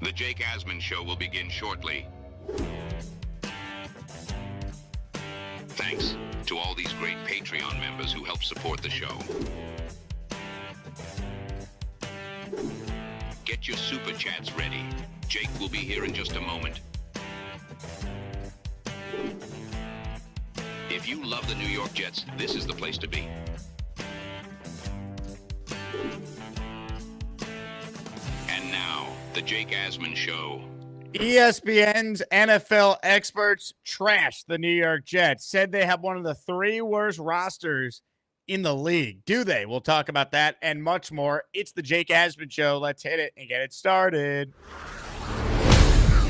The Jake Asman Show will begin shortly. Thanks to all these great Patreon members who help support the show. Get your super chats ready. Jake will be here in just a moment. If you love the New York Jets, this is the place to be. And now, the Jake Asman Show. ESPN's NFL experts trashed the New York Jets, said they have one of the 3 worst rosters in the league. Do they? We'll talk about that and much more. It's the Jake Asman Show. Let's hit it and get it started.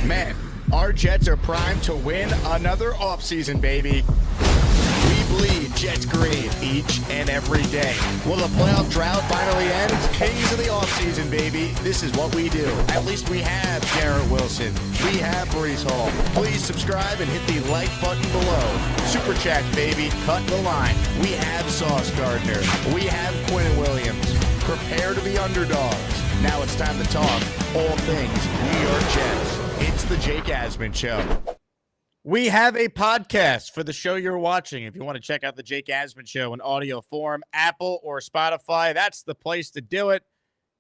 Man, our Jets are primed to win another offseason, baby. We bleed Jets green each and every day. Will the playoff drought finally end? Kings of the offseason, baby. This is what we do. At least we have Garrett Wilson. We have Breece Hall. Please subscribe and hit the like button below. Super chats, baby. Cut the line. We have Sauce Gardner. We have Quinn Williams. Prepare to be underdogs. Now it's time to talk all things New York Jets. It's the Jake Asman Show. We have a podcast for the show you're watching. If you want to check out the Jake Asman Show in audio form, Apple or Spotify, that's the place to do it.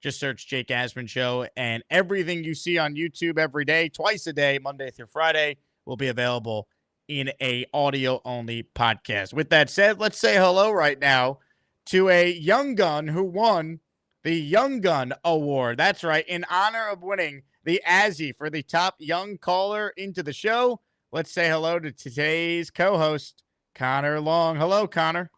Just search Jake Asman Show, and everything you see on YouTube every day, twice a day, Monday through Friday, will be available in a audio-only podcast. With that said, let's say hello right now to a young gun who won the Young Gun Award. That's right, in honor of winning the Azie for the top young caller into the show. Let's say hello to today's co-host, Connor Long. Hello, Connor.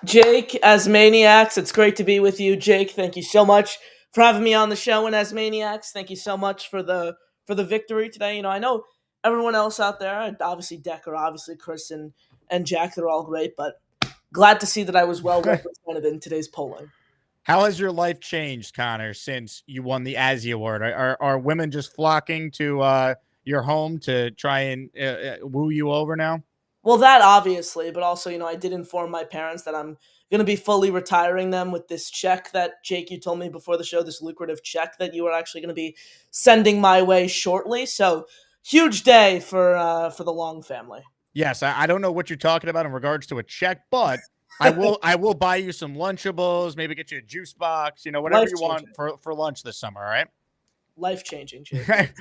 Jake, Asmaniacs, it's great to be with you. Jake, thank you so much for having me on the show. And Asmaniacs, thank you so much for the victory today. You know, I know everyone else out there, obviously Decker, obviously Chris and Jack, they're all great, but glad to see that I was well represented in today's polling. How has your life changed, Connor, since you won the Azie Award? Are women just flocking to your home to try and woo you over now? Well, that obviously, but also, you know, I did inform my parents that I'm going to be fully retiring them with this check that, Jake, you told me before the show, this lucrative check that you are actually going to be sending my way shortly. So, huge day for the Long family. Yes, I don't know what you're talking about in regards to a check, but I will buy you some Lunchables, maybe get you a juice box, you know, whatever you want for lunch this summer, all right? Life-changing, Jake.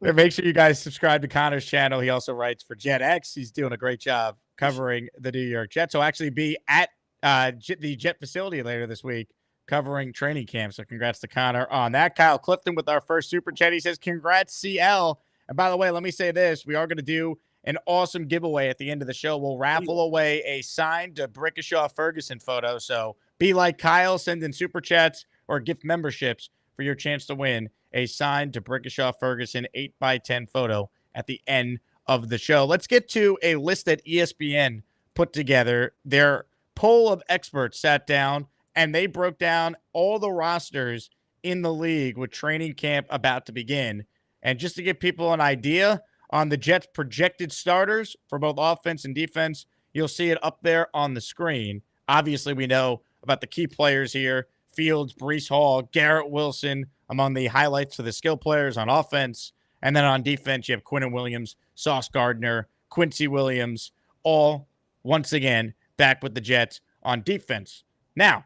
Make sure you guys subscribe to Connor's channel. He also writes for JetX. He's doing a great job covering the New York Jets. He'll actually be at the Jet facility later this week covering training camp. So congrats to Connor on that. Kyle Clifton with our first super chat. He says, congrats, CL. And by the way, let me say this. We are going to do an awesome giveaway at the end of the show. We'll raffle away a signed Brickashaw Ferguson photo. So be like Kyle, send in super chats or gift memberships for your chance to win a signed Brickashaw Ferguson 8x10 photo at the end of the show. Let's get to a list that ESPN put together. Their poll of experts sat down and they broke down all the rosters in the league with training camp about to begin. And just to give people an idea on the Jets' projected starters for both offense and defense, you'll see it up there on the screen. Obviously, we know about the key players here: Fields, Breece Hall, Garrett Wilson, among the highlights for the skill players on offense. And then on defense, you have Quinn Williams, Sauce Gardner, Quincy Williams, all, once again, back with the Jets on defense. Now,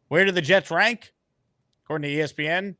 where do the Jets rank? According to ESPN,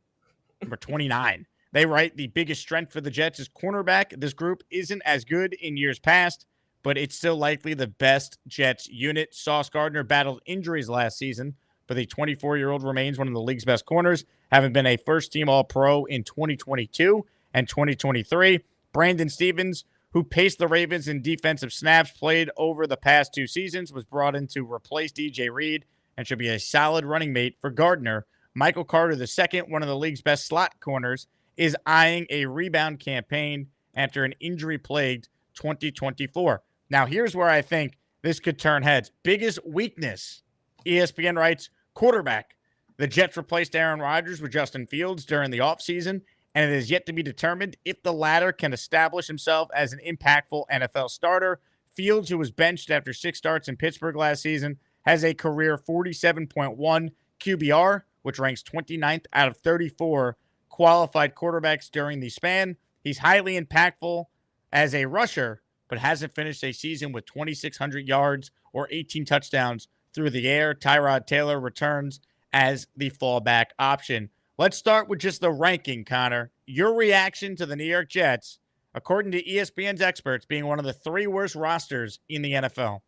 number 29. They write the biggest strength for the Jets is cornerback. This group isn't as good in years past, but it's still likely the best Jets unit. Sauce Gardner battled injuries last season, but the 24-year-old remains one of the league's best corners, having been a first-team All-Pro in 2022 and 2023. Brandon Stevens, who paced the Ravens in defensive snaps played over the past 2 seasons, was brought in to replace DJ Reed and should be a solid running mate for Gardner. Michael Carter II, one of the league's best slot corners, is eyeing a rebound campaign after an injury-plagued 2024. Now, here's where I think this could turn heads. Biggest weakness, ESPN writes, quarterback. The Jets replaced Aaron Rodgers with Justin Fields during the offseason, and it is yet to be determined if the latter can establish himself as an impactful NFL starter. Fields, who was benched after 6 starts in Pittsburgh last season, has a career 47.1 QBR, which ranks 29th out of 34 qualified quarterbacks during the span. He's highly impactful as a rusher, but hasn't finished a season with 2,600 yards or 18 touchdowns through the air. Tyrod Taylor returns as the fallback option. Let's start with just the ranking, Connor. Your reaction to the New York Jets, according to ESPN's experts, being one of the 3 worst rosters in the NFL.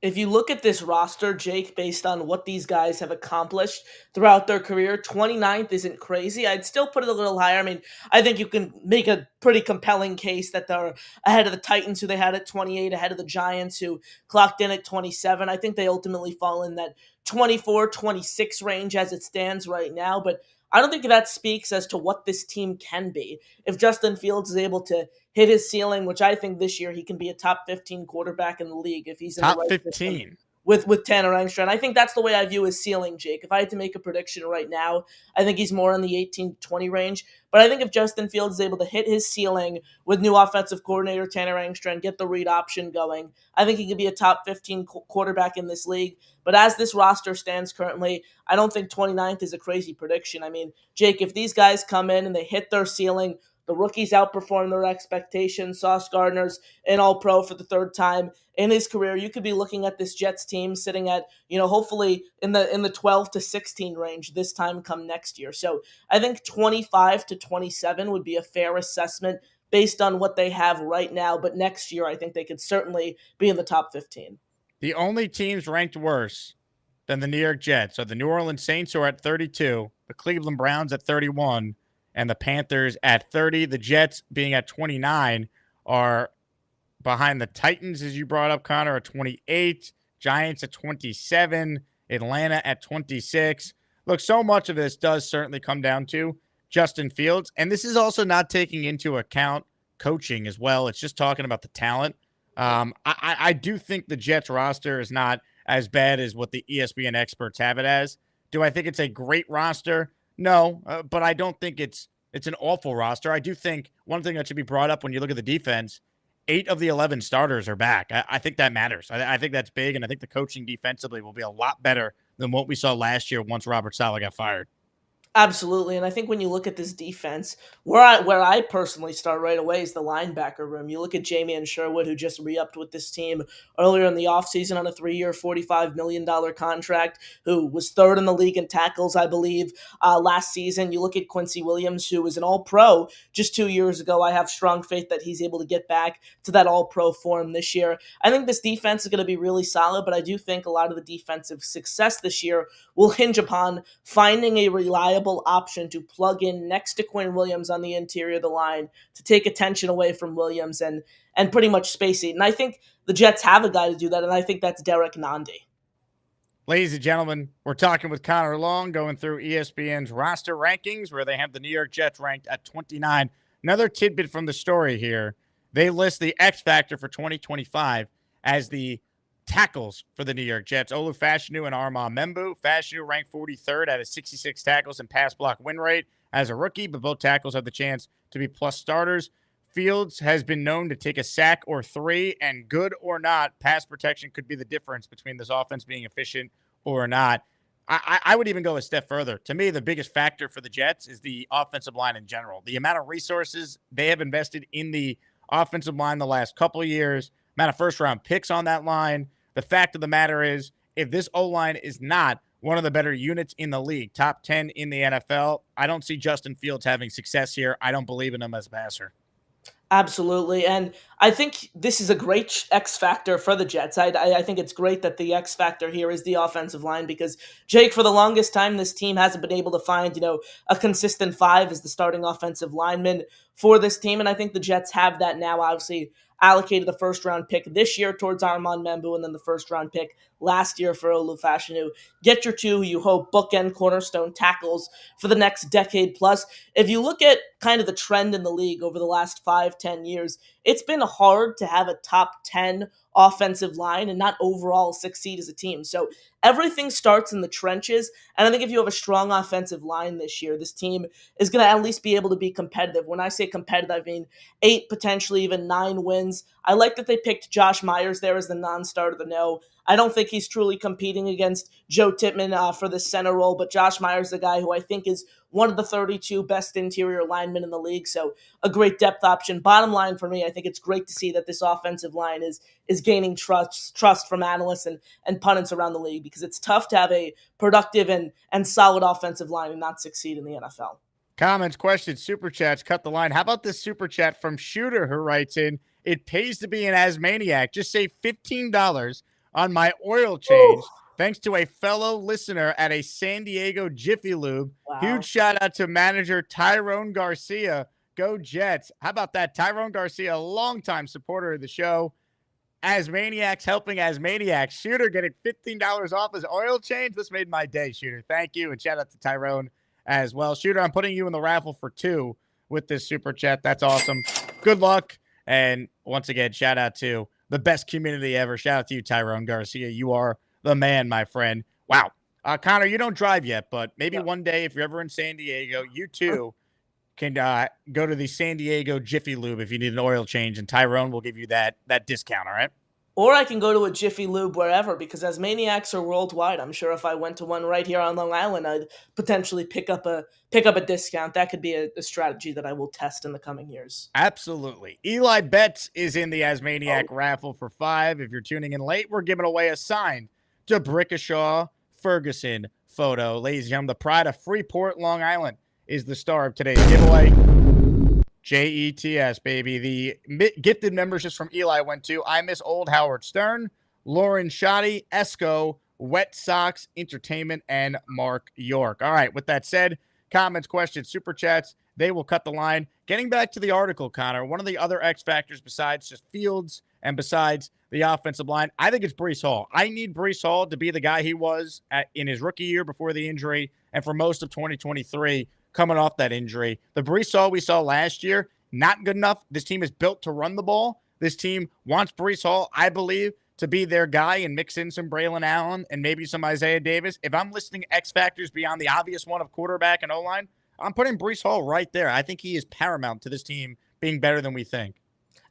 If you look at this roster, Jake, based on what these guys have accomplished throughout their career, 29th isn't crazy. I'd still put it a little higher. I mean, I think you can make a pretty compelling case that they're ahead of the Titans, who they had at 28, ahead of the Giants, who clocked in at 27. I think they ultimately fall in that 24, 26 range as it stands right now, but I don't think that speaks as to what this team can be. If Justin Fields is able to hit his ceiling, which I think this year he can be a top 15 quarterback in the league if he's in top the right 15 with Tanner Engstrand. I think that's the way I view his ceiling, Jake. If I had to make a prediction right now, I think he's more in the 18 to 20 range. But I think if Justin Fields is able to hit his ceiling with new offensive coordinator Tanner Engstrand, get the read option going, I think he could be a top 15 quarterback in this league. But as this roster stands currently, I don't think 29th is a crazy prediction. I mean, Jake, if these guys come in and they hit their ceiling, the rookies outperform their expectations. Sauce Gardner's an All-Pro for the 3rd time in his career. You could be looking at this Jets team sitting at, hopefully in the 12 to 16 range this time come next year. So I think 25 to 27 would be a fair assessment based on what they have right now. But next year, I think they could certainly be in the top 15. The only teams ranked worse than the New York Jets are the New Orleans Saints, who are at 32, the Cleveland Browns at 31, and the Panthers at 30. The Jets, being at 29, are behind the Titans, as you brought up, Connor, at 28, Giants at 27, Atlanta at 26. Look, so much of this does certainly come down to Justin Fields, and this is also not taking into account coaching as well. It's just talking about the talent. I do think the Jets roster is not as bad as what the ESPN experts have it as. Do I think it's a great roster? No, but I don't think it's an awful roster. I do think one thing that should be brought up when you look at the defense, 8 of the 11 starters are back. I think that matters. I think that's big, and I think the coaching defensively will be a lot better than what we saw last year once Robert Saleh got fired. Absolutely, and I think when you look at this defense, where I personally start right away is the linebacker room. You look at Jamian Sherwood, who just re-upped with this team earlier in the offseason on a 3-year, $45 million contract, who was 3rd in the league in tackles, I believe, last season. You look at Quincy Williams, who was an All-Pro just 2 years ago. I have strong faith that he's able to get back to that All-Pro form this year. I think this defense is going to be really solid, but I do think a lot of the defensive success this year will hinge upon finding a reliable option to plug in next to Quinn Williams on the interior of the line to take attention away from Williams and pretty much space it. And I think the Jets have a guy to do that, and I think that's Derek Nandi. Ladies and gentlemen, we're talking with Connor Long, going through ESPN's roster rankings, where they have the New York Jets ranked at 29. Another tidbit from the story here, they list the X Factor for 2025 as the tackles for the New York Jets. Olu Fashanu and Armand Membu. Fashanu ranked 43rd at a 66 tackles and pass block win rate as a rookie, but both tackles have the chance to be plus starters. Fields has been known to take a sack or 3, and good or not, pass protection could be the difference between this offense being efficient or not. I would even go a step further. To me, the biggest factor for the Jets is the offensive line in general. The amount of resources they have invested in the offensive line the last couple of years, amount of first-round picks on that line. The fact of the matter is, if this O-line is not one of the better units in the league, top 10 in the NFL, I don't see Justin Fields having success here. I don't believe in him as a passer. Absolutely, and I think this is a great X factor for the Jets. I think it's great that the X factor here is the offensive line because, Jake, for the longest time, this team hasn't been able to find, a consistent 5 as the starting offensive lineman for this team, and I think the Jets have that now. Obviously, allocated the first-round pick this year towards Armand Membu and then the first-round pick last year for Olu Fashanu. Get your 2, you hope, bookend cornerstone tackles for the next decade plus. If you look at kind of the trend in the league over the last 5-10 years, it's been hard to have a top 10 offensive line and not overall succeed as a team. So everything starts in the trenches. And I think if you have a strong offensive line this year, this team is going to at least be able to be competitive. When I say competitive, I mean 8, potentially even 9 wins. I like that they picked Josh Myers there as the non-starter. I don't think he's truly competing against Joe Tippmann for the center role, but Josh Myers is the guy who I think is one of the 32 best interior linemen in the league, so a great depth option. Bottom line for me, I think it's great to see that this offensive line is gaining trust from analysts and pundits around the league, because it's tough to have a productive and solid offensive line and not succeed in the NFL. Comments, questions, super chats, cut the line. How about this super chat from Shooter, who writes in, "It pays to be an Asmaniac. Just save $15 on my oil change." Ooh. Thanks to a fellow listener at a San Diego Jiffy Lube. Wow. Huge shout out to manager Tyrone Garcia. Go Jets. How about that? Tyrone Garcia, a longtime supporter of the show. Asmaniacs helping Asmaniacs. Shooter getting $15 off his oil change. This made my day, Shooter. Thank you. And shout out to Tyrone as well. Shooter, I'm putting you in the raffle for 2 with this super chat. That's awesome. Good luck. And once again, shout out to the best community ever. Shout out to you, Tyrone Garcia. You are the man, my friend. Wow. Connor, you don't drive yet, but maybe one day if you're ever in San Diego, you too can go to the San Diego Jiffy Lube if you need an oil change, and Tyrone will give you that discount, all right? Or I can go to a Jiffy Lube wherever, because Asmaniacs are worldwide. I'm sure if I went to one right here on Long Island, I'd potentially pick up a discount. That could be a strategy that I will test in the coming years. Absolutely. Eli Betts is in the Asmaniac raffle for 5. If you're tuning in late, we're giving away a signed DeBrickashaw Ferguson photo. Ladies and gentlemen, the pride of Freeport, Long Island is the star of today's giveaway. JETS, baby. The gifted memberships from Eli went to I Miss Old Howard Stern, Lauren Shoddy, Esco, Wet Sox Entertainment, and Mark York. All right, with that said, comments, questions, super chats, they will cut the line. Getting back to the article, Connor, one of the other X factors besides just Fields and besides the offensive line, I think it's Breece Hall. I need Breece Hall to be the guy he was in his rookie year before the injury and for most of 2023 coming off that injury. The Breece Hall we saw last year, not good enough. This team is built to run the ball. This team wants Breece Hall, I believe, to be their guy and mix in some Braylon Allen and maybe some Isaiah Davis. If I'm listing X factors beyond the obvious one of quarterback and O-line, I'm putting Breece Hall right there. I think he is paramount to this team being better than we think.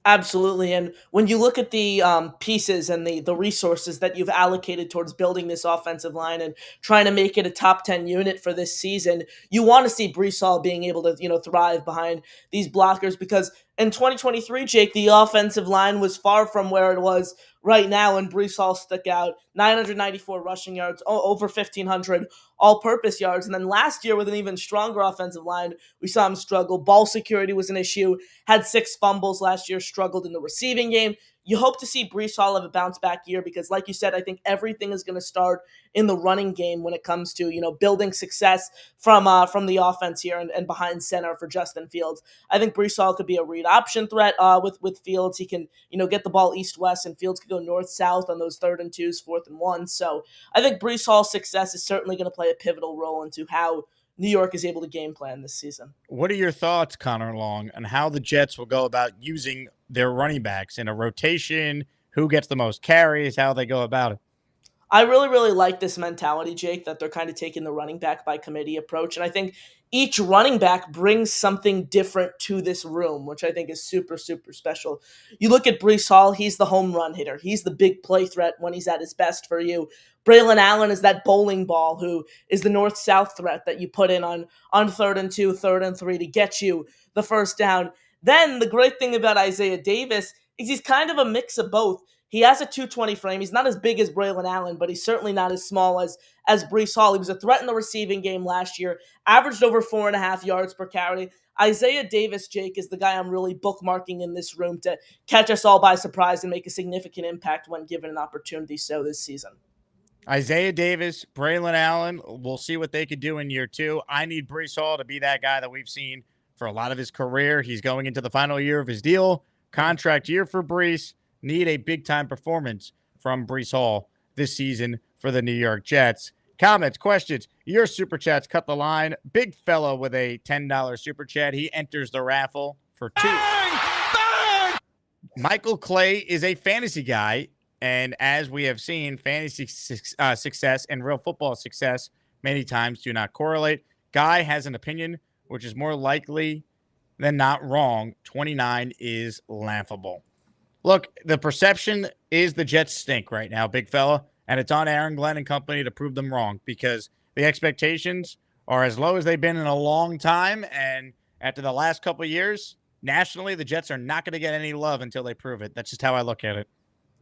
Absolutely. And when you look at the pieces and the resources that you've allocated towards building this offensive line and trying to make it a top 10 unit for this season, you want to see Breece Hall being able to, thrive behind these blockers, because in 2023, Jake, the offensive line was far from where it was right now, and Breece Hall stuck out. 994 rushing yards, over 1,500 all-purpose yards. And then last year, with an even stronger offensive line, we saw him struggle. Ball security was an issue, had 6 fumbles last year, struggled in the receiving game. You hope to see Breece Hall have a bounce-back year because, like you said, I think everything is going to start in the running game when it comes to, building success from the offense here and behind center for Justin Fields. I think Breece Hall could be a read option threat with Fields. He can, get the ball east-west, and Fields could go north-south on those 3rd and 2s, 4th and 1s. So I think Breece Hall's success is certainly going to play a pivotal role into how New York is able to game plan this season. What are your thoughts, Connor Long, on how the Jets will go about using their running backs in a rotation? Who gets the most carries? How they go about it? I really, really like this mentality, Jake, that they're kind of taking the running back by committee approach. And I think each running back brings something different to this room, which I think is super, super special. You look at Breece Hall, he's the home run hitter. He's the big play threat when he's at his best for you. Braylon Allen is that bowling ball who is the north-south threat that you put in on 3rd and 2, 3rd and 3 to get you the first down. Then the great thing about Isaiah Davis is he's kind of a mix of both. He has a 220 frame. He's not as big as Braylon Allen, but he's certainly not as small as Breece Hall. He was a threat in the receiving game last year, averaged over 4.5 yards per carry. Isaiah Davis, Jake, is the guy I'm really bookmarking in this room to catch us all by surprise and make a significant impact when given an opportunity so this season. Isaiah Davis, Braylon Allen, we'll see what they could do in year 2. I need Breece Hall to be that guy that we've seen for a lot of his career. He's going into the final year of his deal. Contract year for Breece. Need a big-time performance from Breece Hall this season for the New York Jets. Comments, questions, your super chats cut the line. Big fella with a $10 super chat. He enters the raffle for 2. Bang! Bang! Michael Clay is a fantasy guy, and as we have seen, fantasy success and real football success many times do not correlate. Guy has an opinion, which is more likely than not wrong. 29 is laughable. Look, the perception is the Jets stink right now, big fella, and it's on Aaron Glenn and company to prove them wrong because the expectations are as low as they've been in a long time, and after the last couple of years, nationally, the Jets are not going to get any love until they prove it. That's just how I look at it.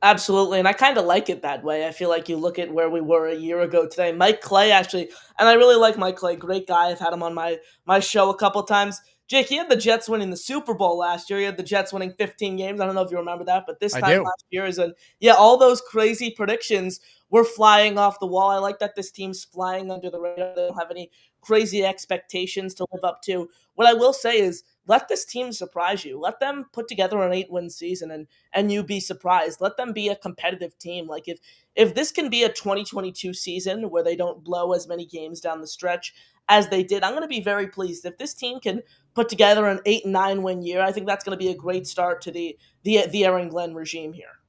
Absolutely, and I kind of like it that way. I feel like you look at where we were a year ago today. Mike Clay, actually, and I really like Mike Clay. Great guy. I've had him on my show a couple times. Jake, he had the Jets winning the Super Bowl last year. He had the Jets winning 15 games. I don't know if you remember that, but this I time do. last year is all those crazy predictions were flying off the wall. I like that this team's flying under the radar. They don't have any crazy expectations to live up to. What I will say is, let this team surprise you. Let them put together an 8-win season and you be surprised. Let them be a competitive team. Like if this can be a 2022 season where they don't blow as many games down the stretch as they did, I'm going to be very pleased. If this team can put together an 8-9 win year, I think that's going to be a great start to the Aaron Glenn regime here.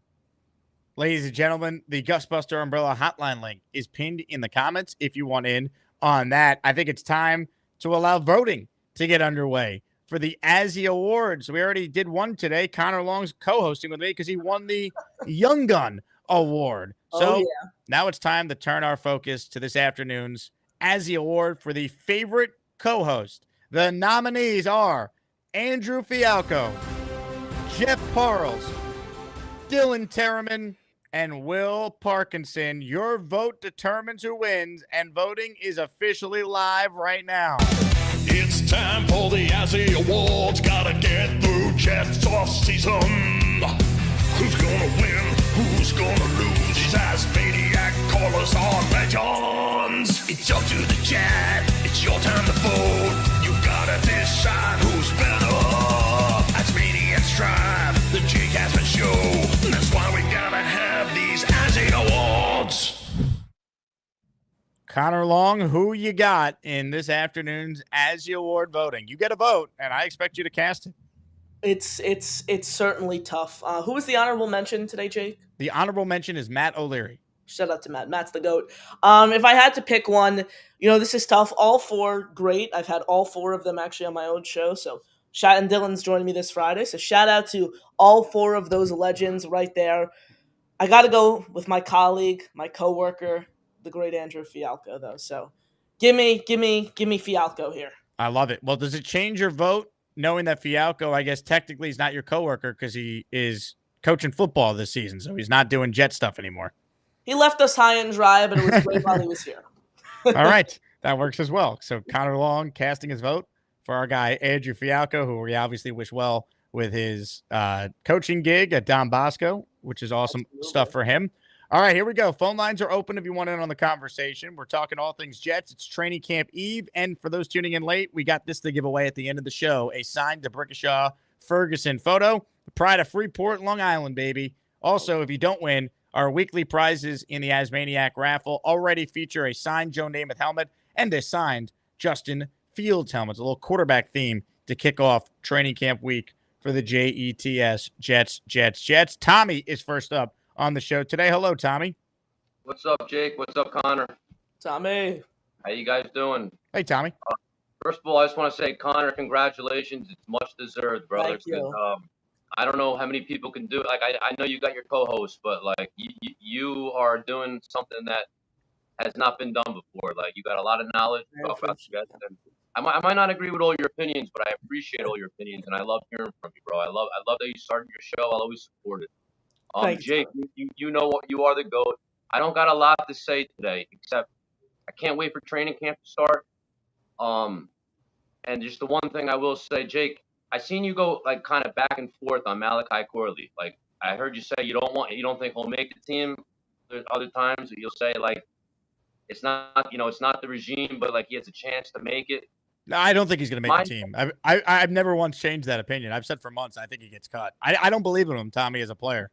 Ladies and gentlemen, the Gustbuster Umbrella hotline link is pinned in the comments if you want in on that. I think it's time to allow voting to get underway for the Azie Awards. We already did one today. Connor Long's co-hosting with me because he won the Young Gun Award. So now it's time to turn our focus to this afternoon's Azie Award for the favorite co-host. The nominees are Andrew Fialco, Jeff Parles, Dylan Tarman, and Will Parkinson. Your vote determines who wins, and voting is officially live right now. It's time for the Azie Awards. Gotta get through Jets off season. Who's gonna win? Who's gonna lose? These Asmaniac callers are legends. It's up to the chat. It's your time to vote. You gotta decide who's better. Asmaniacs drive the Jake Asman show. That's why we gotta have these Azie Awards. Connor Long, who you got in this afternoon's Azie Award voting? You get a vote, and I expect you to cast it. It's certainly tough. Who was the honorable mention today, Jake? The honorable mention is Matt O'Leary. Shout out to Matt. Matt's the GOAT. If I had to pick one, this is tough. All four, great. I've had all four of them actually on my own show. So and Dylan's joining me this Friday. So shout out to all four of those legends right there. I got to go with my colleague, my coworker, the great Andrew Fialco, though. So give me Fialco here. I love it. Well, does it change your vote knowing that Fialco, I guess, technically is not your coworker because he is coaching football this season, so he's not doing Jet stuff anymore? He left us high and dry, but it was great while he was here. All right. That works as well. So Connor Long casting his vote for our guy, Andrew Fialco, who we obviously wish well with his coaching gig at Don Bosco, which is awesome stuff for him. All right, here we go. Phone lines are open if you want in on the conversation. We're talking all things Jets. It's training camp eve. And for those tuning in late, we got this to give away at the end of the show, a signed DeBrickashaw Ferguson photo. The pride of Freeport, Long Island, baby. Also, if you don't win, our weekly prizes in the Asmaniac raffle already feature a signed Joe Namath helmet and a signed Justin Fields helmet. It's a little quarterback theme to kick off training camp week for the JETS, Jets. Tommy is first up on the show today. Hello, Tommy. What's up, Jake? What's up, Connor? Tommy. How you guys doing? Hey, Tommy. First of all, I just want to say, Connor, congratulations. It's much deserved, brother. Thank you. I don't know how many people can do it. Like, I know you got your co-host, but like you are doing something that has not been done before. Like, you got a lot of knowledge about you guys. I might not agree with all your opinions, but I appreciate all your opinions, and I love hearing from you, bro. I love that you started your show. I'll always support it. Jake, you know what? You are the GOAT. I don't got a lot to say today, except I can't wait for training camp to start. And just the one thing I will say, Jake, I seen you go like kind of back and forth on Malachi Corley. Like, I heard you say you don't think he'll make the team. There's other times that you'll say like it's not the regime, but like he has a chance to make it. No, I don't think he's going to make the team. I've never once changed that opinion. I've said for months I think he gets cut. I don't believe in him, Tommy, as a player.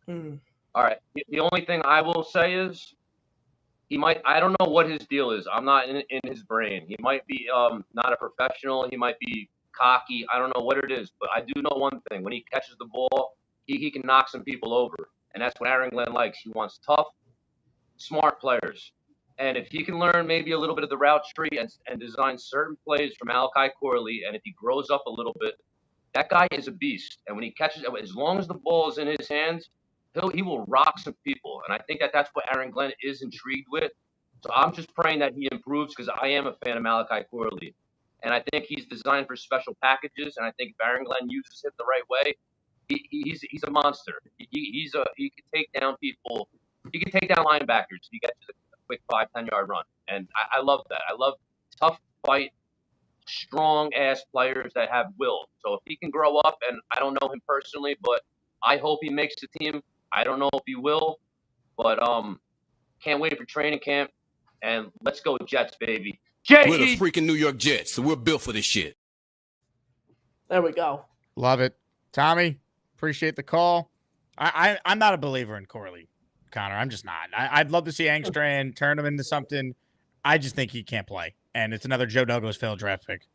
All right. The only thing I will say is he might. I don't know what his deal is. I'm not in his brain. He might be not a professional. He might be cocky. I don't know what it is, but I do know one thing: when he catches the ball, he can knock some people over. And that's what Aaron Glenn likes. He wants tough, smart players. And if he can learn maybe a little bit of the route tree and design certain plays from Malachi Corley, and if he grows up a little bit, that guy is a beast. And when he catches, as long as the ball is in his hands, he will rock some people. And I think that's what Aaron Glenn is intrigued with. So I'm just praying that he improves because I am a fan of Malachi Corley. And I think he's designed for special packages. And I think if Aaron Glenn uses him the right way, he's a monster. He can take down people. He can take down linebackers. He gets a quick 5-10 yard run. And I love that. I love tough fight, strong ass players that have will. So if he can grow up, and I don't know him personally, but I hope he makes the team. I don't know if he will, but can't wait for training camp. And let's go Jets, baby. We're the freaking New York Jets, so we're built for this shit. There we go. Love it. Tommy, appreciate the call. I'm not a believer in Corley, Connor. I'm just not. I'd love to see Angstran turn him into something. I just think he can't play. And it's another Joe Douglas failed draft pick.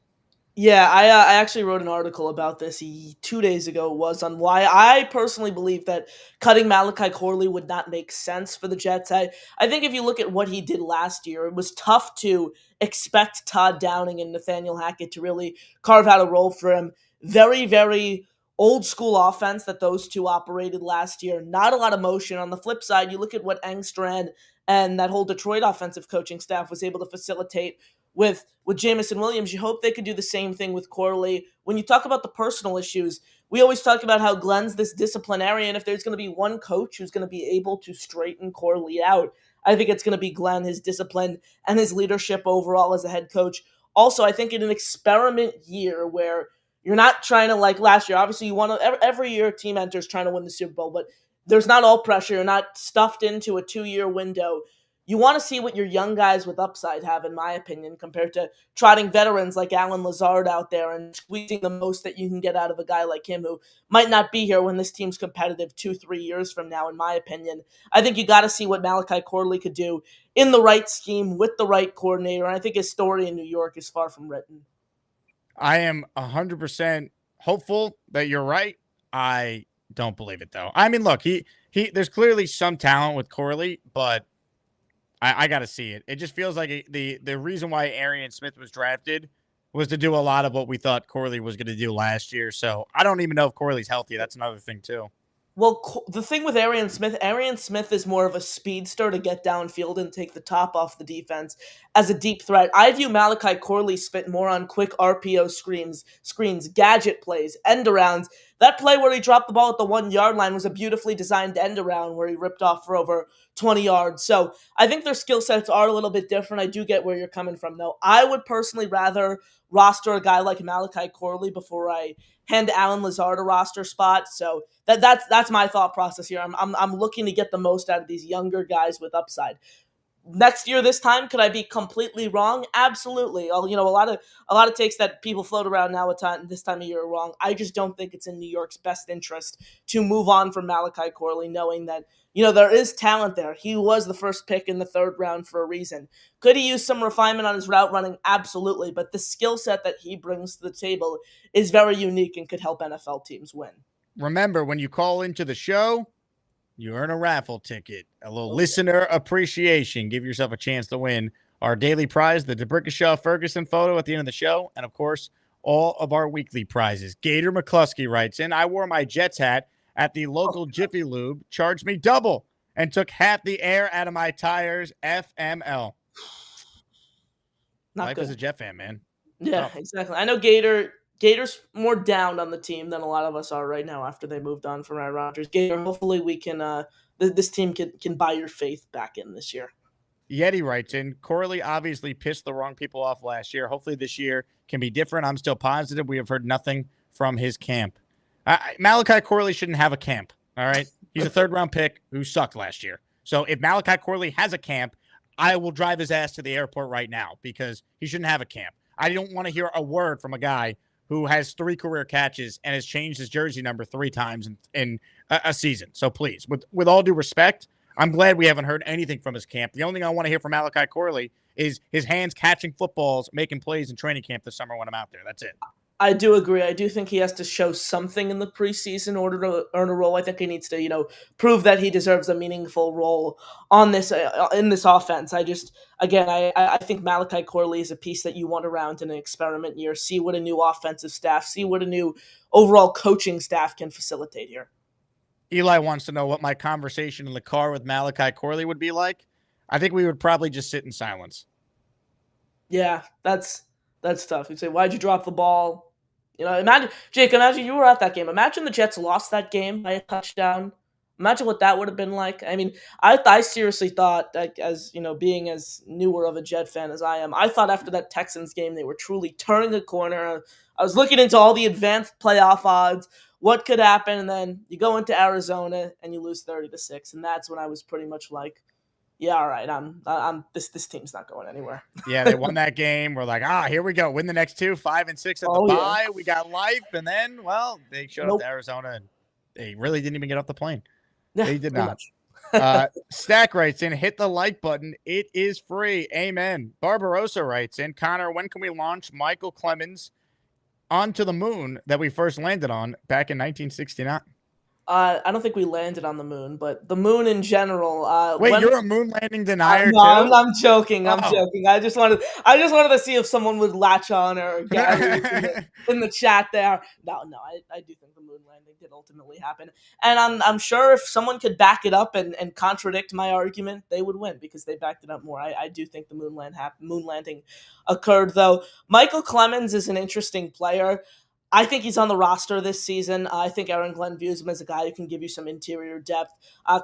Yeah, I actually wrote an article about this 2 days ago on why I personally believe that cutting Malachi Corley would not make sense for the Jets. I think if you look at what he did last year, it was tough to expect Todd Downing and Nathaniel Hackett to really carve out a role for him. Very, very old school offense that those two operated last year. Not a lot of motion. On the flip side, you look at what Engstrand and that whole Detroit offensive coaching staff was able to facilitate with Jamison Williams. You hope they could do the same thing with Corley. When you talk about the personal issues, we always talk about how Glenn's this disciplinarian. If there's going to be one coach who's going to be able to straighten Corley out, I think it's going to be Glenn, his discipline and his leadership overall as a head coach. Also, I think in an experiment year where you're not trying to, like last year, obviously you want to, every year a team enters trying to win the Super Bowl, but there's not all pressure. You're not stuffed into a 2-year window. You want to see what your young guys with upside have, in my opinion, compared to trotting veterans like Alan Lazard out there and squeezing the most that you can get out of a guy like him who might not be here when this team's competitive 2-3 years from now, in my opinion. I think you got to see what Malachi Corley could do in the right scheme with the right coordinator, and I think his story in New York is far from written. I am 100% hopeful that you're right. I don't believe it, though. I mean, look, he there's clearly some talent with Corley, but I got to see it. It just feels like the reason why Arian Smith was drafted was to do a lot of what we thought Corley was going to do last year. So I don't even know if Corley's healthy. That's another thing, too. Well, the thing with Arian Smith is more of a speedster to get downfield and take the top off the defense as a deep threat. I view Malachi Corley spit more on quick RPO screens, gadget plays, end arounds. That play where he dropped the ball at the 1-yard line was a beautifully designed end around where he ripped off for over 20 yards. So I think their skill sets are a little bit different. I do get where you're coming from, though. I would personally rather roster a guy like Malachi Corley before I hand Alan Lazard a roster spot. So that's my thought process here. I'm looking to get the most out of these younger guys with upside. Next year, this time, could I be completely wrong? Absolutely. A lot of takes that people float around now at this time of year are wrong. I just don't think it's in New York's best interest to move on from Malachi Corley, knowing that there is talent there. He was the first pick in the 3rd round for a reason. Could he use some refinement on his route running? Absolutely. But the skill set that he brings to the table is very unique and could help NFL teams win. Remember, when you call into the show, you earn a raffle ticket, a little listener appreciation. Give yourself a chance to win our daily prize, the DeBrickashaw Ferguson photo at the end of the show, and, of course, all of our weekly prizes. Gator McCluskey writes in, I wore my Jets hat at the local Jiffy Lube, charged me double, and took half the air out of my tires, FML. Not Life good. as a Jet fan, man. Yeah, Exactly. I know Gator's more down on the team than a lot of us are right now after they moved on from Aaron Rodgers. Gator, hopefully we can this team can buy your faith back in this year. Yeti writes in, Corley obviously pissed the wrong people off last year. Hopefully this year can be different. I'm still positive. We have heard nothing from his camp. Malachi Corley shouldn't have a camp, all right? He's a 3rd-round pick who sucked last year. So if Malachi Corley has a camp, I will drive his ass to the airport right now because he shouldn't have a camp. I don't want to hear a word from a guy who has 3 career catches and has changed his jersey number 3 times in a season. So please, with all due respect, I'm glad we haven't heard anything from his camp. The only thing I want to hear from Malachi Corley is his hands catching footballs, making plays in training camp this summer when I'm out there. That's it. I do agree. I do think he has to show something in the preseason in order to earn a role. I think he needs to, prove that he deserves a meaningful role on this in this offense. I think Malachi Corley is a piece that you want around in an experiment year. See what a new offensive staff, see what a new overall coaching staff can facilitate here. Eli wants to know what my conversation in the car with Malachi Corley would be like. I think we would probably just sit in silence. Yeah, that's tough. You'd say, "Why'd you drop the ball?" Imagine you were at that game. Imagine the Jets lost that game by a touchdown. Imagine what that would have been like. I mean, I seriously thought, like, as being as newer of a Jet fan as I am, I thought after that Texans game they were truly turning a corner. I was looking into all the advanced playoff odds, what could happen, and then you go into Arizona and you lose 30-6, and that's when I was pretty much like, yeah, all right, this team's not going anywhere. Yeah, they won that game. We're like, here we go. Win the next 2, 5 and 6 at the bye. Yeah. We got life. And then, they showed up to Arizona and they really didn't even get off the plane. Yeah, they did not. Stack writes in, hit the like button. It is free. Amen. Barbarossa writes in, Connor, when can we launch Michael Clemens onto the moon that we first landed on back in 1969? I don't think we landed on the moon, but the moon in general. Wait, you're a moon landing denier too? I'm joking. I'm joking. I just wanted to see if someone would latch on or get in the chat there. No, I do think the moon landing did ultimately happen, and I'm sure if someone could back it up and contradict my argument, they would win because they backed it up more. I do think the moon landing occurred, though. Michael Clemens is an interesting player. I think he's on the roster this season. I think Aaron Glenn views him as a guy who can give you some interior depth,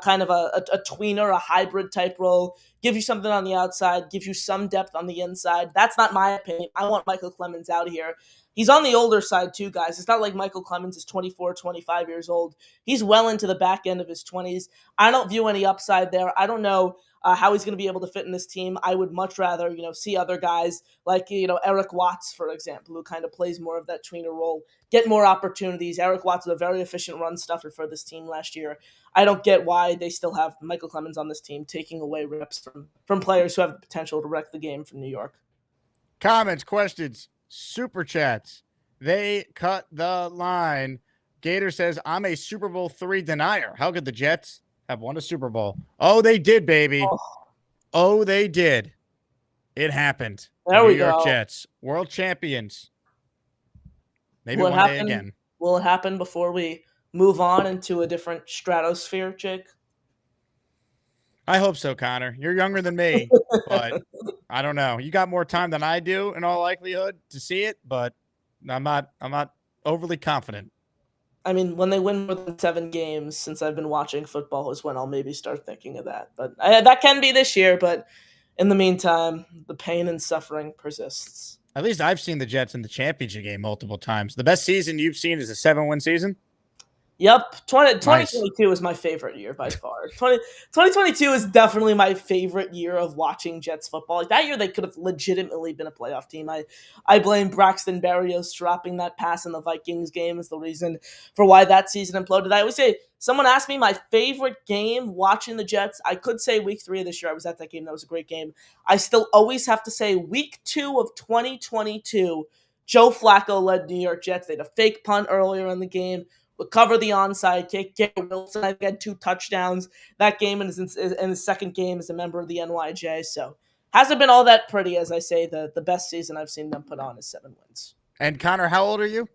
kind of a tweener, a hybrid type role, give you something on the outside, give you some depth on the inside. That's not my opinion. I want Michael Clemens out of here. He's on the older side too, guys. It's not like Michael Clemens is 24, 25 years old. He's well into the back end of his 20s. I don't view any upside there. I don't know how he's going to be able to fit in this team. I would much rather, see other guys like, Eric Watts, for example, who kind of plays more of that tweener role, get more opportunities. Eric Watts was a very efficient run stuffer for this team last year. I don't get why they still have Michael Clemens on this team, taking away reps from players who have the potential to wreck the game from New York. Comments, questions, super chats. They cut the line. Gator says, I'm a Super Bowl III denier. How could the Jets have won a Super Bowl? Oh, they did, baby. Oh, they did. It happened. There we go. New York Jets, world champions. Maybe one day again. Will it happen before we move on into a different stratosphere, Jake? I hope so, Connor. You're younger than me, but I don't know. You got more time than I do in all likelihood to see it, but I'm not overly confident. I mean, when they win more than 7 games since I've been watching football is when I'll maybe start thinking of that. But that can be this year. But in the meantime, the pain and suffering persists. At least I've seen the Jets in the championship game multiple times. The best season you've seen is a 7-win season? Yep. 2022 is my favorite year by far. 2022 is definitely my favorite year of watching Jets football. Like that year, they could have legitimately been a playoff team. I blame Braxton Berrios dropping that pass in the Vikings game as the reason for why that season imploded. I always say, someone asked me my favorite game watching the Jets. I could say week 3 of this year. I was at that game. That was a great game. I still always have to say week 2 of 2022, Joe Flacco led New York Jets. They had a fake punt earlier in the game. Recover the onside kick. Garrett Wilson, I had 2 touchdowns that game, and in his second game as a member of the NYJ. So hasn't been all that pretty, as I say. The best season I've seen them put on is 7 wins. And Connor, how old are you?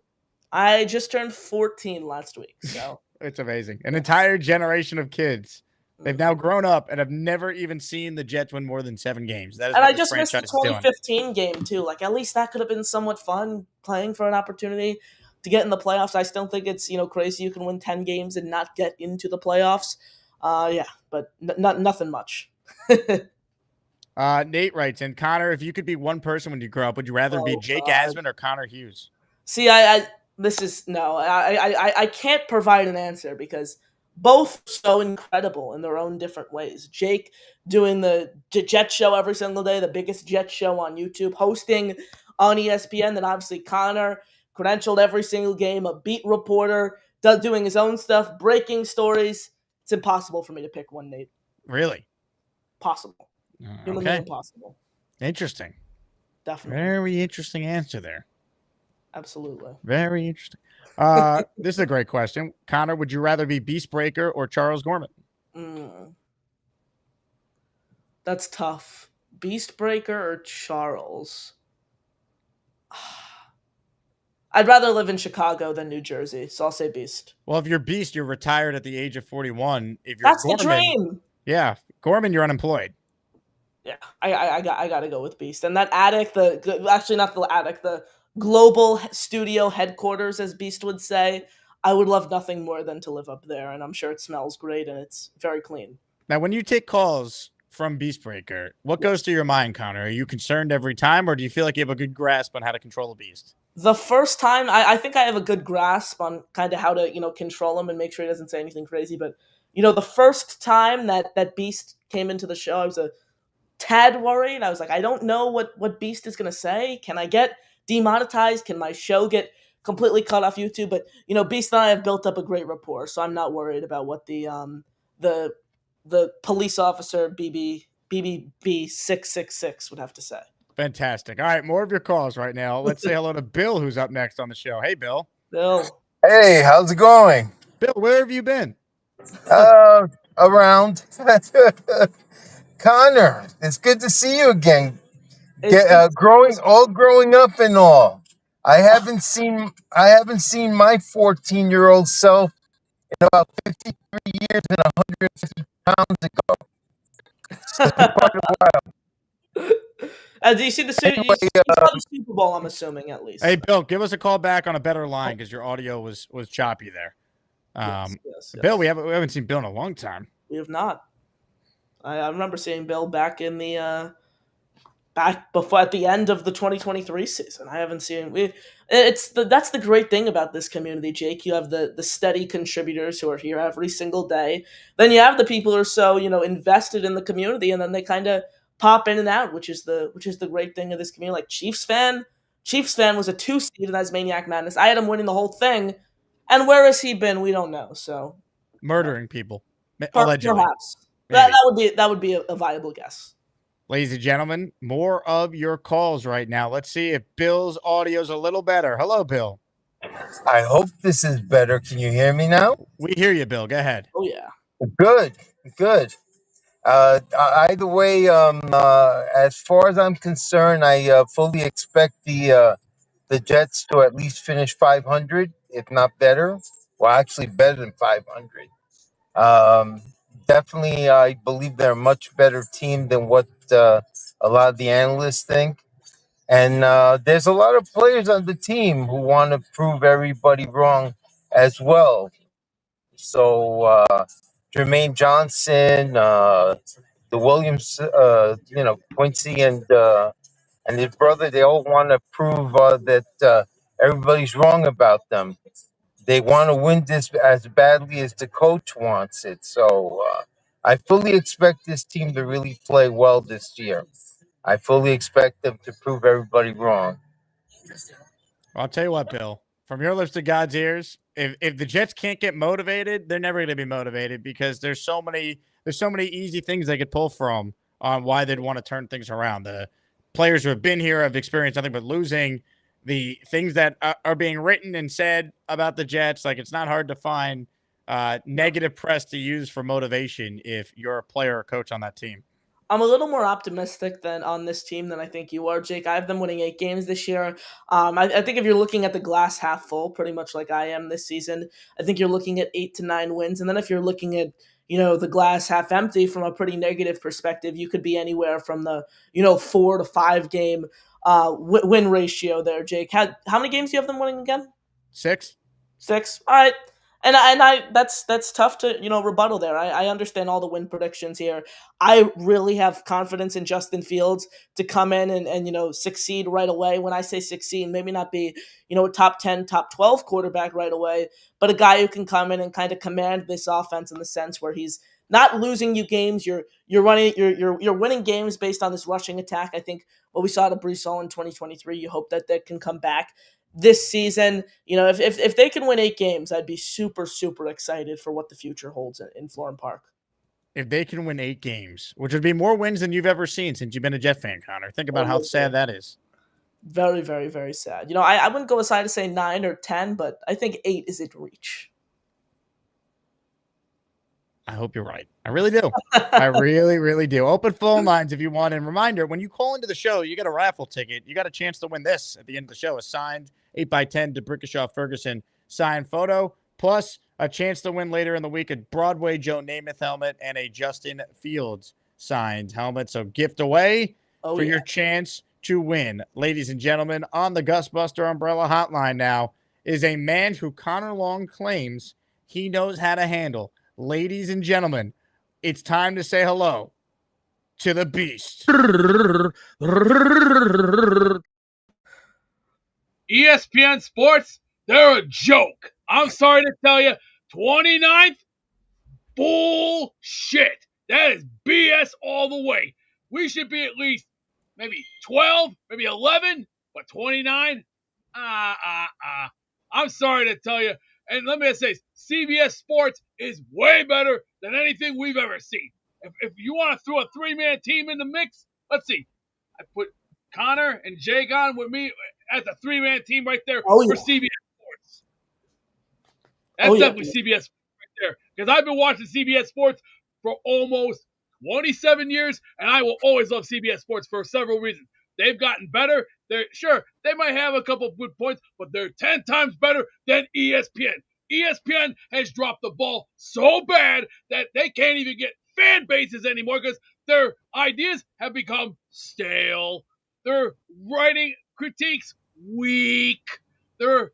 I just turned 14 last week. So it's amazing. An entire generation of kids. They've now grown up and have never even seen the Jets win more than 7 games. That is, and I just missed the 2015 game too. Like at least that could have been somewhat fun, playing for an opportunity to get in the playoffs. I still think it's crazy you can win 10 games and not get into the playoffs. But nothing much. Nate writes, and Connor, if you could be one person when you grow up, would you rather be Jake Asman or Connor Hughes? See, I can't provide an answer because both so incredible in their own different ways. Jake doing the Jet show every single day, the biggest Jet show on YouTube, hosting on ESPN, then obviously Connor, credentialed every single game, a beat reporter, doing his own stuff, breaking stories. It's impossible for me to pick one, Nate. Really? Possible. Humanly impossible. Interesting. Definitely. Very interesting answer there. Absolutely. Very interesting. This is a great question. Connor, would you rather be Beastbreaker or Charles Gorman? That's tough. Beastbreaker or Charles? I'd rather live in Chicago than New Jersey, so I'll say Beast. Well, if you're Beast, you're retired at the age of 41. If you're That's Gorman, the dream. yeah, Gorman, you're unemployed. Yeah, I got to go with Beast. And that attic, actually not the attic, the global studio headquarters, as Beast would say, I would love nothing more than to live up there. And I'm sure it smells great and it's very clean. Now, when you take calls from Beastbreaker, what goes through your mind, Connor? Are you concerned every time, or do you feel like you have a good grasp on how to control a beast? The first time, I think I have a good grasp on kind of how to, control him and make sure he doesn't say anything crazy. But, the first time that Beast came into the show, I was a tad worried. I was like, I don't know what Beast is going to say. Can I get demonetized? Can my show get completely cut off YouTube? But, Beast and I have built up a great rapport, so I'm not worried about what the police officer BBB 666 would have to say. Fantastic. All right, more of your calls right now. Let's say hello to Bill, who's up next on the show. Hey, Bill. Bill. Hey, how's it going? Bill, where have you been? Around. Connor, it's good to see you again. Growing up and all. I haven't seen my 14-year-old self in about 53 years and 150 pounds ago. So it's been quite a while. Do you see the Super? Anyway, you saw the Super Bowl, I'm assuming, at least. Hey, Bill, give us a call back on a better line because your audio was choppy there. Yes. Bill, we haven't seen Bill in a long time. We have not. I remember seeing Bill back in the back before at the end of the 2023 season. I haven't seen that's the great thing about this community, Jake. You have the steady contributors who are here every single day. Then you have the people who are so invested in the community, and then they kind of pop in and out, which is the great thing of this community. Like Chiefs fan was a 2 seed in Asmaniac Madness. I had him winning the whole thing, and where has he been? We don't know. So murdering people, allegedly. Perhaps that would be a viable guess. Ladies and gentlemen, more of your calls right now. Let's see if Bill's audio is a little better. Hello, Bill. I hope this is better. Can you hear me now? We hear you, Bill. Go ahead. Oh yeah. Good. Either way, as far as I'm concerned, I fully expect the Jets to at least finish 500, if not better. Well, actually, better than 500. Definitely, I believe they're a much better team than what a lot of the analysts think. And there's a lot of players on the team who want to prove everybody wrong as well. So Jermaine Johnson, the Williams, Quincy and his brother, they all want to prove that everybody's wrong about them. They want to win this as badly as the coach wants it. So I fully expect this team to really play well this year. I fully expect them to prove everybody wrong. Well, I'll tell you what, Bill, from your lips to God's ears, if the Jets can't get motivated, they're never going to be motivated because there's so many easy things they could pull from on why they'd want to turn things around. The players who have been here have experienced nothing but losing. The things that are being written and said about the Jets, like it's not hard to find negative press to use for motivation if you're a player or coach on that team. I'm a little more optimistic on this team than I think you are, Jake. I have them winning 8 games this year. I think if you're looking at the glass half full, pretty much like I am this season, I think you're looking at 8 to 9 wins. And then if you're looking at, the glass half empty from a pretty negative perspective, you could be anywhere from the, 4 to 5 game win ratio there, Jake. How many games do you have them winning again? 6. 6. All right. And I that's tough to, rebuttal there. I understand all the win predictions here. I really have confidence in Justin Fields to come in and succeed right away. When I say succeed, maybe not be, a top 10, top 12 quarterback right away, but a guy who can come in and kind of command this offense in the sense where he's not losing you games. You're winning games based on this rushing attack. I think what we saw to Brees Hall in 2023, you hope that can come back this season. If they can win 8 games, I'd be super, super excited for what the future holds in Florham Park. If they can win 8 games, which would be more wins than you've ever seen since you've been a Jet fan, Connor. Think about how sad that is. Very, very, very sad. I wouldn't go as high to say 9 or 10, but I think 8 is in reach. I hope you're right. I really do. I really, really do. Open phone lines if you want. And reminder, when you call into the show, you get a raffle ticket. You got a chance to win this at the end of the show. A signed 8x10 DeBrickashaw Ferguson signed photo, plus a chance to win later in the week a Broadway Joe Namath helmet and a Justin Fields signed helmet. So gift away for your chance to win. Ladies and gentlemen, on the Gusbuster Umbrella Hotline now is a man who Connor Long claims he knows how to handle. Ladies and gentlemen, it's time to say hello to the Beast. ESPN Sports, they're a joke. I'm sorry to tell you, 29th? Bullshit. That is BS all the way. We should be at least maybe 12, maybe 11, but 29? I'm sorry to tell you. And let me just say, CBS Sports is way better than anything we've ever seen. If you want to throw a 3-man team in the mix, let's see. I put Connor and Jake on with me as a 3-man team right there for CBS Sports. That's definitely CBS Sports right there. Because I've been watching CBS Sports for almost 27 years, and I will always love CBS Sports for several reasons. They've gotten better. They might have a couple of good points, but they're 10 times better than ESPN. ESPN has dropped the ball so bad that they can't even get fan bases anymore because their ideas have become stale. Their writing critiques weak. Their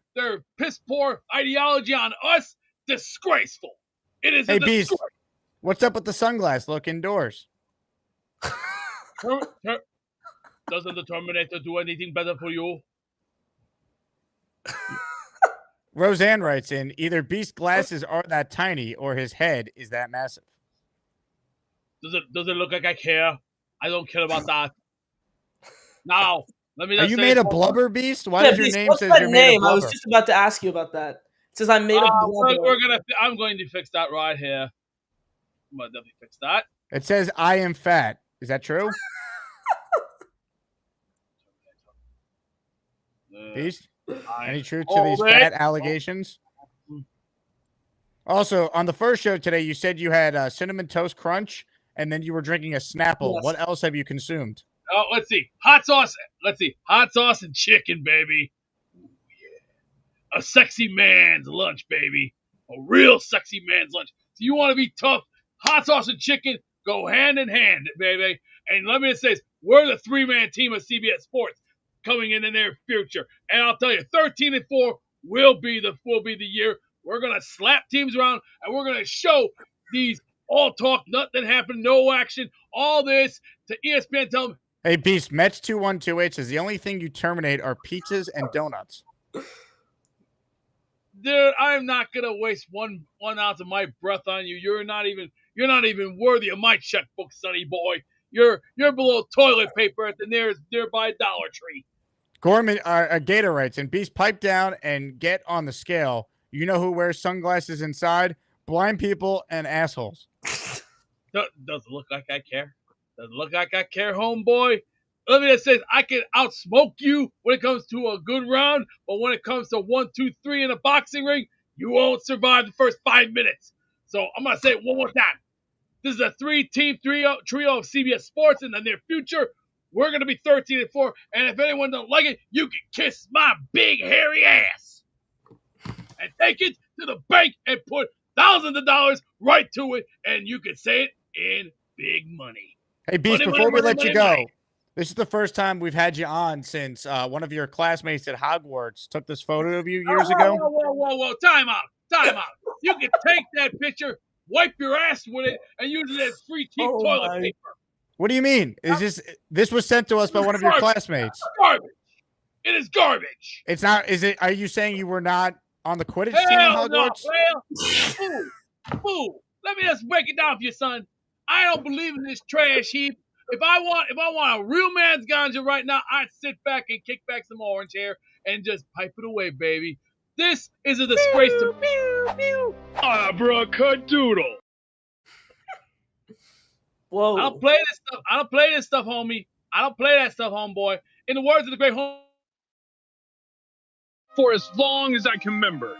piss poor ideology on us disgraceful. It is a disgrace. Beast, what's up with the sunglass look indoors? Doesn't the Terminator do anything better for you? Roseanne writes in, either Beast's glasses are that tiny or his head is that massive. Does it look like I care? I don't care about that. Now, let me just Are you say made of blubber, Beast? Why does your Beast, name what's says that you're name? made of blubber? I was just about to ask you about that. It says I'm made of blubber. I'm going to fix that right here. I'm going to definitely fix that. It says I am fat. Is that true? Beast? Any truth to these fat allegations? Also, on the first show today, you said you had Cinnamon Toast Crunch, and then you were drinking a Snapple. Yes. What else have you consumed? Oh, let's see. Hot sauce. Let's see. Hot sauce and chicken, baby. Ooh, yeah. A sexy man's lunch, baby. A real sexy man's lunch. So you want to be tough? Hot sauce and chicken go hand in hand, baby. And let me just say this. We're the 3-man team of CBS Sports coming in the near future. And I'll tell you, 13-4 will be the year. We're going to slap teams around, and we're going to show these all talk, nothing happened, no action, all this to ESPN. Tell them, hey, Beast, Mets 2128 says the only thing you terminate are pizzas and donuts. Dude, I'm not going to waste one ounce of my breath on you. You're not even worthy of my checkbook, sonny boy. You're below toilet paper at the nearby Dollar Tree. Gorman, Gator writes, and Beast, pipe down and get on the scale. You know who wears sunglasses inside? Blind people and assholes. Does it look like I care? Does it look like I care, homeboy? Let me just say, I can outsmoke you when it comes to a good round, but when it comes to 1, 2, 3 in a boxing ring, you won't survive the first 5 minutes. So I'm going to say it one more time. This is a 3-team trio of CBS Sports in the near future. We're going to be 13-4, and if anyone don't like it, you can kiss my big hairy ass. And take it to the bank and put thousands of dollars right to it, and you can say it in big money. Hey, Beast, before we let you go, this is the first time we've had you on since one of your classmates at Hogwarts took this photo of you years ago. Whoa. Time out. You can take that picture, wipe your ass with it, and use it as free cheap toilet paper. What do you mean? Is this was sent to us by one of your classmates? Garbage. It is garbage. It's not. Is it? Are you saying you were not on the Quidditch team at Hogwarts? Boo. Let me just break it down for you, son. I don't believe in this trash heap. If I want a real man's ganja right now, I'd sit back and kick back some orange hair and just pipe it away, baby. This is a disgrace to me. Abracadabra. Whoa. I don't play this stuff, homie. I don't play that stuff, homeboy. In the words of the great for as long as I can remember.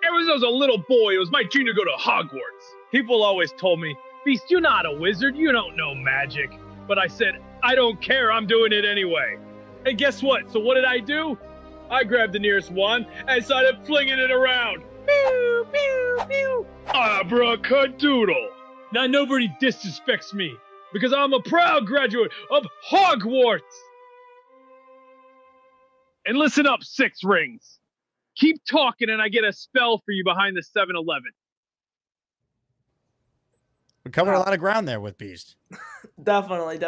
Ever since I was a little boy, it was my dream to go to Hogwarts. People always told me, Beast, you're not a wizard, you don't know magic. But I said, I don't care, I'm doing it anyway. And guess what? So what did I do? I grabbed the nearest wand and started flinging it around. Pew, pew, pew. Abracadabra. Now nobody disrespects me because I'm a proud graduate of Hogwarts. And listen up, Six Rings. Keep talking and I get a spell for you behind the 7-Eleven. We covered a lot of ground there with Beast. Definitely.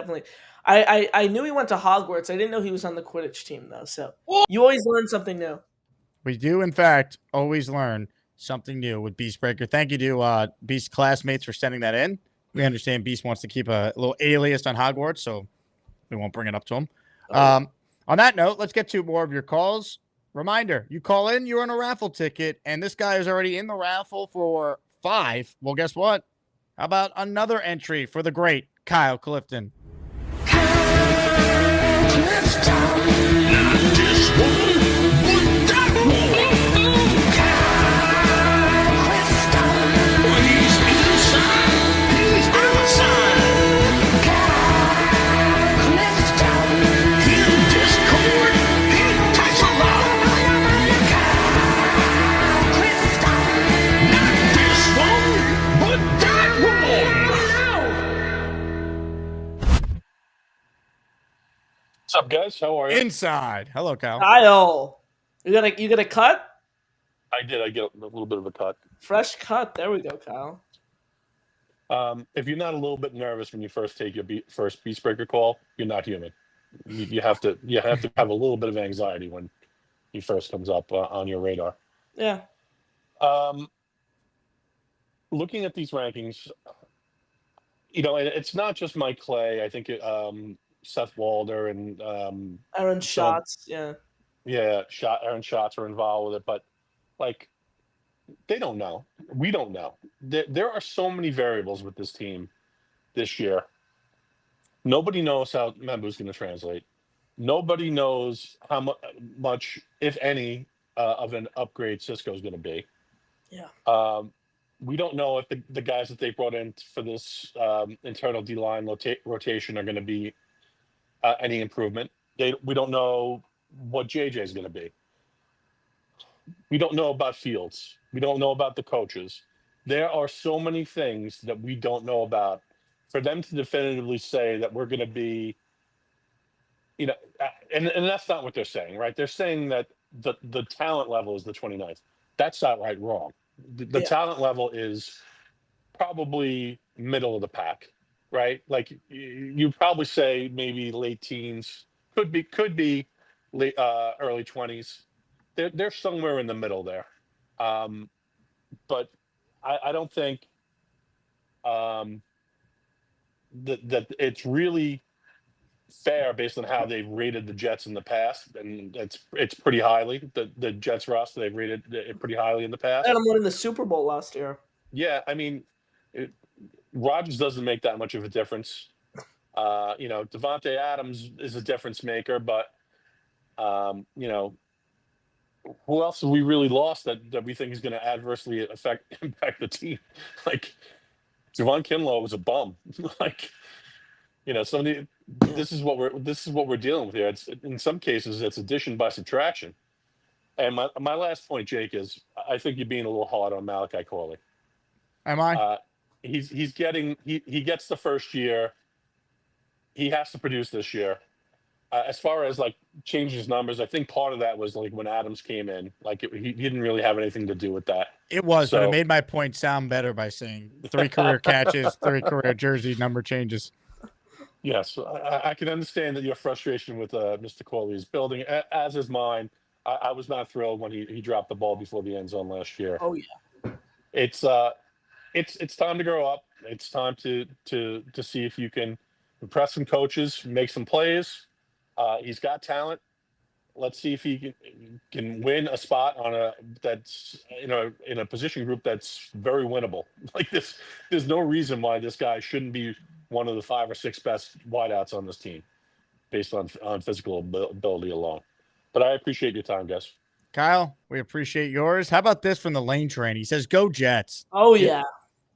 I knew he went to Hogwarts. I didn't know he was on the Quidditch team, though. So you always learn something new. We do, in fact, always learn something new with Beastbreaker. Thank you to Beast classmates for sending that in. We understand Beast wants to keep a little alias on Hogwarts, so we won't bring it up to him. On that note, let's get to more of your calls. Reminder, you call in, you're on a raffle ticket, and this guy is already in the raffle for 5. Well, guess what? How about another entry for the great Kyle Clifton? What's up, guys? How are you? Inside. Hello, Kyle. Kyle, you got a cut? I did. I get a little bit of a cut. Fresh cut. There we go, Kyle. If you're not a little bit nervous when you first take your first Beastbreaker call, you're not human. You have to have a little bit of anxiety when he first comes up on your radar. Yeah. Looking at these rankings, it's not just Mike Clay. I think Seth Walder and Aaron Schatz. Yeah. Aaron Schatz are involved with it, but they don't know. We don't know. There are so many variables with this team this year. Nobody knows how Membu's going to translate. Nobody knows how much, if any, of an upgrade Cisco is going to be. Yeah. We don't know if the guys that they brought in for this internal D-line rotation are going to be any improvement. We don't know what JJ is going to be. We don't know about Fields. We don't know about the coaches. There are so many things that we don't know about. For them to definitively say that we're going to be, and that's not what they're saying, right? They're saying that the talent level is the 29th. That's not right, wrong. The talent level is probably middle of the pack, right? Like you probably say maybe late teens, could be late early 20s. They're somewhere in the middle there. But I don't think that it's really fair based on how they've rated the Jets in the past, and it's pretty highly. The Jets roster, they've rated it pretty highly in the past. And I'm winning the Super Bowl last year. Yeah, I mean, Rodgers doesn't make that much of a difference. Devontae Adams is a difference maker, but who else have we really lost that we think is going to adversely impact the team? Like Javon Kinlaw was a bum. This is what we're dealing with here. It's in some cases it's addition by subtraction. And my last point, Jake, is I think you're being a little hard on Malachi Corley. Am I? He gets the first year. He has to produce this year. As far as changing his numbers, I think part of that was when Adams came in. He didn't really have anything to do with that. It was, but it made my point sound better by saying 3 career catches, 3 career jersey number changes. Yes, I can understand that your frustration with Mr. Corley is building, as is mine. I was not thrilled when he dropped the ball before the end zone last year. Oh yeah. It's time to grow up. It's time to see if you can impress some coaches, make some plays. He's got talent. Let's see if he can win a spot that's in a position group that's very winnable. There's no reason why this guy shouldn't be one of the 5 or 6 best wideouts on this team, based on physical ability alone. But I appreciate your time, guys. Kyle, we appreciate yours. How about this from the Lane Train? He says, "Go Jets." Oh yeah.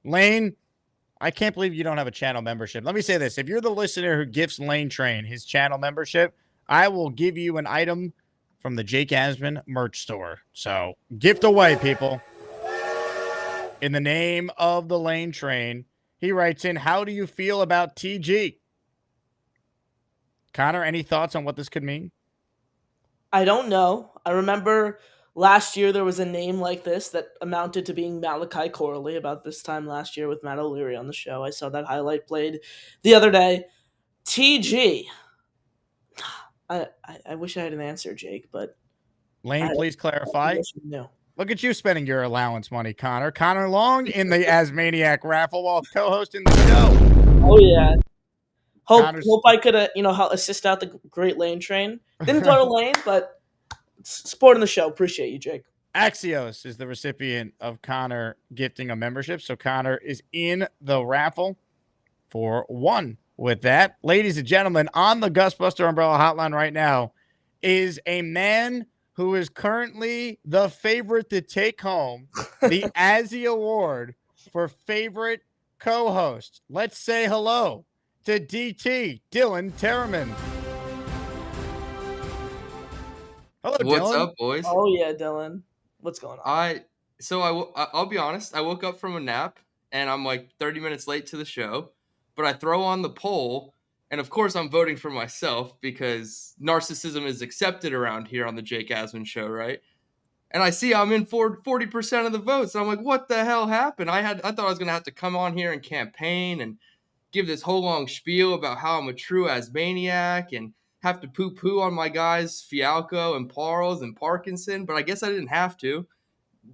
Lane, I can't believe you don't have a channel membership. Let me say this. If you're the listener who gifts Lane Train his channel membership, I will give you an item from the Jake Asman merch store. So gift away, people. In the name of the Lane Train, he writes in, how do you feel about TG? Connor, any thoughts on what this could mean? I don't know. I remember last year there was a name like this that amounted to being Malachi Corley about this time last year with Matt O'Leary on the show. I saw that highlight played the other day. TG. I wish I had an answer, Jake, but Lane, please clarify. No. Look at you spending your allowance money, Connor. Connor Long in the AsmanJake raffle while co-hosting the show. Oh yeah. Hope I could help assist out the great Lane Train. Didn't go to Lane, but supporting the show. Appreciate you, Jake. Axios is the recipient of Connor gifting a membership, so Connor is in the raffle for one. With that, ladies and gentlemen, on the Gusbuster Umbrella Hotline right now is a man who is currently the favorite to take home the Azie Award for favorite co-host. Let's say hello to DT, Dylan Tarman. Hello, Dylan. What's up, boys? Oh yeah, Dylan. What's going on? I'll be honest. I woke up from a nap and I'm like 30 minutes late to the show, but I throw on the poll, and of course I'm voting for myself because narcissism is accepted around here on the Jake Asman show, right? And I see I'm in 40% of the votes, and I'm like, what the hell happened? I thought I was gonna have to come on here and campaign and give this whole long spiel about how I'm a true Asmaniac and have to poo-poo on my guys Fialco and Parles and Parkinson, but I guess I didn't have to.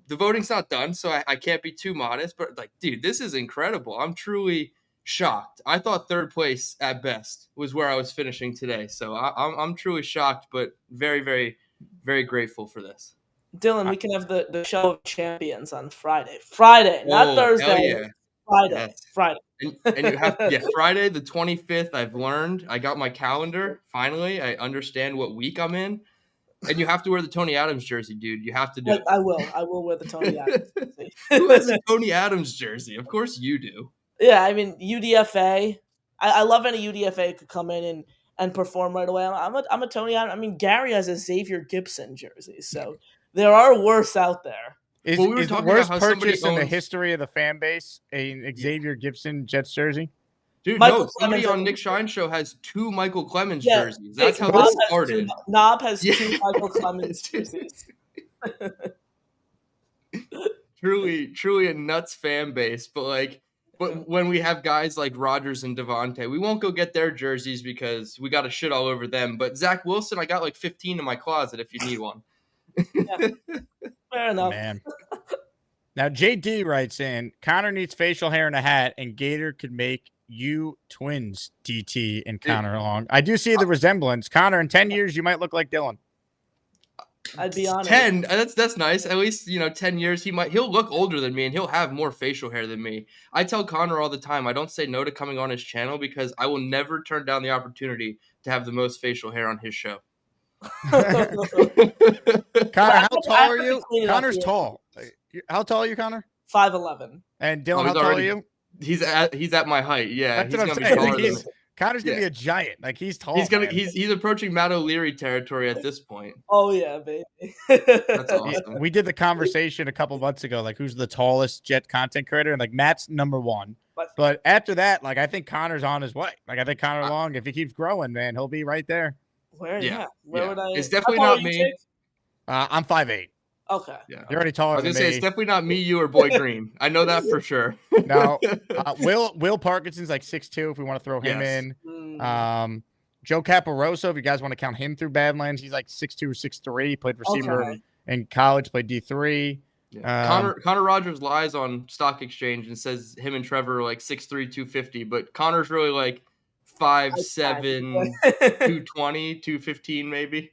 The voting's not done, so I can't be too modest, but like, dude, this is incredible. I'm truly shocked. I thought third place at best was where I was finishing today, so I'm truly shocked, but very, very, very grateful for this. Dylan, we can have the show of champions on Friday. Friday, not Thursday. Hell yeah. Friday. Yes. Friday. And you have Friday the 25th. I've learned. I got my calendar. Finally, I understand what week I'm in. And you have to wear the Tony Adams jersey, dude. You have to do it. I will wear the Tony Adams jersey. Who has a Tony Adams jersey? Of course you do. Yeah, I mean UDFA. I love any UDFA could come in and perform right away. I'm a Tony Adams. I mean Gary has a Xavier Gibson jersey, so there are worse out there. Is the worst purchase in the history of the fan base a Xavier Gibson Jets jersey? Dude, no, somebody on Nick Shine's show has 2 Michael Clemens jerseys. That's how this started. Knob has 2 Michael Clemens jerseys. truly a nuts fan base, but when we have guys like Rodgers and Devontae, we won't go get their jerseys because we got to shit all over them. But Zach Wilson, I got like 15 in my closet if you need one. Yeah. Fair enough. Man. Now, JD writes in, Connor needs facial hair and a hat, and Gator could make you twins, DT and Connor Long. I do see the resemblance. Connor, in 10 years, you might look like Dylan. I'd be honest. 10. That's nice. At least 10 years. He'll look older than me, and he'll have more facial hair than me. I tell Connor all the time, I don't say no to coming on his channel because I will never turn down the opportunity to have the most facial hair on his show. Connor, how tall are you? Connor's tall. How tall are you, Connor? 5'11". And Dylan, how tall are you? He's at my height. Yeah, that's what I'm saying. Connor's gonna be a giant. Like he's tall. He's approaching Matt O'Leary territory at this point. Oh yeah, baby. That's awesome. We did the conversation a couple months ago, like who's the tallest Jet content creator, and like Matt's number 1. But after that, like I think Connor's on his way. Like I think Connor Long, if he keeps growing, man, he'll be right there. Where would I? It's definitely not me. I'm 5'8". Okay. Yeah. You're already taller than me. I was gonna say it's definitely not me, you, or Boy Green. I know that for sure. No, Will Parkinson's like 6'2", if we want to throw him in. Joe Caporoso, if you guys want to count him through Badlands, he's like 6'2" or 6'3". He played receiver in college, played D3. Yeah. Connor Rogers lies on Stock Exchange and says him and Trevor are like 6'3", 250, but Connor's really like 5'7", 220, 215 maybe.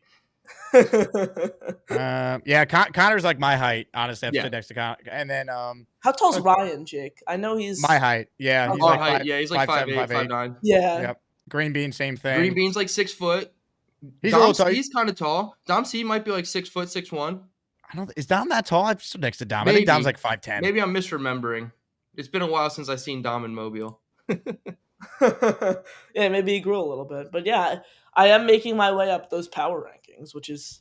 Connor's like my height, honestly. I'm sitting next to Connor. And then how tall's Ryan, Jake? I know he's my height. Yeah, he's like height. He's like 5'8", 5'9". Yeah. Yep. Green Bean, same thing. Green Bean's like 6 foot. He's a little tall. He's kind of tall. Dom C might be like 6 foot, 6'1". Is Dom that tall? I'm still next to Dom. I think Dom's like 5'10". Maybe I'm misremembering. It's been a while since I've seen Dom in Mobile. Yeah, maybe he grew a little bit, but yeah, I am making my way up those power rankings, which is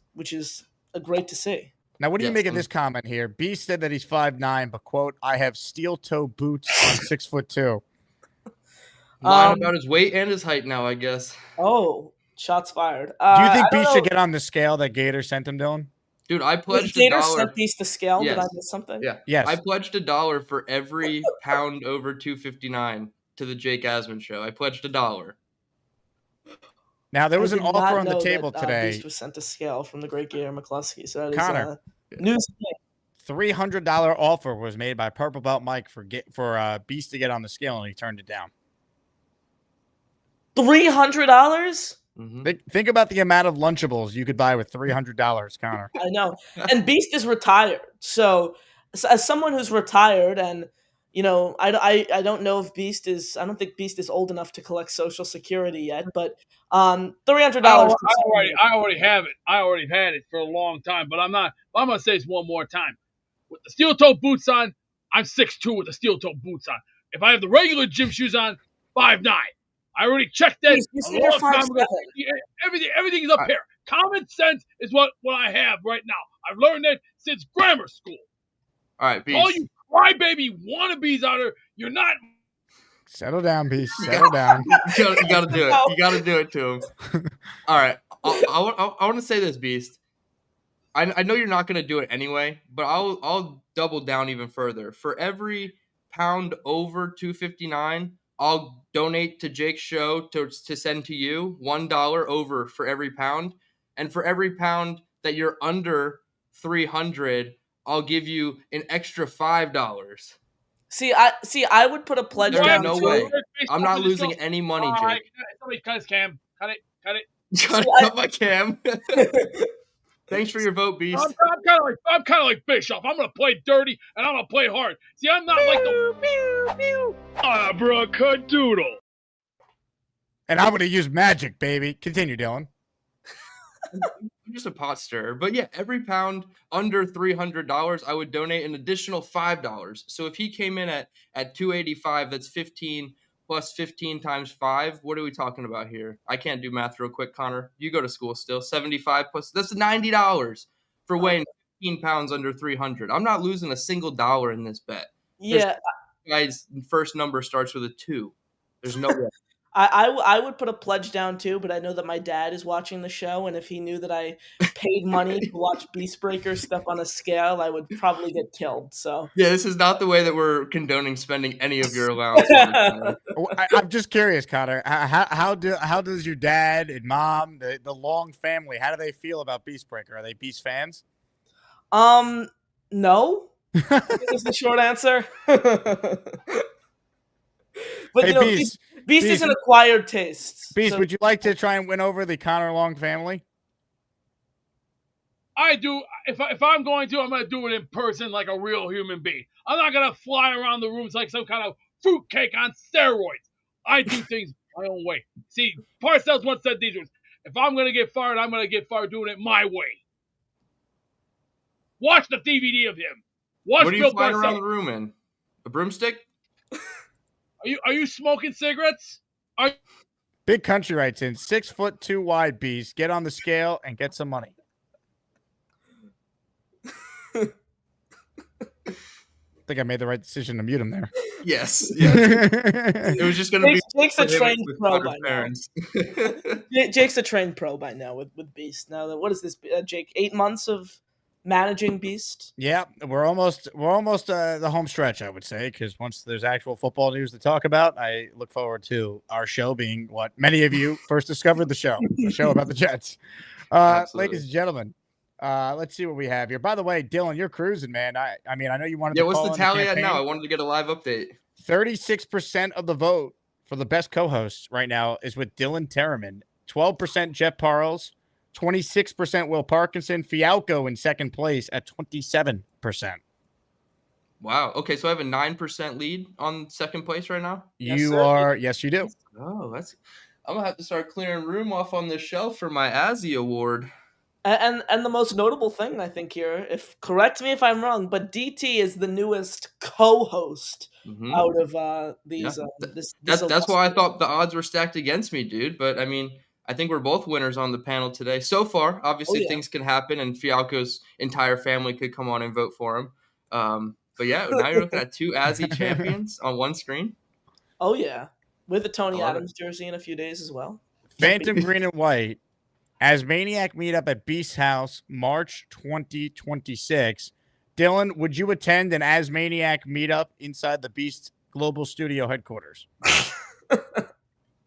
great to see. Now, what do you Yes, make of this comment here? Beast said that he's 5'9", but quote, "I have steel toe boots on 6'2". Lying about his weight and his height now, I guess. Oh, shots fired. Do you think I don't Beast should know. get on the scale that Gator sent him, Dylan? Dude, I pledged Gator $1. sent Beast the scale. Yes. Did I miss something? Yeah. Yes. I pledged $1 for every pound over 259 to the Jake Asman show. I pledged $1. Now, there was an I did offer not on the know table that, today. Beast was sent a scale from the great Gator McCluskey. So that Connor. is news to me. $300 offer was made by Purple Belt Mike for Beast to get on the scale, and he turned it down. $300? Think about the amount of Lunchables you could buy with $300, Connor. I know. And Beast is retired. So as someone who's retired, and I don't know if Beast is. I don't think Beast is old enough to collect Social Security yet. But $300. I already have it. I already had it for a long time, but I'm not. I'm gonna say this one more time. With the steel toe boots on, I'm 6'2" with the steel toe boots on. If I have the regular gym shoes on, 5'9". I already checked that a long time ago. Everything is up here. Common sense is what I have right now. I've learned that since grammar school. All right, Beast. All you crybaby wannabes out there, you're not. Settle down, Beast. Settle down. You gotta do it. You gotta do it to him. All right. I want to say this, Beast. I know you're not gonna do it anyway, but I'll double down even further. For every pound over 259, I'll donate to Jake's show to send to you $1 over for every pound, and for every pound that you're under 300, I'll give you an extra $5. See, I would put a pledge down. There's no way. I'm not losing any money, Jake. Somebody cut his cam. Cut it. Cut my cam. Thanks for your vote, Beast. I'm kind of like Bischoff. I'm gonna play dirty and I'm gonna play hard. See, I'm not like the abracadabra. And I'm gonna use magic, baby. Continue, Dylan. I'm just a pot stirrer. But yeah, every pound under $300, I would donate an additional $5. So if he came in at 285, that's 15 plus 15 times 5. What are we talking about here? I can't do math real quick, Connor. You go to school still. 75 plus, that's $90 for weighing 15 pounds under 300. I'm not losing a single dollar in this bet. Yeah. Guy's first number starts with a 2. There's no way. I would put a pledge down too, but I know that my dad is watching the show, and if he knew that I paid money to watch Beastbreaker stuff on a scale, I would probably get killed. So yeah, this is not the way that we're condoning spending any of your allowance. I'm just curious, Connor. How does your dad and mom, the Long family, how do they feel about Beastbreaker? Are they Beast fans? No. Is the short answer. But hey, Beast is an acquired taste. Beast, so would you like to try and win over the Connor Long family? I do. If I'm going to, I'm going to do it in person like a real human being. I'm not going to fly around the rooms like some kind of fruitcake on steroids. I do things my own way. See, Parcells once said these words: if I'm going to get fired, I'm going to get fired doing it my way. Watch the DVD of him. Watch what are you Bill flying Parcells. Around the room in? A broomstick? Are you smoking cigarettes? Big Country writes in 6'2" wide, Beast. Get on the scale and get some money. I think I made the right decision to mute him there. Yes. It was just going to be. Jake's a trained pro by now. Jake's a trained pro by now with Beast. Now, what is this, Jake? 8 months of managing Beast? Yeah, we're almost the home stretch, I would say, because once there's actual football news to talk about, I look forward to our show being what many of you first discovered the show about the Jets. Ladies and gentlemen, let's see what we have here. By the way, Dylan, you're cruising, man. I mean, I know you wanted to what's call the tally at now? I wanted to get a live update. 36% of the vote for the best co-host right now is with Dylan Tarman. 12% Jeff Parles. 26% Will Parkinson. Fialco in second place at 27%. Wow. Okay, so I have a 9% lead on second place right now? Yes, you do. Oh, I'm going to have to start clearing room off on this shelf for my Azie Award. And the most notable thing I think here, if correct me if I'm wrong, but DT is the newest co-host Hmm. out of Yeah, these this that's why I illustrious. thought the odds were stacked against me, dude. But I mean, I think we're both winners on the panel today so far. Oh Obviously, yeah. things can happen, and Fialco's entire family could come on and vote for him. But yeah, now you're looking at two Azie champions on one screen. Oh yeah. With a I Tony love it. Adams jersey in a few days as well. Phantom Green and White, Asmaniac meetup at Beast House, March 2026. Dylan, would you attend an Asmaniac meetup inside the Beast Global Studio headquarters?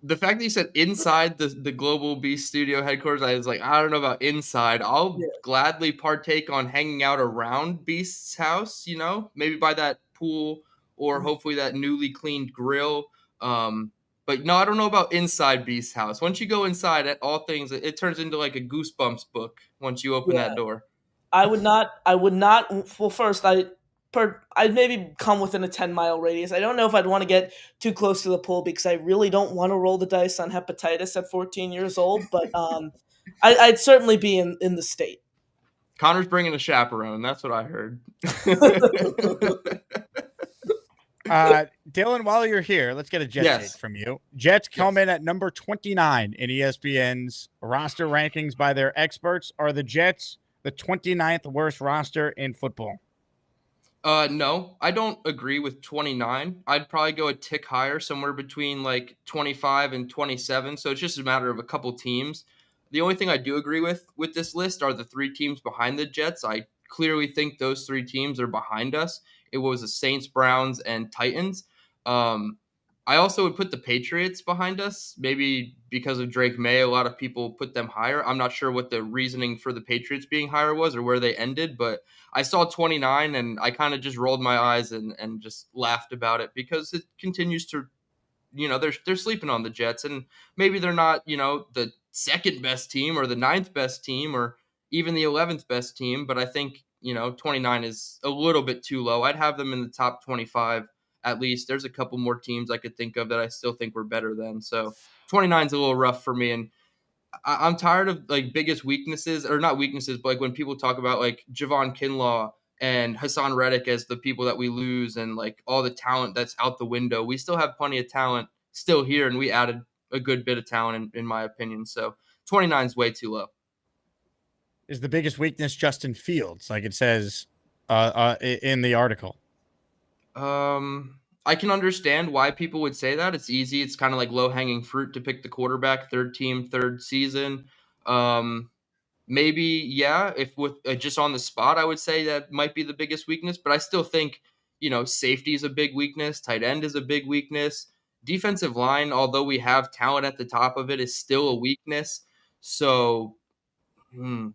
The fact that you said inside the Global Beast Studio headquarters, I was like, I don't know about inside. I'll Yeah. gladly partake on hanging out around Beast's house, maybe by that pool or hopefully that newly cleaned grill. But no, I don't know about inside Beast's house. Once you go inside, at all things, it turns into like a Goosebumps book once you open Yeah. that door. I would not. Well, first, I'd maybe come within a 10-mile radius. I don't know if I'd want to get too close to the pool because I really don't want to roll the dice on hepatitis at 14 years old. But I'd certainly be in the state. Connor's bringing a chaperone. That's what I heard. Dylan, while you're here, let's get a Jet Yes. take from you. Jets come in at number 29 in ESPN's roster rankings by their experts. Are the Jets the 29th worst roster in football? No, I don't agree with 29. I'd probably go a tick higher, somewhere between like 25 and 27. So it's just a matter of a couple teams. The only thing I do agree with this list are the three teams behind the Jets. I clearly think those three teams are behind us. It was the Saints, Browns, and Titans. I also would put the Patriots behind us, maybe because of Drake May. A lot of people put them higher. I'm not sure what the reasoning for the Patriots being higher was or where they ended, but I saw 29 and I kind of just rolled my eyes and just laughed about it because it continues to, they're sleeping on the Jets, and maybe they're not, the second best team or the ninth best team or even the 11th best team, but I think, 29 is a little bit too low. I'd have them in the top 25 at least. There's a couple more teams I could think of that I still think were better than. So 29 is a little rough for me, and I'm tired of like biggest weaknesses, or not weaknesses, but like when people talk about like Javon Kinlaw and Hassan Reddick as the people that we lose and like all the talent that's out the window. We still have plenty of talent still here, and we added a good bit of talent in my opinion. So 29 is way too low. Is the biggest weakness Justin Fields, like it says in the article? I can understand why people would say that. It's easy. It's kind of like low-hanging fruit to pick the quarterback, third team, third season. Maybe, yeah, if with just on the spot, I would say that might be the biggest weakness. But I still think, safety is a big weakness. Tight end is a big weakness. Defensive line, although we have talent at the top of it, is still a weakness. So,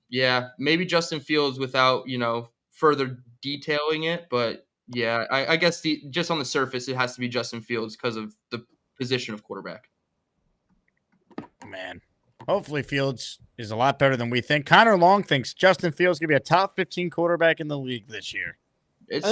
yeah, maybe Justin Fields without, further detailing it. But yeah, I guess just on the surface, it has to be Justin Fields because of the position of quarterback. Man, hopefully Fields is a lot better than we think. Connor Long thinks Justin Fields could be a top 15 quarterback in the league this year. It's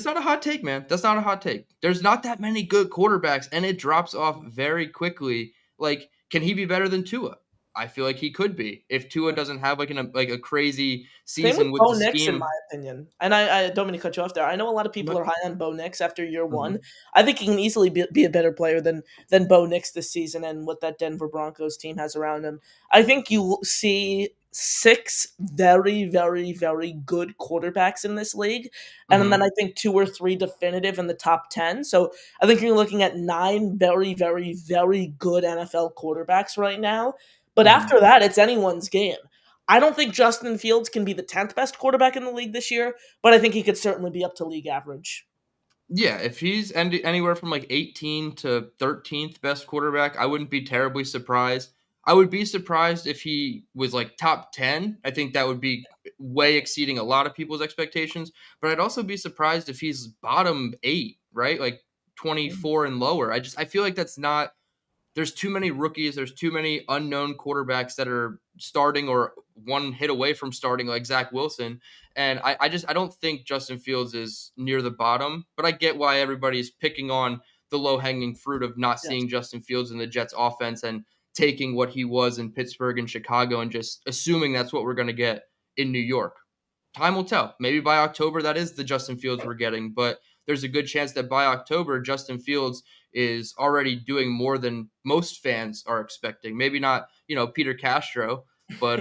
not a hot take, man. That's not a hot take. There's not that many good quarterbacks, and it drops off very quickly. Like, can he be better than Tua? I feel like he could be if Tua doesn't have like a crazy season with Bo the Nix, in scheme. my opinion. And I don't mean to cut you off there. I know a lot of people are high on Bo Nix after year one. Mhm. I think he can easily be a better player than Bo Nix this season and what that Denver Broncos team has around him. I think you see 6 very, very, very good quarterbacks in this league. And then I think 2 or 3 definitive in the top 10. So I think you're looking at 9 very, very, very good NFL quarterbacks right now. But after that, it's anyone's game. I don't think Justin Fields can be the 10th best quarterback in the league this year, but I think he could certainly be up to league average. Yeah, if he's anywhere from like 18 to 13th best quarterback, I wouldn't be terribly surprised. I would be surprised if he was like top 10. I think that would be way exceeding a lot of people's expectations. But I'd also be surprised if he's bottom 8, right? Like 24 and lower. I feel like that's not. There's too many rookies. There's too many unknown quarterbacks that are starting or one hit away from starting, like Zach Wilson. And I don't think Justin Fields is near the bottom, but I get why everybody's picking on the low-hanging fruit of not seeing Justin Fields in the Jets offense and taking what he was in Pittsburgh and Chicago and just assuming that's what we're going to get in New York. Time will tell. Maybe by October, that is the Justin Fields we're getting, but there's a good chance that by October, Justin Fields is already doing more than most fans are expecting. Maybe not, Peter Castro, but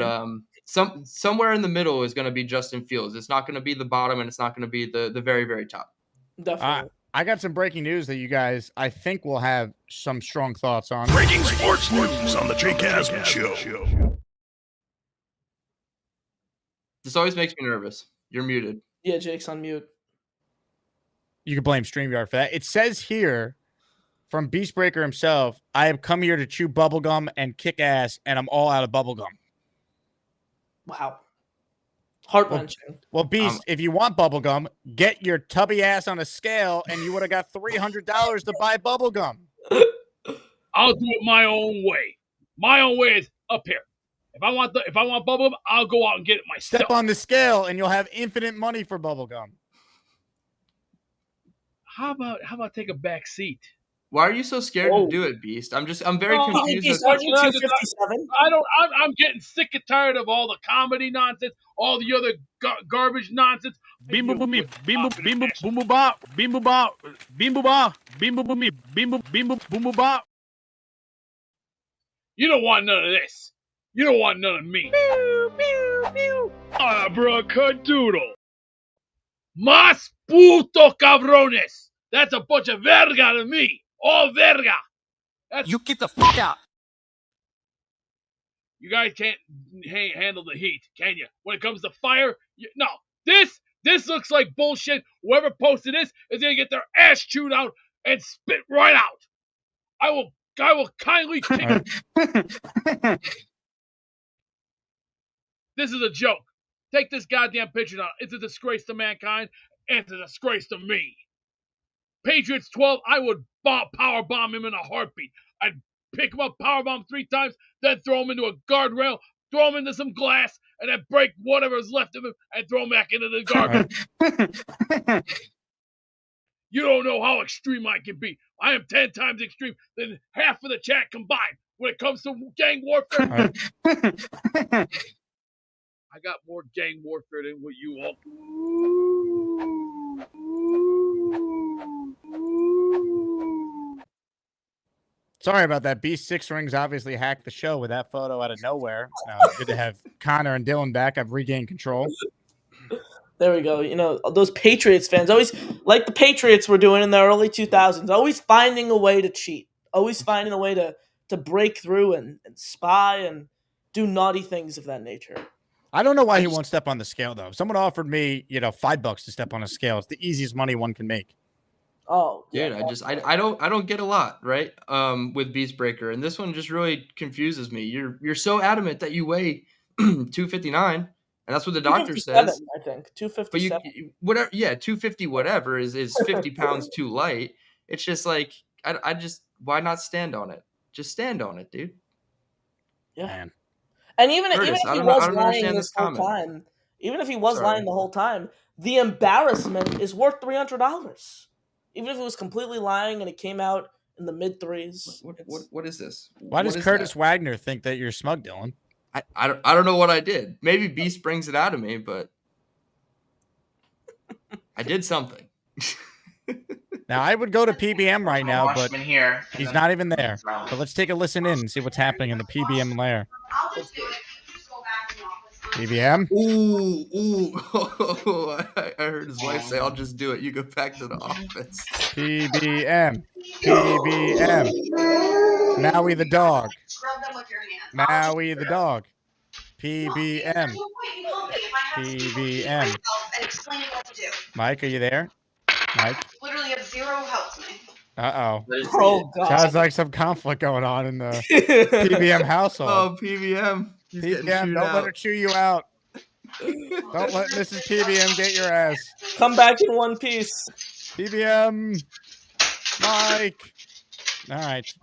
somewhere in the middle is going to be Justin Fields. It's not going to be the bottom, and it's not going to be the very, very top. Definitely. I got some breaking news that you guys, I think, will have some strong thoughts on. Breaking sports news on the Jake Asman Show. This always makes me nervous. You're muted. Yeah, Jake's on mute. You can blame StreamYard for that. It says here from Beastbreaker himself, I have come here to chew bubblegum and kick ass, and I'm all out of bubblegum. Wow. Heart-wrenching. Well, Beast, if you want bubblegum, get your tubby ass on a scale, and you would have got $300 to buy bubblegum. I'll do it my own way. My own way is up here. If I want bubblegum, I'll go out and get it myself. Step on the scale, and you'll have infinite money for bubblegum. How about take a back seat? Why are you so scared to do it, Beast? I'm very confused. Aren't you 257? I'm getting sick and tired of all the comedy nonsense, all the other garbage nonsense. Bim boom boom bim boom bim boom boom boom bop bim boom bop bim boom bop bim boom boom bim boom bim boom boom boom bop. You don't want none of this. You don't want none of me. Abracadoodle. Mas puto cabrones. That's a bunch of verga to me. All verga. You get the fuck out. You guys can't handle the heat, can you? When it comes to fire, no. This looks like bullshit. Whoever posted this is gonna get their ass chewed out and spit right out. I will kindly take. This is a joke. Take this goddamn picture down. It's a disgrace to mankind, and it's a disgrace to me. Patriots 12, I would power bomb him in a heartbeat. I'd pick him up, power bomb 3 times, then throw him into a guardrail, throw him into some glass, and then break whatever's left of him and throw him back into the garbage. You don't know how extreme I can be. I am 10 times extreme than half of the chat combined when it comes to gang warfare. I got more gang warfare than what you all. Sorry about that. Beast 6 Rings obviously hacked the show with that photo out of nowhere. Good to have Connor and Dylan back. I've regained control. There we go. Those Patriots fans, always like the Patriots were doing in the early 2000s, always finding a way to cheat, always finding a way to break through and spy and do naughty things of that nature. I don't know why he won't step on the scale, though. If someone offered me, $5 to step on a scale, it's the easiest money one can make. Oh, dude, yeah. I don't get a lot, right? With Beastbreaker, and this one just really confuses me. You're so adamant that you weigh 259, and that's what the doctor says. I think 257. But you whatever, 250 whatever is 50 pounds too light. It's just like I just why not stand on it? Just stand on it, dude. Yeah. Man. And even if he was lying this whole comment. time, even if he was lying the whole time, the embarrassment is worth $300. Even if it was completely lying and it came out in the mid threes. What is this? Why does Curtis Wagner think that you're smug, Dylan? I don't know what I did. Maybe Beast brings it out of me, but I did something. Now, I would go to PBM right now, but he's not even there. So let's take a listen in and see what's happening in the PBM lair. I'll just do it. Just go back in the office. PBM? Ooh. I heard his wife say, I'll just do it. You go back to the office. PBM. Maui the dog. Scrub them with your hands. Maui the dog. PBM. PBM. And explaining what to do. Mike, are you there? Mike? Literally of zero help to me. Uh-oh. Oh, God. Sounds like some conflict going on in the PBM household. Oh, PBM. PBM, don't let her chew you out. Don't let Mrs. PBM get your ass. Come back in one piece. PBM. Mike. All right.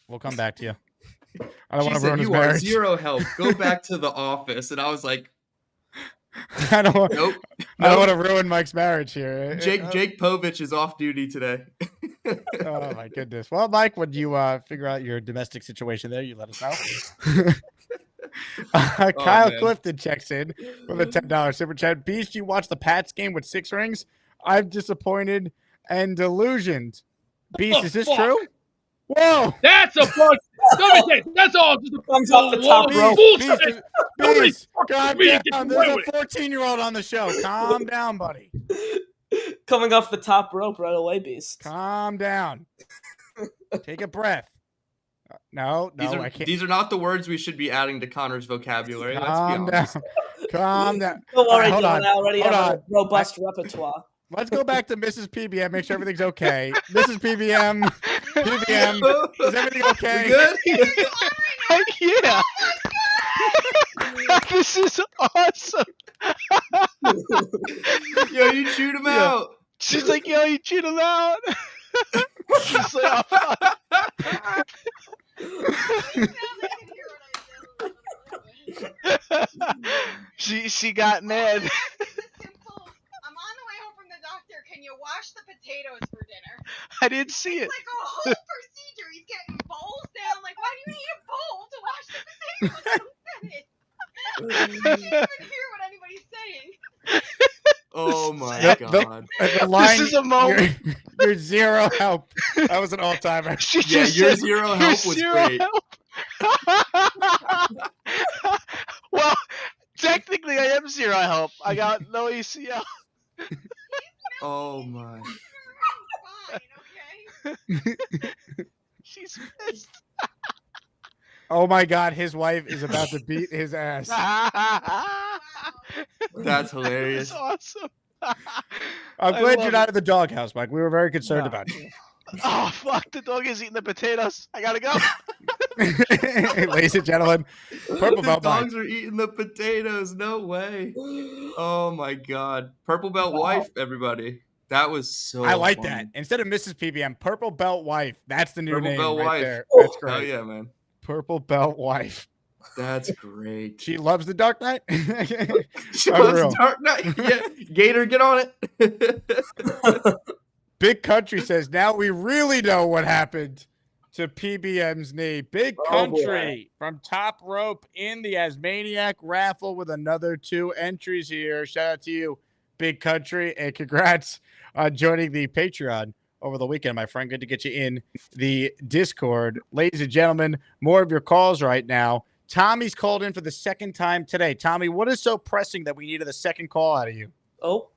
We'll come back to you. I don't want to ruin his you are marriage. zero help. Go back to the office. And I was like, I don't want. Nope. I don't want to ruin Mike's marriage here. Jake Povich is off duty today. Oh my goodness. Well, Mike, when you figure out your domestic situation there, you let us know. Kyle Clifton checks in with a $10 super chat. Beast, you watched the Pats game with 6 rings? I'm disappointed and delusioned. Beast, is this true? Whoa! That's a bunch. Let me say, that's all just a Comes off the top rope. Beast, calm down. There's a 14-year-old on the show. Calm down, buddy. Coming off the top rope right away, Beast. Calm down. Take a breath. No, I can't. These are not the words we should be adding to Connor's vocabulary. Calm Let's down. Calm down. Don't worry, Hold John. on. I already Hold have on. a robust repertoire. Let's go back to Mrs. PBM, make sure everything's okay. Mrs. PBM, is everything okay? Good? Yeah. This is awesome. Yo, you chewed him out. She's like, yo, you chewed him out. She's like, oh, fuck. She got mad. I'm on the way home from the doctor. Can you wash the potatoes for dinner? I didn't see it. It's like a whole procedure. He's getting bowls down. Like, why do you need a bowl to wash the potatoes? I don't get it. I can't even hear what anybody's saying. Oh my god. The line, This is a moment. You're zero help. That was an all-timer. Yeah, your zero help was great. Well, technically, I am zero help. I got no ACL. Oh my. Fine, okay? She's pissed. Oh my God, his wife is about to beat his ass. That's hilarious. That's awesome. I'm glad you're not in the doghouse, Mike. We were very concerned about you. Oh, fuck. The dog is eating the potatoes. I gotta go. Ladies and gentlemen, Purple The Belt Mike. dogs are eating the potatoes. No way. Oh my god. Purple belt wife, everybody. That was so I like funny. that. Instead of Mrs. PBM, Purple Belt Wife. That's the new Purple name belt right wife. there. That's great. Hell yeah, man. Purple Belt Wife. That's great. She loves the Dark Knight. She Unreal. loves Dark Knight. Yeah. Gator, get on it. Big Country says, now we really know what happened to PBM's knee. Big Country from Top Rope in the Asmaniac raffle with another 2 entries here. Shout out to you, Big Country, and congrats on joining the Patreon over the weekend, my friend. Good to get you in the Discord. Ladies and gentlemen, more of your calls right now. Tommy's called in for the second time today. Tommy, what is so pressing that we needed a second call out of you? Oh,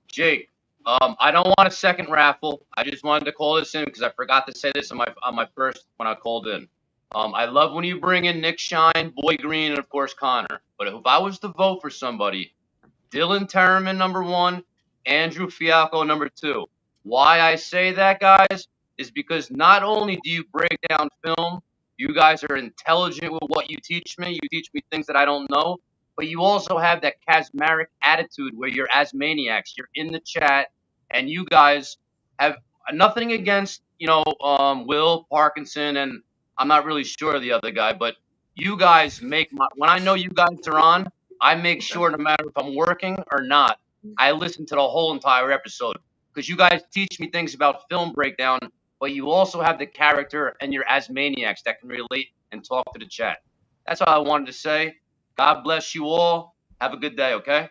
Jake, I don't want a second raffle. I just wanted to call this in because I forgot to say this on my first when I called in. I love when you bring in Nick Shine, Boy Green, and of course Connor. But if I was to vote for somebody, Dylan Tarman #1, Andrew Fialco #2. Why I say that, guys, is because not only do you break down film, you guys are intelligent with what you teach me. You teach me things that I don't know. But you also have that charismatic attitude where you're Asmaniacs. You're in the chat, and you guys have nothing against, Will Parkinson, and I'm not really sure of the other guy. But you guys when I know you guys are on, I make sure no matter if I'm working or not, I listen to the whole entire episode. Because you guys teach me things about film breakdown, but you also have the character and you're Asmaniacs that can relate and talk to the chat. That's all I wanted to say. God bless you all. Have a good day, okay?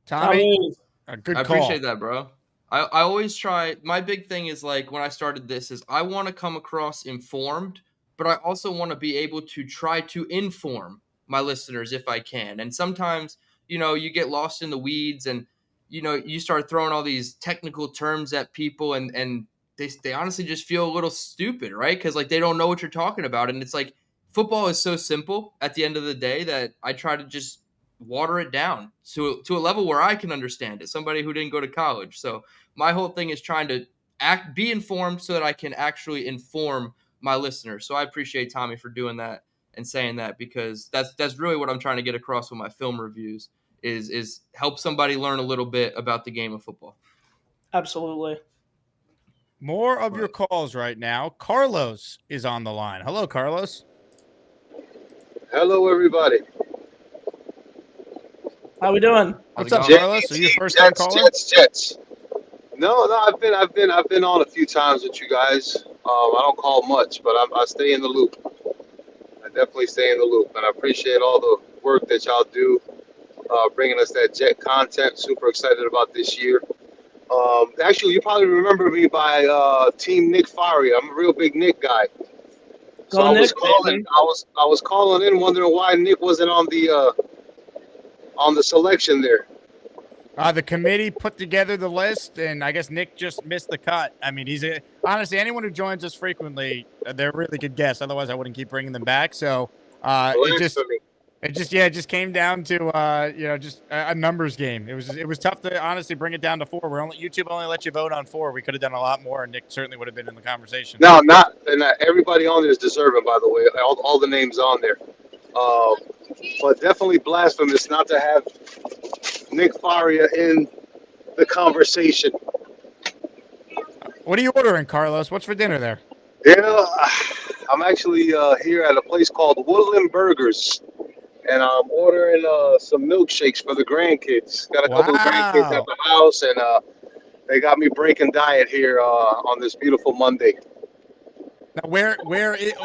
Tommy, a good I call. appreciate that, bro. I always try. My big thing is like when I started this is I want to come across informed, but I also want to be able to try to inform my listeners if I can. And sometimes, you get lost in the weeds and, you start throwing all these technical terms at people and they honestly just feel a little stupid, right? Because like they don't know what you're talking about. And it's like football is so simple at the end of the day that I try to just water it down to a level where I can understand it. Somebody who didn't go to college. So my whole thing is trying to be informed so that I can actually inform my listeners. So I appreciate Tommy for doing that and saying that, because that's really what I'm trying to get across with my film reviews is help somebody learn a little bit about the game of football. absolutely. More of your calls right now. Carlos is on the line. Hello, Carlos. Hello, everybody. How we doing? What's up, going? Carlos? Are you a first time caller? Jets. No, I've been on a few times with you guys. I don't call much, but I stay in the loop. I definitely stay in the loop, and I appreciate all the work that y'all do, bringing us that Jet content. Super excited about this year. Actually, you probably remember me by Team Nick Faria. I'm a real big Nick guy. So Go I was Nick, calling. baby. I was calling in, wondering why Nick wasn't on the selection there. The committee put together the list, and I guess Nick just missed the cut. I mean, honestly, anyone who joins us frequently, they're a really good guest. Otherwise, I wouldn't keep bringing them back. So it just came down to just a numbers game. It was tough to honestly bring it down to 4. YouTube only let you vote on 4. We could have done a lot more, and Nick certainly would have been in the conversation. No, not everybody on there is deserving. By the way, all the names on there. But definitely blasphemous not to have Nick Faria in the conversation. What are you ordering, Carlos? What's for dinner there? I'm actually here at a place called Woodland Burgers, and I'm ordering some milkshakes for the grandkids. Got a couple of grandkids at the house, and they got me breaking diet here on this beautiful Monday. Now, where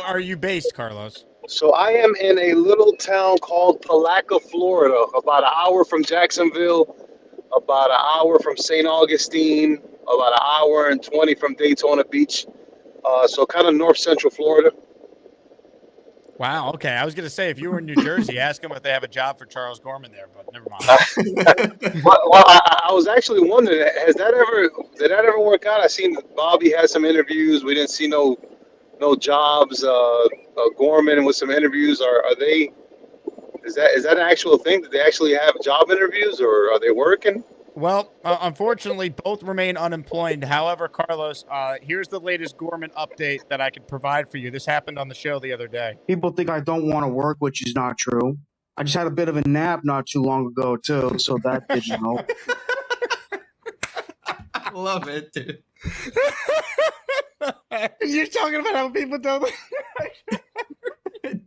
are you based, Carlos? So I am in a little town called Palaca, Florida, about an hour from Jacksonville, about an hour from St. Augustine, about an hour and 20 from Daytona Beach. So kind of north central Florida. Wow. Okay. I was going to say, if you were in New Jersey, ask them if they have a job for Charles Gorman there, but never mind. Well, I was actually wondering, did that ever work out? I seen Bobby had some interviews. We didn't see no jobs. Gorman with some interviews. Is that an actual thing? Did they actually have job interviews, or are they working? Well, unfortunately, both remain unemployed. However, Carlos, here's the latest Gorman update that I could provide for you. This happened on the show the other day. People think I don't want to work, which is not true. I just had a bit of a nap not too long ago, too, so that didn't help. I love it, dude. You're talking about how people don't.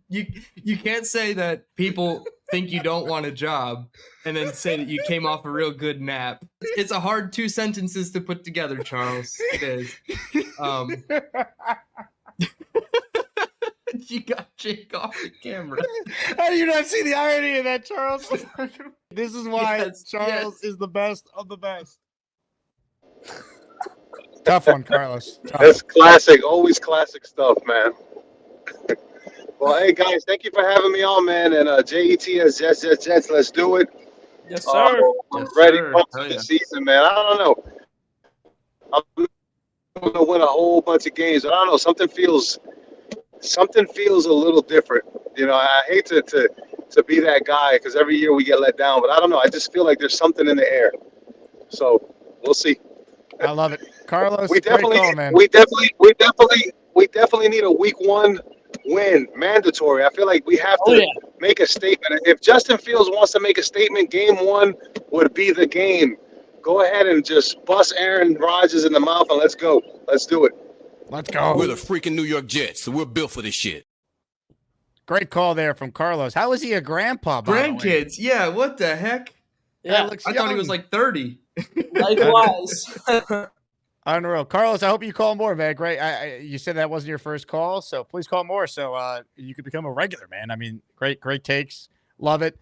You can't say that people think you don't want a job and then say that you came off a real good nap. It's a hard 2 sentences to put together, Charles. It is. You got Jake off the camera. How do you not see the irony of that, Charles? This is why Charles is the best of the best. Tough one, Carlos. Tough. That's classic. Always classic stuff, man. Well, hey, guys, thank you for having me on, man. And JETS, Jets, let's do it. Yes, sir. I'm ready for the season, man. I don't know. I'm going to win a whole bunch of games, but I don't know. Something feels a little different. You know, I hate to be that guy because every year we get let down, but I don't know. I just feel like there's something in the air. So we'll see. I love it, Carlos. We definitely, great call, man. we definitely need a week 1 win, mandatory. I feel like we have to make a statement. If Justin Fields wants to make a statement, game 1 would be the game. Go ahead and just bust Aaron Rodgers in the mouth and let's go. Let's do it. Let's go. We're the freaking New York Jets, so we're built for this shit. Great call there from Carlos. How is he a grandpa, by the way? Grandkids, yeah, what the heck? Yeah, I thought he was like 30. Likewise. Unreal. Carlos, I hope you call more, man. Great. You said that wasn't your first call, so please call more so you could become a regular, man. I mean, great takes. Love it.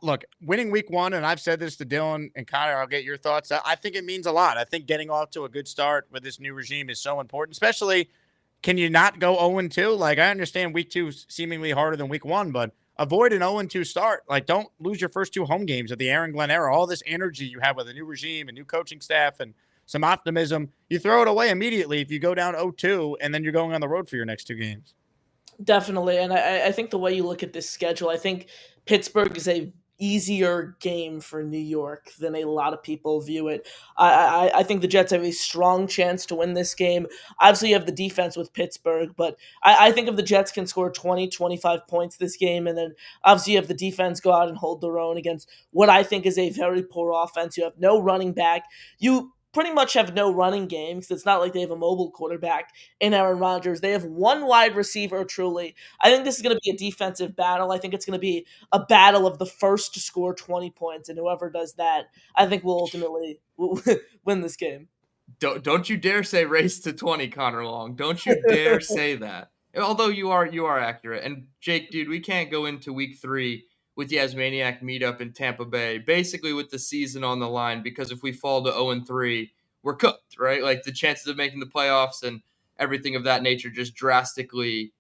Look, winning week 1, and I've said this to Dylan and Connor, I'll get your thoughts. I think it means a lot. I think getting off to a good start with this new regime is so important, especially can you not go 0-2? Like, I understand week 2 is seemingly harder than week 1, but avoid an 0-2 start. Like, don't lose your first 2 home games at the Aaron Glenn era. All this energy you have with a new regime, a new coaching staff, and some optimism, you throw it away immediately if you go down 0-2 and then you're going on the road for your next 2 games. Definitely. And I think the way you look at this schedule, I think Pittsburgh is a easier game for New York than a lot of people view it. I think the Jets have a strong chance to win this game. Obviously, you have the defense with Pittsburgh, but I think if the Jets can score 20, 25 points this game, and then obviously you have the defense go out and hold their own against what I think is a very poor offense. You have no running back. pretty much have no running game because it's not like they have a mobile quarterback in Aaron Rodgers. They have one wide receiver, truly. I think this is going to be a defensive battle. I think it's going to be a battle of the first to score 20 points, and whoever does that, I think will ultimately win this game. Don't you dare say race to 20, Connor Long. Don't you dare say that. Although you are accurate. And Jake, dude, we can't go into week 3 with the Asmaniac meetup in Tampa Bay, basically with the season on the line, because if we fall to 0-3, we're cooked, right? Like the chances of making the playoffs and everything of that nature just drastically,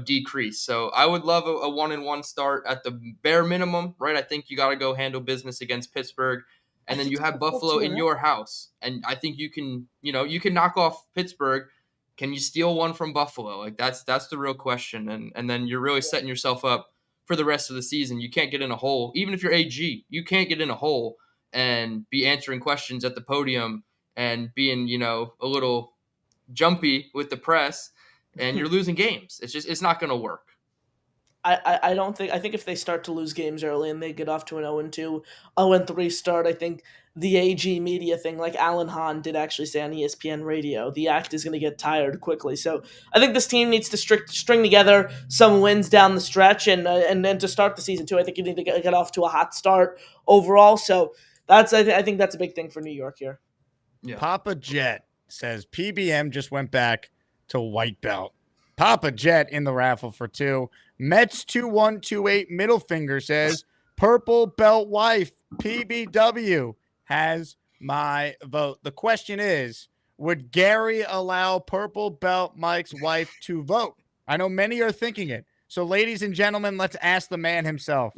decrease. So I would love a 1-1 start at the bare minimum, right? I think you got to go handle business against Pittsburgh. And then you have Buffalo in your house. And I think you can knock off Pittsburgh. Can you steal one from Buffalo? Like that's the real question. And then you're really setting yourself up for the rest of the season. You can't get in a hole. Even if you're AG, you can't get in a hole and be answering questions at the podium and being, a little jumpy with the press, and you're losing games. It's not going to work. I don't think. I think if they start to lose games early and they get off to an 0-2, 0-3 start, I think the AG media thing, like Alan Hahn did actually say on ESPN radio, the act is going to get tired quickly. So I think this team needs to string together some wins down the stretch, and then to start the season too. I think you need to get off to a hot start overall. So I think that's a big thing for New York here. Yeah. Papa Jet says PBM just went back to white belt. Papa Jet in the raffle for 2. Mets 2128 middle finger says purple belt wife PBW has my vote. The question is, would Gary allow purple belt Mike's wife to vote? I know many are thinking it. So ladies and gentlemen, let's ask the man himself.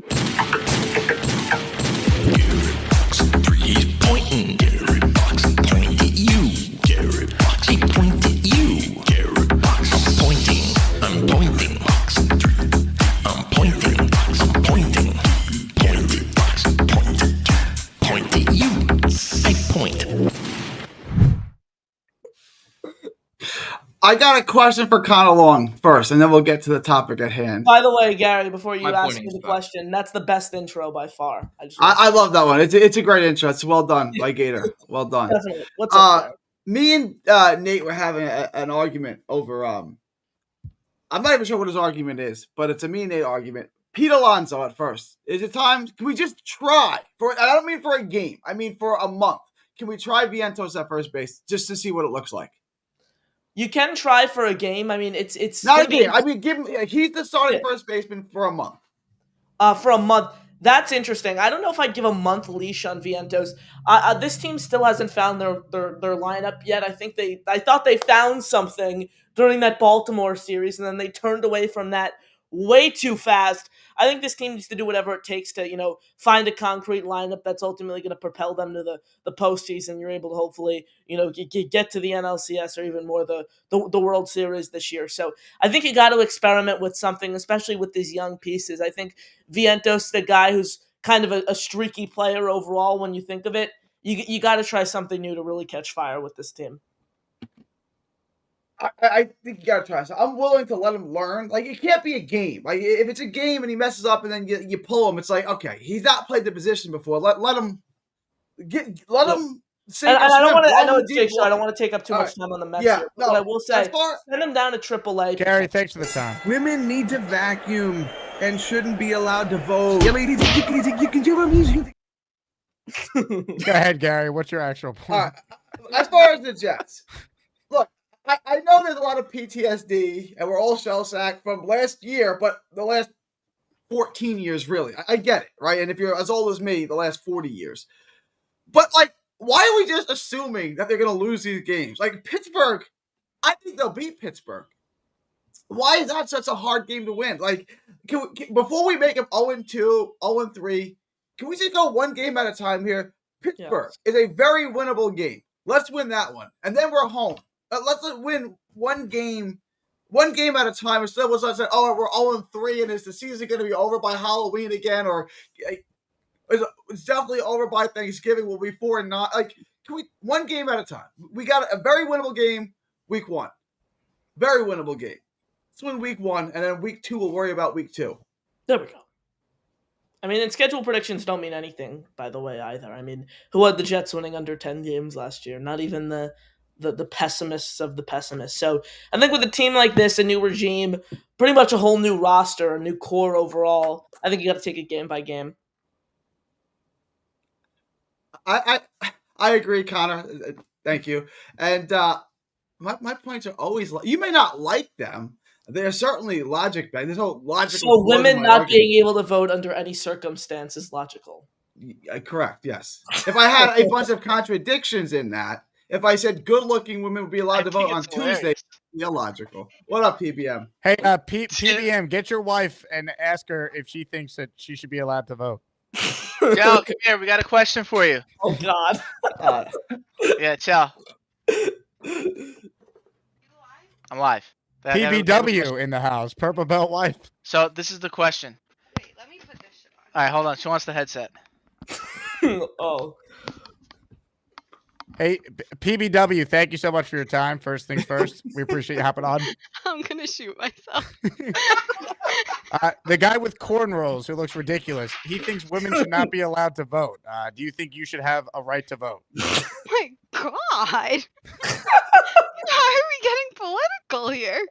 He's pointing. Gary Fox point at you. Gary Fox point at you. Gary Fox I'm pointing. I'm pointing. I'm pointing. Gary Fox point at you. I point. I got a question for Connor Long first, and then we'll get to the topic at hand. By the way, Gary, before you ask me the question, that's the best intro by far. I love that one. It's a great intro. It's well done by Gator. Well done. Definitely. What's up, Gary? Me and Nate were having an argument over I'm not even sure what his argument is, but it's a me and Nate argument. Pete Alonso at first. Is it time? Can we just try I don't mean for a game. I mean for a month. Can we try Vientos at first base just to see what it looks like? You can try for a game. I mean, it's not a game. I mean, give him. He's the starting first baseman for a month. For a month. That's interesting. I don't know if I'd give a month leash on Vientos. This team still hasn't found their lineup yet. I thought they found something during that Baltimore series, and then they turned away from that way too fast. I think this team needs to do whatever it takes to, find a concrete lineup that's ultimately going to propel them to the postseason. You're able to hopefully, get to the NLCS or even more the World Series this year. So I think you got to experiment with something, especially with these young pieces. I think Vientos, the guy who's kind of a streaky player overall when you think of it, you got to try something new to really catch fire with this team. I think you gotta try. So I'm willing to let him learn. Like, it can't be a game. Like, if it's a game and he messes up and then you pull him, it's like, okay, he's not played the position before. Let him sink. And I know it's Jake, so I don't want to take up too much time on the Mets here. But I will say, send him down to AAA. Gary, thanks for the time. Women need to vacuum and shouldn't be allowed to vote. Yeah, ladies, you can do music. Go ahead, Gary. What's your actual point? As far as the Jets, look. I know there's a lot of PTSD, and we're all shell-sacked from last year, but the last 14 years, really. I get it, right? And if you're as old as me, the last 40 years. But, why are we just assuming that they're going to lose these games? Like, Pittsburgh, I think they'll beat Pittsburgh. Why is that such a hard game to win? Like, before we make them 0-2, 0-3, can we just go one game at a time here? Pittsburgh is a very winnable game. Let's win that one. And then we're home. Let's win one game at a time. Instead of let's say, we're 0-3 and is the season going to be over by Halloween again, or it's definitely over by Thanksgiving. We'll be 4-9. Like, can we one game at a time? We got a very winnable game week 1. Very winnable game. Let's win week 1, and then week 2 we'll worry about week 2. There we go. I mean, and schedule predictions don't mean anything, by the way, either. I mean, who had the Jets winning under 10 games last year? Not even the pessimists of the pessimists. So I think with a team like this, a new regime, pretty much a whole new roster, a new core overall, I think you got to take it game by game. I agree, Connor. Thank you. And my points are always you may not like them. They're certainly logic. There's no logical. So women not being able to vote under any circumstance is logical. Correct. Yes. If I had a bunch of contradictions in that, if I said good-looking women would be allowed to vote on Tuesday, it'd be illogical. What up, PBM? Hey, PBM, get your wife and ask her if she thinks that she should be allowed to vote. Joe, come here. We got a question for you. Oh God. Yeah, Joe. I'm live. PBW in the house. Purple Belt wife. So this is the question. Wait, let me put this shit on. All right, hold on. She wants the headset. Oh. Hey, PBW, thank you so much for your time. First things first, we appreciate you hopping on. I'm gonna shoot myself. The guy with cornrows who looks ridiculous, he thinks women should not be allowed to vote. Do you think you should have a right to vote? My God. Why are we getting political here?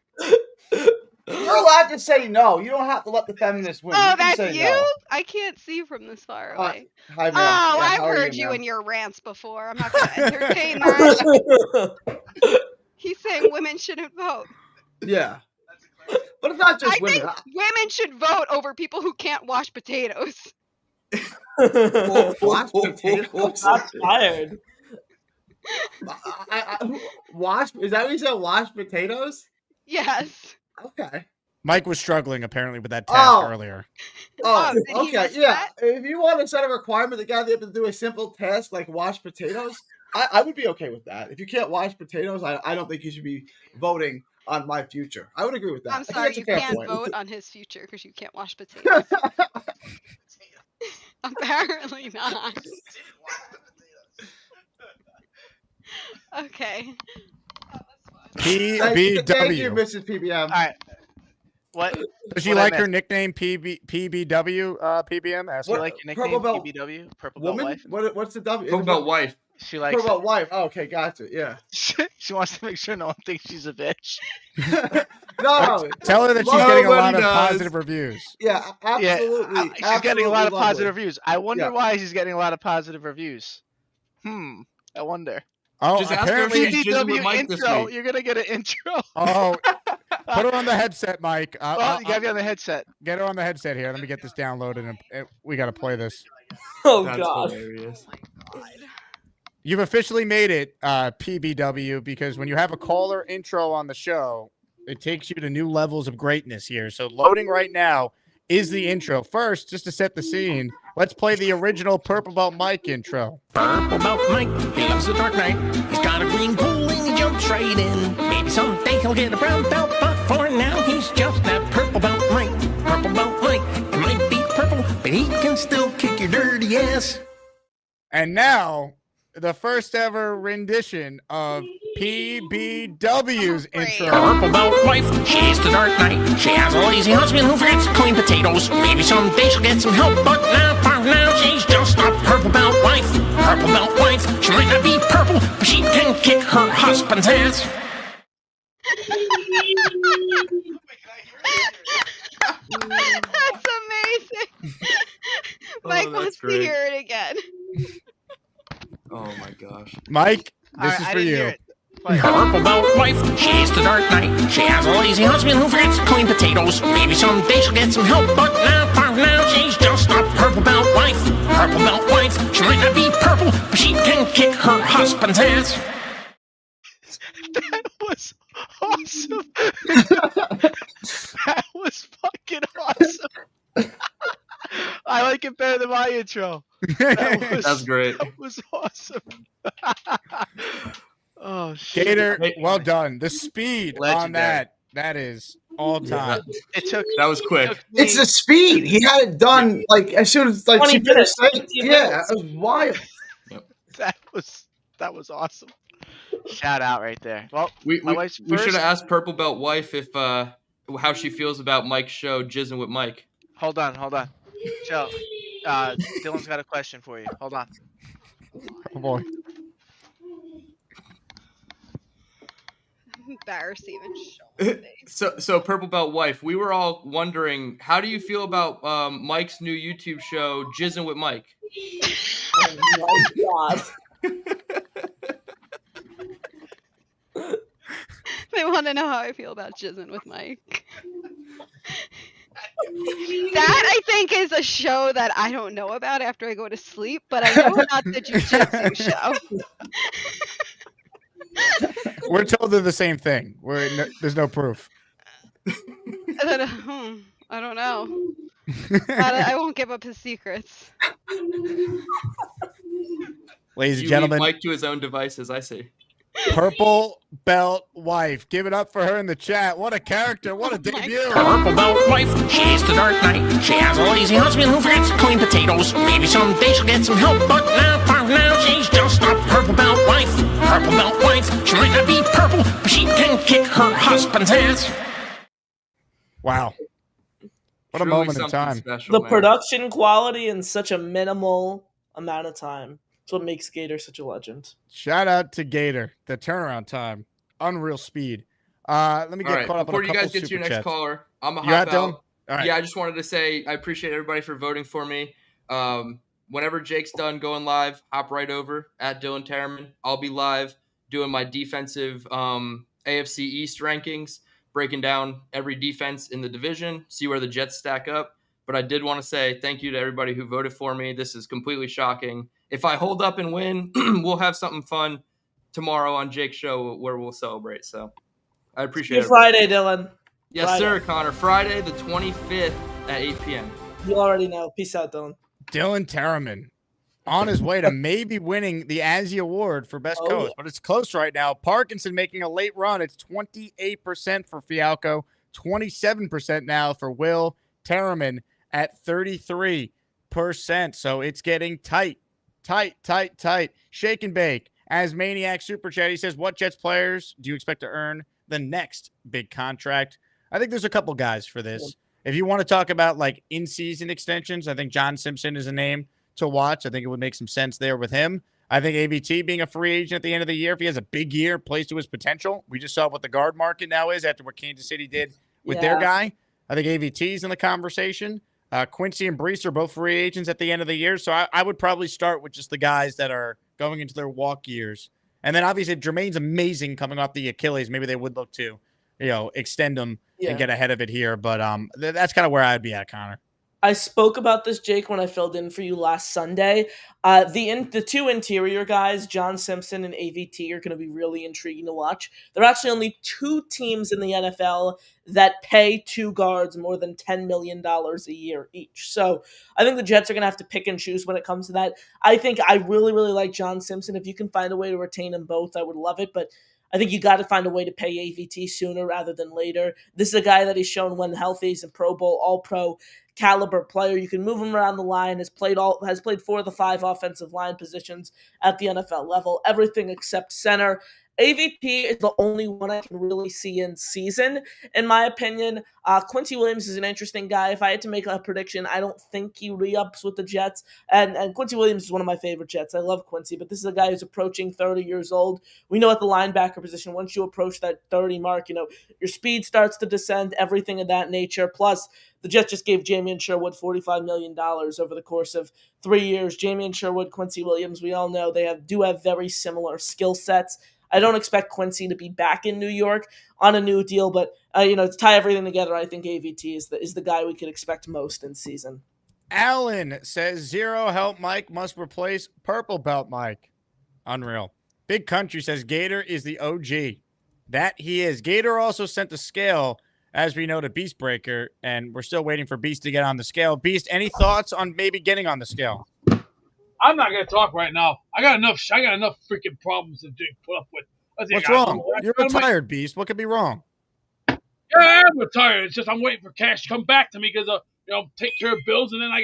You're allowed to say no. You don't have to let the feminists win. Oh, you that's say you? No. I can't see from this far away. Hi, ma'am. Oh, Yeah, I've how are heard you ma'am? in your rants before. I'm not going to entertain that. He's saying women shouldn't vote. Yeah. But it's not just I women. think women should vote over people who can't wash potatoes. Wash potatoes? I'm tired. Wash? Is that what you said? Wash potatoes? Yes. Okay. Mike was struggling apparently with that task earlier. Oh, did he okay. miss Yeah. that? If you want to set a requirement that got to be able to do a simple task like wash potatoes, I would be okay with that. If you can't wash potatoes, I don't think you should be voting on my future. I would agree with that. I'm I think sorry, that's a you fair can't point. vote on his future because you can't wash potatoes. Apparently not. Okay. Thank you, PBW. Mrs. PBM. All right. What? Does she What I like her missed? nickname PBW? PBM? Ask You her. like your Purple nickname belt PBW? Purple Belt Woman? Wife? What's the W? Talk about wife. She likes Purple it. belt wife. Oh, okay, gotcha. Yeah. She wants to make sure no one thinks she's a bitch. No. Tell her that she's getting a lot of positive reviews. Yeah, absolutely. She's getting a lot of absolutely positive lovely. reviews. I wonder Yeah. why she's getting a lot of positive reviews. I wonder. Oh, Just ask her if apparently. she's jizzing with PBW Mike this intro. week. You're gonna get an intro. Oh, put her on the headset, Mike. Oh, you gotta be on the headset. Get her on the headset here. Let me get this downloaded, and we got to play this. Oh That's God. hilarious. You've officially made it, PBW, because when you have a caller intro on the show, it takes you to new levels of greatness here. So loading right now is the intro. First, just to set the scene, let's play the original Purple Belt Mike intro. Purple Belt Mike, he loves the Dark Knight. He's got a green pool and he jumps right in. Maybe someday he'll get a brown belt, but for now he's just that Purple Belt Mike. Purple Belt Mike, he might be purple, but he can still kick your dirty ass. And now, the first ever rendition of PBW's intro. Purple Belt wife, she's the Dark Knight. She has a lazy husband who forgets to clean potatoes. Maybe someday she'll get some help, but not for now. She's just a Purple Belt wife. Purple Belt wife, she might not be purple, but she can kick her husband's ass. That's amazing. Mike that's wants to great. hear it again. Oh my gosh. Mike, All this right, is I for didn't you. hear it. Play it. Purple Belt wife, she's the Dark Knight. She has a lazy husband who forgets to clean potatoes. Maybe someday she'll get some help, but not for now. She's just a Purple Belt wife. Purple Belt wife, she might not be purple, but she can kick her husband's ass. That was awesome. That was fucking awesome. I like it better than my intro. That's great. That was awesome. Oh shit. Gator, well done. The speed on Legendary. that is all time. It took. That was quick. It's the speed. He had it done like as soon as 20 she minutes, finished saying, 15 yeah, minutes. it was wild. That was awesome. Shout out right there. Well, We my wife's should first. have asked Purple Belt wife if how she feels about Mike's show, Jizzing with Mike. Hold on. Joe, Dylan's got a question for you. Hold on. Oh boy. Embarrassed to even show my face. So Purple Belt wife, we were all wondering, how do you feel about Mike's new YouTube show, Jizzin' with Mike? Oh my god. They want to know how I feel about jizzing with Mike. That, I think, is a show that I don't know about after I go to sleep, but I know about the jiu-jitsu show. We're told they're the same thing. There's no proof. I don't know. I won't give up his secrets. Ladies and You gentlemen, leave Mike to his own devices, I see. Purple Belt wife. Give it up for her in the chat. What a character. What a debut. Purple Belt wife, she's the Dark Knight. She has a lazy husband who forgets to clean potatoes. Maybe someday she'll get some help, but for now, she's just a Purple Belt wife. Purple Belt wife, she might not be purple, but she can kick her husband's ass. Wow. What a Truly moment in something time. special, The man. production quality in such a minimal amount of time. That's what makes Gator such a legend. Shout out to Gator. The turnaround time. Unreal speed. Let me get caught up Before on a you couple guys get to your super next chats. caller, I'm gonna You hop out, Dylan? out. All right. Yeah, I just wanted to say I appreciate everybody for voting for me. Whenever Jake's done going live, hop right over at Dylan Tarman. I'll be live doing my defensive AFC East rankings, breaking down every defense in the division, see where the Jets stack up. But I did want to say thank you to everybody who voted for me. This is completely shocking. If I hold up and win, we'll have something fun tomorrow on Jake's show where we'll celebrate. So I appreciate it. Friday, Dylan. Yes, Friday. sir, Connor. Friday the 25th at 8 p.m. You already know. Peace out, Dylan. Dylan Tarman on his way to maybe winning the Azie Award for Best Coach, but it's close right now. Parkinson making a late run. It's 28% for Fialco, 27% now for Will. Tarman at 33%. So it's getting tight. Shake and bake. As Maniac Super Chat, he says, what Jets players do you expect to earn the next big contract? I think there's a couple guys for this. If you want to talk about like in-season extensions, I think John Simpson is a name to watch. I think it would make some sense there with him. I think AVT being a free agent at the end of the year, if he has a big year, plays to his potential. We just saw what the guard market now is after what Kansas City did with their guy. I think AVT's in the conversation. Quincy and Brees are both free agents at the end of the year. So I would probably start with just the guys that are going into their walk years. And then obviously if Jermaine's amazing coming off the Achilles, maybe they would look to, extend him and get ahead of it here. But that's kind of where I'd be at, Connor. I spoke about this, Jake, when I filled in for you last Sunday. The two interior guys, John Simpson and AVT, are going to be really intriguing to watch. There are actually only two teams in the NFL that pay two guards more than $10 million a year each. So I think the Jets are going to have to pick and choose when it comes to that. I think I really, really like John Simpson. If you can find a way to retain them both, I would love it. But I think you got to find a way to pay AVT sooner rather than later. This is a guy that he's shown when healthy. He's a Pro Bowl, All-Pro caliber player. You can move him around the line. Has played 4 of the 5 offensive line positions at the NFL level. Everything except center. AVT is the only one I can really see in season, in my opinion. Quincy Williams is an interesting guy. If I had to make a prediction, I don't think he re-ups with the Jets. And Quincy Williams is one of my favorite Jets. I love Quincy, but this is a guy who's approaching 30 years old. We know at the linebacker position, once you approach that 30 mark, your speed starts to descend, everything of that nature. Plus, the Jets just gave Jamien Sherwood $45 million over the course of 3 years. Jamien Sherwood, Quincy Williams, we all know they do have very similar skill sets. I don't expect Quincy to be back in New York on a new deal, but to tie everything together, I think AVT is the guy we could expect most in season. Alan says 0 help Mike must replace Purple Belt Mike. Unreal. Big Country says Gator is the OG. That he is. Gator also sent the scale, as we know, to Beastbreaker, and we're still waiting for Beast to get on the scale. Beast, any thoughts on maybe getting on the scale? I'm not gonna talk right now. I got enough freaking problems to put up with. What's wrong? You're retired, Beast. What could be wrong? Yeah, I'm retired. It's just I'm waiting for cash to come back to me because take care of bills, and then I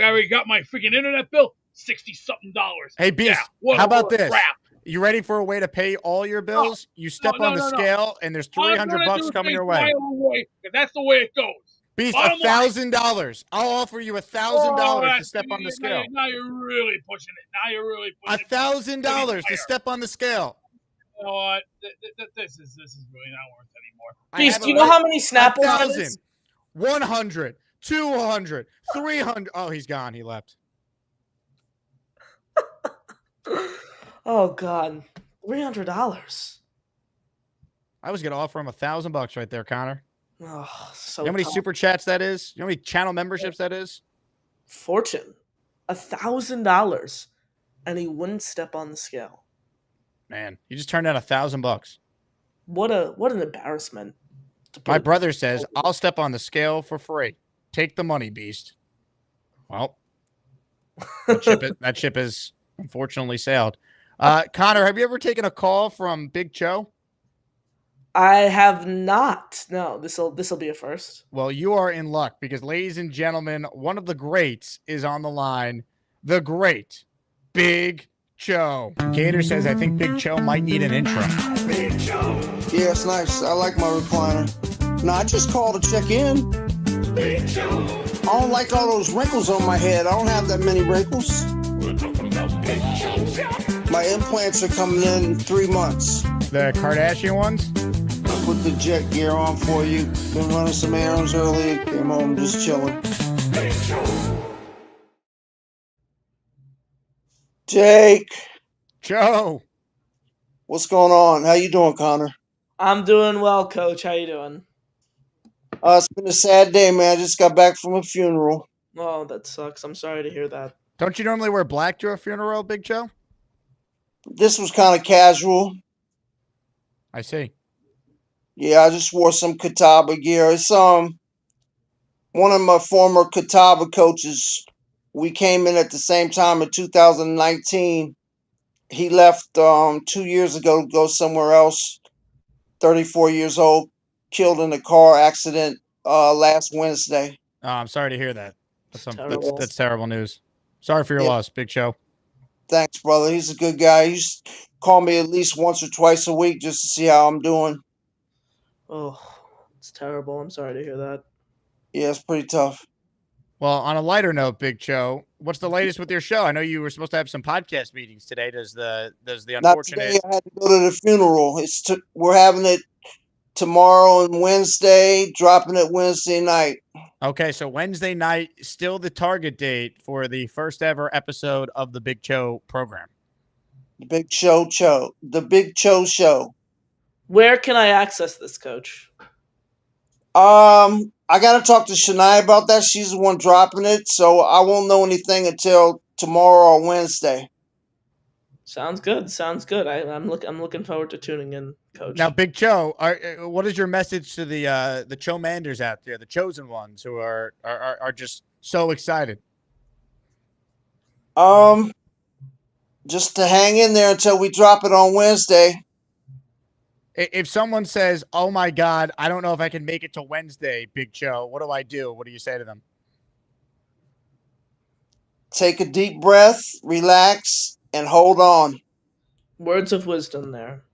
already got my freaking internet bill, $60-something. Hey, Beast, how about this? Crap. You ready for a way to pay all your bills? You step on the scale, and there's $300 coming your way. That's the way it goes. Beast, Bottom line. $1,000. I'll offer you $1,000 to step on the scale. Now you're really pushing it. Now you're really pushing it. $1,000 to step on the scale. You know what? This is really not worth it anymore. Beast, do you know how many Snapples that is? 1,000, 100, 200, 300. Oh, he's gone. He left. Oh God, $300. I was gonna offer him $1,000 right there, Connor. Oh, so You know how many tough. super chats that is? You know how many channel memberships that is? Fortune, $1,000, and he wouldn't step on the scale. Man, you just turned down $1,000. What an embarrassment. My brother says, I'll step on the scale for free. Take the money, Beast. Well, that ship is unfortunately sailed. Connor, have you ever taken a call from Big Cho? I have not. No, this'll be a first. Well, you are in luck because, ladies and gentlemen, one of the greats is on the line. The great Big Cho. Gator says, I think Big Cho might need an intro. Big Cho. Yeah, it's nice. I like my recliner. No, I just called to check in. Big Cho. I don't like all those wrinkles on my head. I don't have that many wrinkles. We're talking about Big Cho. My implants are coming in 3 months. The Kardashian ones? I put the jet gear on for you. Been running some errands earlier. Came home just chilling. Big Cho. Jake. Joe. What's going on? How you doing, Connor? I'm doing well, Coach. How you doing? It's been a sad day, man. I just got back from a funeral. Oh, that sucks. I'm sorry to hear that. Don't you normally wear black to a funeral, Big Joe? This was kind of casual. I see. Yeah, I just wore some Catawba gear. It's one of my former Catawba coaches. We came in at the same time in 2019. He left 2 years ago to go somewhere else. 34 years old, killed in a car accident last Wednesday. Oh, I'm sorry to hear that. Terrible. That's terrible news. Sorry for your loss, Big Show. Thanks, brother. He's a good guy. He used to call me at least once or twice a week just to see how I'm doing. Oh, it's terrible. I'm sorry to hear that. Yeah, it's pretty tough. Well, on a lighter note, Big Show, what's the latest with your show? I know you were supposed to have some podcast meetings today. Does the Not unfortunate today. I had to go to the funeral. We're having it tomorrow and Wednesday, dropping it Wednesday night. Okay, so Wednesday night, still the target date for the first ever episode of the Big Cho program. The Big Cho show. Where can I access this, Coach? I gotta talk to Shania about that. She's the one dropping it, so I won't know anything until tomorrow or Wednesday. Sounds good. Sounds good. I'm looking forward to tuning in, Coach. Now, Big Cho, what is your message to the Cho-manders out there, the chosen ones who are just so excited? Just to hang in there until we drop it on Wednesday. If someone says, "Oh my God, I don't know if I can make it to Wednesday," Big Cho, what do I do? What do you say to them? Take a deep breath, relax, and hold on. Words of wisdom there.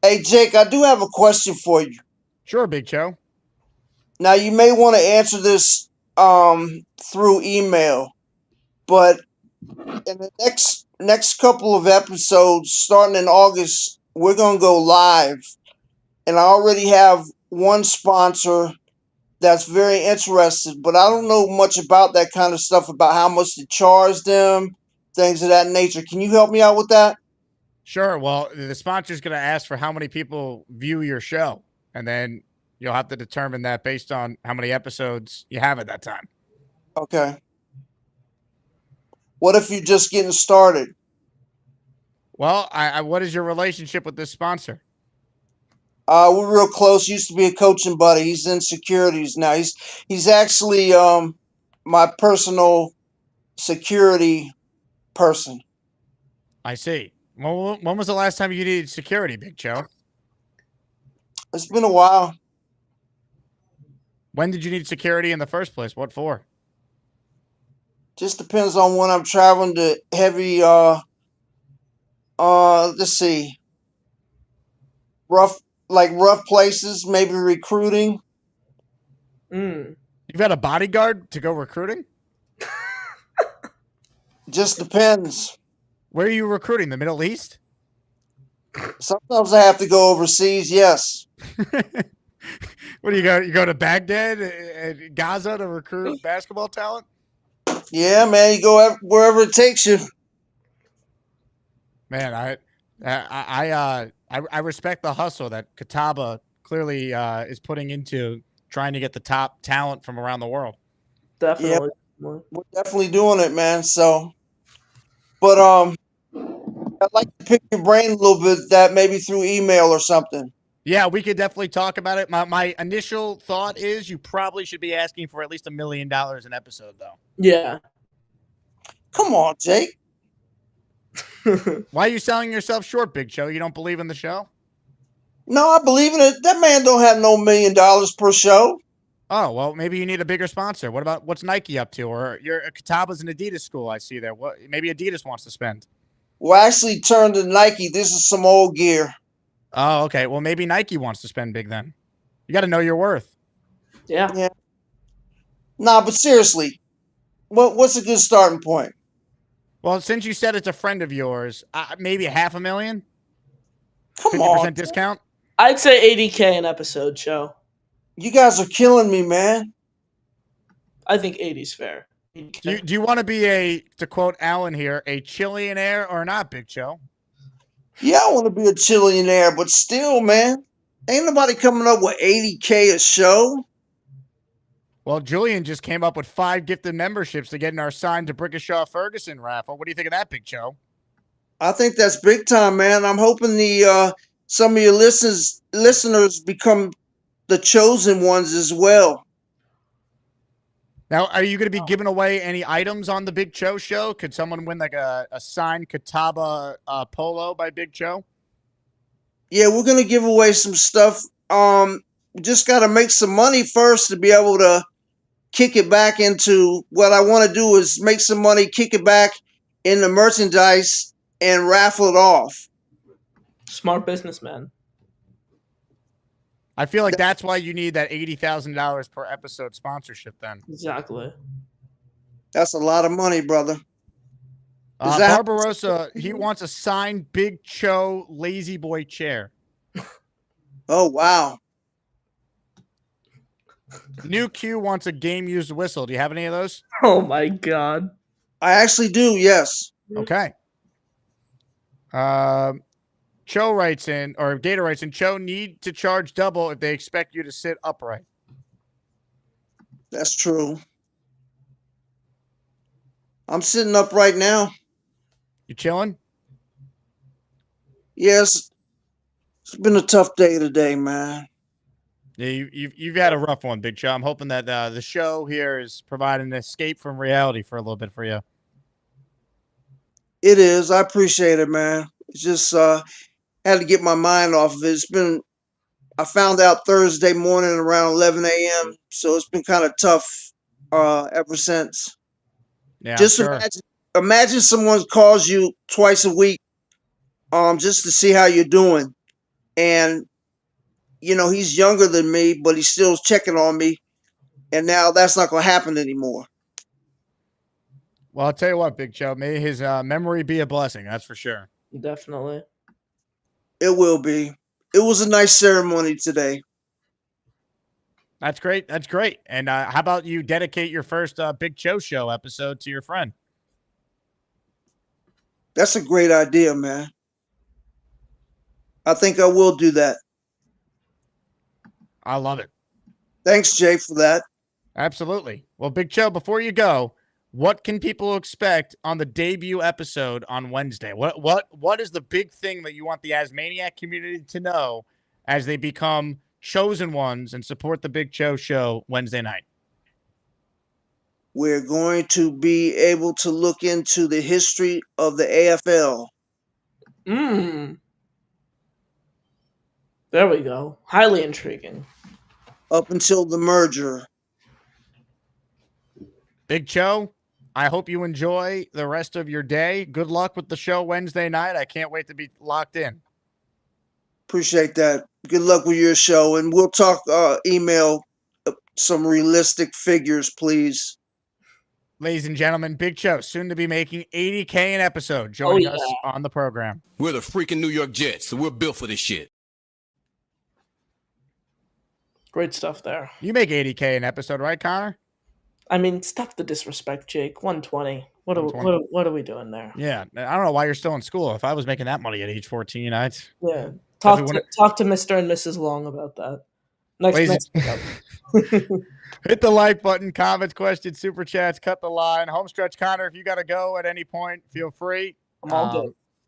Hey, Jake, I do have a question for you. Sure, Big Cho. Now, you may want to answer this through email, but in the next couple of episodes, starting in August, we're going to go live. And I already have one sponsor that's very interested, but I don't know much about that kind of stuff, about how much to charge them, things of that nature. Can you help me out with that? Sure. Well, the sponsor's going to ask for how many people view your show, and then you'll have to determine that based on how many episodes you have at that time. Okay. What if you're just getting started? Well, what is your relationship with this sponsor? We're real close. Used to be a coaching buddy. He's in securities now. He's actually my personal security person. I see. Well, when was the last time you needed security, Big Joe? It's been a while. When did you need security in the first place? What for? Just depends on when I'm traveling to heavy let's see. Rough places, maybe recruiting. Mm. You've got a bodyguard to go recruiting? Just depends. Where are you recruiting? The Middle East? Sometimes I have to go overseas. Yes. What do you go? You go to Baghdad and Gaza to recruit basketball talent? Yeah, man. You go wherever it takes you. Man, I respect the hustle that Kataba clearly is putting into trying to get the top talent from around the world. Definitely. Yeah, we're definitely doing it, man. So, but I'd like to pick your brain a little bit. That maybe through email or something. Yeah, we could definitely talk about it. My initial thought is you probably should be asking for at least $1 million an episode, though. Yeah. Come on, Jake. Why are you selling yourself short, Big Show? You don't believe in the show? No, I believe in it. That man don't have no $1 million per show. Oh, well, maybe you need a bigger sponsor. What's Nike up to? Or your Kataba's an Adidas school, I see there. What? Maybe Adidas wants to spend. Well, actually, turned to Nike. This is some old gear. Oh, okay. Well, maybe Nike wants to spend big then. You got to know your worth. Yeah. Nah, but seriously, what's a good starting point? Well, since you said it's a friend of yours, maybe $500,000? Come 50% on. discount? I'd say $80K an episode, show. You guys are killing me, man. I think 80's fair. Do you want to be to quote Alan here, a chillionaire or not, Big Show? Yeah, I want to be a chillionaire, but still, man, ain't nobody coming up with $80K a show. Well, Julian just came up with 5 gifted memberships to get in our sign to Brickishaw Ferguson raffle. What do you think of that, Big Show? I think that's big time, man. I'm hoping some of your listeners become the chosen ones as well. Now, are you going to be giving away any items on the Big Show show? Could someone win like a signed Kataba polo by Big Show? Yeah, we're gonna give away some stuff. Just got to make some money first to be able to kick it back into what I want to do is make some money, kick it back in the merchandise, and raffle it off. Smart businessman. I feel like that's why you need that $80,000 per episode sponsorship then. Exactly. That's a lot of money, brother. Barbarossa, he wants a signed Big Show Lazy Boy chair. Oh, wow. New Q wants a game used whistle. Do you have any of those? Oh, my God. I actually do, yes. Okay. Cho writes in, or Gator writes in, Cho need to charge double if they expect you to sit upright. That's true. I'm sitting up right now. You chilling? Yes. It's been a tough day today, man. Yeah, you've had a rough one, Big Show. I'm hoping that the show here is providing an escape from reality for a little bit for you. It is. I appreciate it, man. It's just had to get my mind off of it. I found out Thursday morning around 11 a.m., so it's been kind of tough ever since. Yeah, just sure. imagine someone calls you twice a week just to see how you're doing. And, you know, he's younger than me, but he's still checking on me. And now that's not going to happen anymore. Well, I'll tell you what, Big Show, may his memory be a blessing. That's for sure. Definitely. It will be. It was a nice ceremony today. That's great. That's great. And how about you dedicate your first Big Show episode to your friend? That's a great idea, man. I think I will do that. I love it. Thanks, Jay, for that. Absolutely. Well, Big Show, before you go, what can people expect on the debut episode on Wednesday? What is the big thing that you want the Asmaniac community to know as they become chosen ones and support the Big Show Wednesday night? We're going to be able to look into the history of the AFL. There we go. Highly intriguing. Up until the merger. Big Show, I hope you enjoy the rest of your day. Good luck with the show Wednesday night. I can't wait to be locked in. Appreciate that. Good luck with your show. And we'll talk email some realistic figures, please. Ladies and gentlemen, Big Cho, soon to be making $80K an episode, joining us on the program. We're the freaking New York Jets, so we're built for this shit. Great stuff there. You make $80K an episode, right, Connor? I mean, stop the disrespect, Jake. 120. What are we doing there? Yeah, I don't know why you're still in school. If I was making that money at age 14, I'd talk to Mr. and Mrs. Long about that. Next hit the like button, comments, questions, super chats, cut the line. Homestretch Connor, if you got to go at any point, feel free. I'm all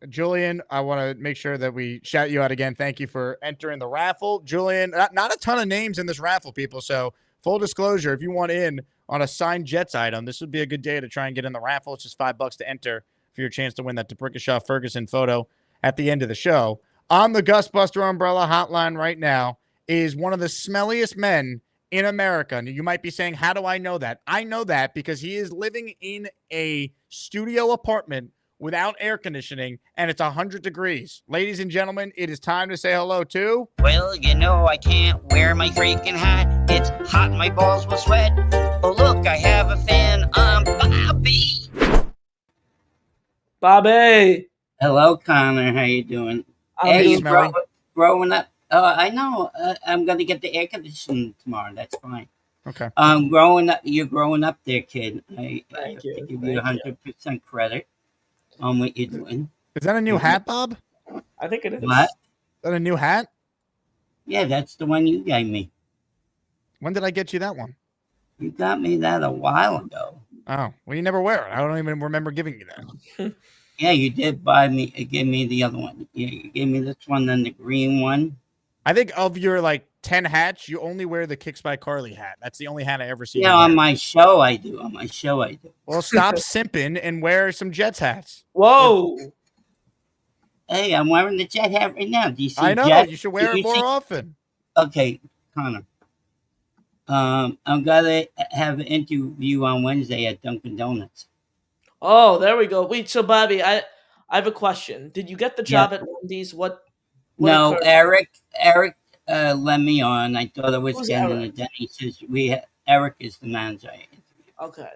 good. Julian, I want to make sure that we shout you out again. Thank you for entering the raffle. Julian, not a ton of names in this raffle, people. So full disclosure, if you want in on a signed Jets item, this would be a good day to try and get in the raffle. It's just $5 to enter for your chance to win that DeBrickashaw Ferguson photo at the end of the show. On the Gus Buster Umbrella hotline right now is one of the smelliest men in America. And you might be saying, how do I know that? I know that because he is living in a studio apartment without air conditioning, and it's 100 degrees. Ladies and gentlemen, it is time to say hello to... Well, you know I can't wear my freaking hat. It's hot, my balls will sweat. Oh, look, I have a fan. Bobby. Bobby. Hello, Connor. How you doing? Hey, growing up. I know. I'm going to get the air conditioning tomorrow. That's fine. Okay. Growing up, you're growing up there, kid. I Thank you. give you 100% credit on what you're doing. Is that a new hat, Bob? I think it is. What? Is that a new hat? Yeah, that's the one you gave me. When did I get you that one? You got me that a while ago. Oh, well, you never wear it. I don't even remember giving you that. Yeah, you did give me the other one. Yeah, you gave me this one, then the green one. I think of your 10 hats, you only wear the Kicks by Carly hat. That's the only hat I ever see. Yeah, on my show I do. Well, stop simping and wear some Jets hats. Whoa. Hey, I'm wearing the Jet hat right now. Do you see? I know. Jet? You should wear it more often. Okay, Connor. I'm gonna have an interview on Wednesday at Dunkin' Donuts. Oh, there we go. Wait, so Bobby, I have a question. Did you get the job at Wendy's? What no, Eric let me on. I thought I was Who's getting Eric? it. Then he says Eric is the manager. Okay.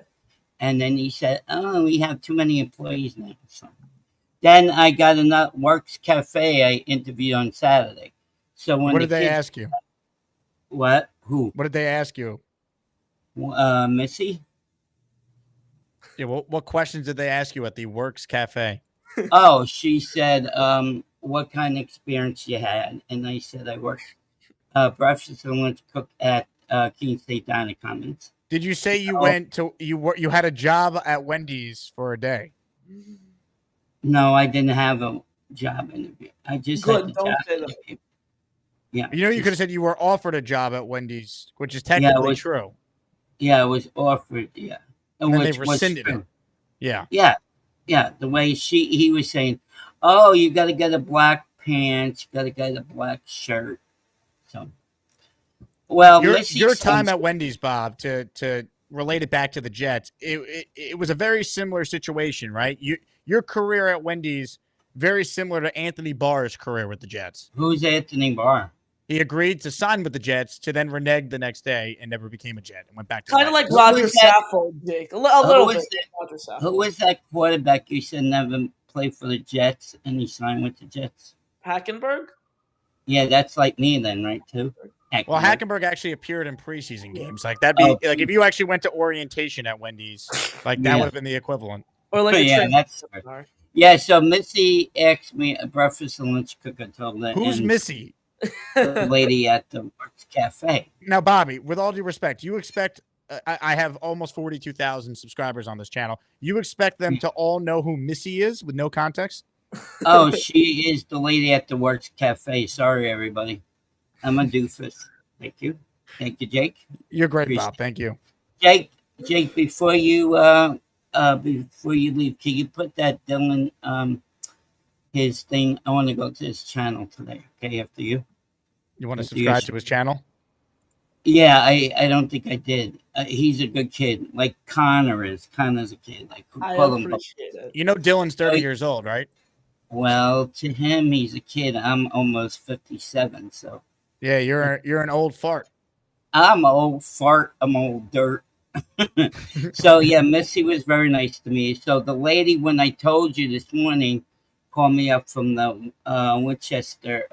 And then he said, "Oh, we have too many employees now." So then I got another Works Cafe. I interviewed on Saturday. So when what did they ask you? What? Who? What did they ask you? Missy. Yeah. What questions did they ask you at the Works Cafe? Oh, she said, what kind of experience you had? And I said, I worked breakfast and went to cook at Keene State Diner Commons. Did you say you went to you had a job at Wendy's for a day? No, I didn't have a job interview. I just had the Don't job say that. interview. Yeah. You know, you could have said you were offered a job at Wendy's, which is technically true. Yeah, it was offered. Yeah, And then they which was rescinded true. it. Yeah. Yeah, yeah. The way he was saying, "Oh, you got to get a black pants, you got to get a black shirt." So, well, your time at Wendy's, Bob, to relate it back to the Jets, it was a very similar situation, right? Your career at Wendy's very similar to Anthony Barr's career with the Jets. Who's Anthony Barr? He agreed to sign with the Jets to then renege the next day and never became a Jet and went back to kind of like Who Roger was that? Saffold, Jake. A little bit. Roger Saffold. Who was that quarterback you said never played for the Jets and he signed with the Jets? Hackenberg? Yeah, that's like me then, right? Too. Well, Hackenberg actually appeared in preseason games. Like that'd be like if you actually went to orientation at Wendy's, like that would have been the equivalent. Or like that's yeah. So Missy asked me a breakfast and lunch cook. I told her. Who's Missy? The lady at the Works Cafe. Now, Bobby, with all due respect, you expect I have almost 42,000 subscribers on this channel. You expect them to all know who Missy is with no context? Oh, she is the lady at the Works Cafe. Sorry, everybody. I'm a doofus. Thank you, Jake. You're great, Bob. Thank you, Jake. Before you leave, can you put that Dylan his thing? I want to go to his channel today. Okay, after you. You want to subscribe to his channel? Yeah, I don't think I did. He's a good kid, like Connor is. Connor's a kid. Like I call him. appreciate it. You know Dylan's 30 years old, right? Well, to him, he's a kid. I'm almost 57, so. Yeah, you're an old fart. I'm old fart. I'm old dirt. So yeah, Missy was very nice to me. So the lady, when I told you this morning, called me up from the Winchester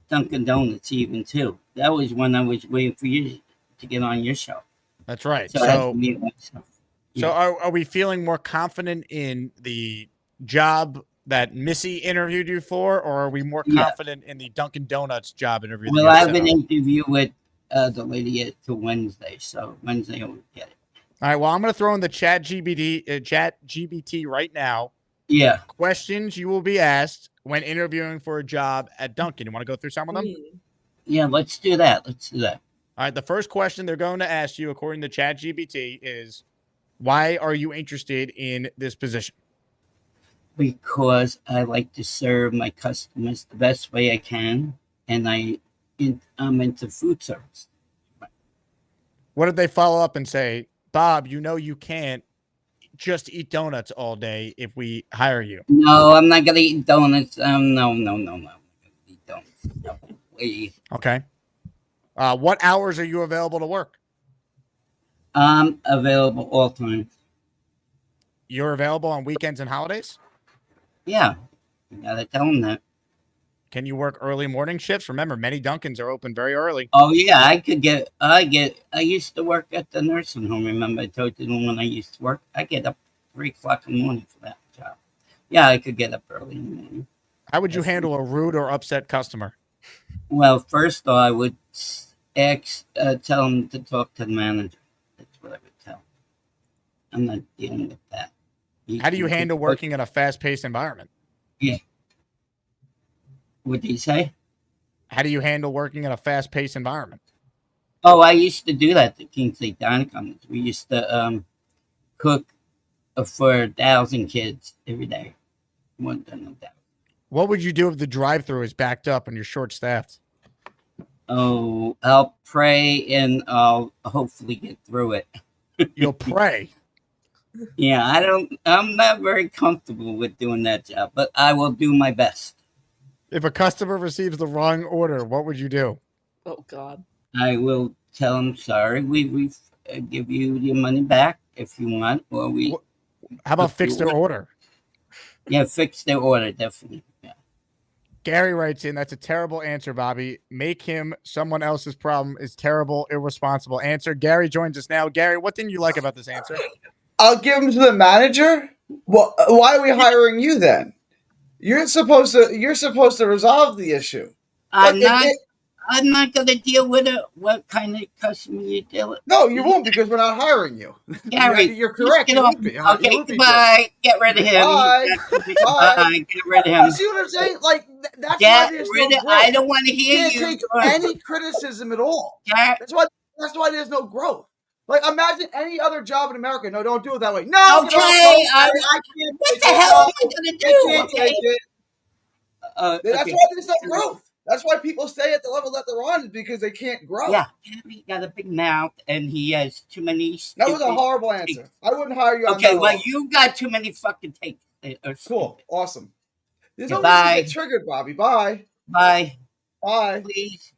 Dunkin' Donuts even too. That was when I was waiting for you to get on your show. That's right. So I had to meet myself. So are we feeling more confident in the job that Missy interviewed you for, or are we more confident in the Dunkin' Donuts job interview? Well, I have an interview with the lady till Wednesday, so Wednesday I'll get it. All right. Well, I'm going to throw in the chat GBT right now. Yeah. Questions you will be asked when interviewing for a job at Dunkin'. You want to go through some of them? Yeah, let's do that. Let's do that. All right. The first question they're going to ask you, according to chat GBT, is why are you interested in this position? Because I like to serve my customers the best way I can, and I'm into food service. What did they follow up and say? Bob, you know you can't just eat donuts all day if we hire you. No, I'm not going to eat donuts. No. I'm not gonna eat donuts. No way. Okay. What hours are you available to work? I'm available all time. You're available on weekends and holidays? Yeah. You got to tell them that. Can you work early morning shifts? Remember, many Dunkins are open very early. Oh, yeah. I used to work at the nursing home. Remember, I told you when I used to work? I get up 3 o'clock in the morning for that job. Yeah, I could get up early in the morning. How would you handle a rude or upset customer? Well, first, though, I would tell them to talk to the manager. That's what I would tell them. I'm not dealing with that. How do you handle working in a fast-paced environment? Yeah. What did you say? How do you handle working in a fast-paced environment? Oh, I used to do that at King State Dynacon. We used to cook for 1,000 kids every day. More than 1,000. What would you do if the drive-thru is backed up and you're short-staffed? Oh, I'll pray and I'll hopefully get through it. You'll pray? Yeah, I'm not very comfortable with doing that job, but I will do my best. If a customer receives the wrong order, what would you do? Oh, God. I will tell them, sorry, we give you your money back if you want, or we... How about fix their order? Yeah, fix their order, definitely. Yeah. Gary writes in, that's a terrible answer, Bobby. Make him someone else's problem is terrible, irresponsible answer. Gary joins us now. Gary, what didn't you like about this answer? I'll give him to the manager. Well, why are we hiring you then? You're supposed to resolve the issue. I'm not going to deal with it. What kind of customer you deal with? No, you won't, because we're not hiring you. Gary, you're correct. Get off. Okay, goodbye. Get rid of him. Bye. Bye. Get rid of him. You see what I'm saying? Like, that's Get why there's rid no of. growth. I don't want to hear You you. can't take any criticism at all. That's why there's no growth. Like, imagine any other job in America. No, don't do it that way. No. Okay. I can't. What the hell am I going to do? Okay. That's why there's no growth. That's why people stay at the level that they're on, is because they can't grow. Yeah, he got a big mouth and he has too many. That was a horrible answer. I wouldn't hire you on Okay, that well, level. you got too many fucking takes. Cool. Awesome. There's no Goodbye. reason to get triggered, Bobby. Bye. Bye. Bye. Please.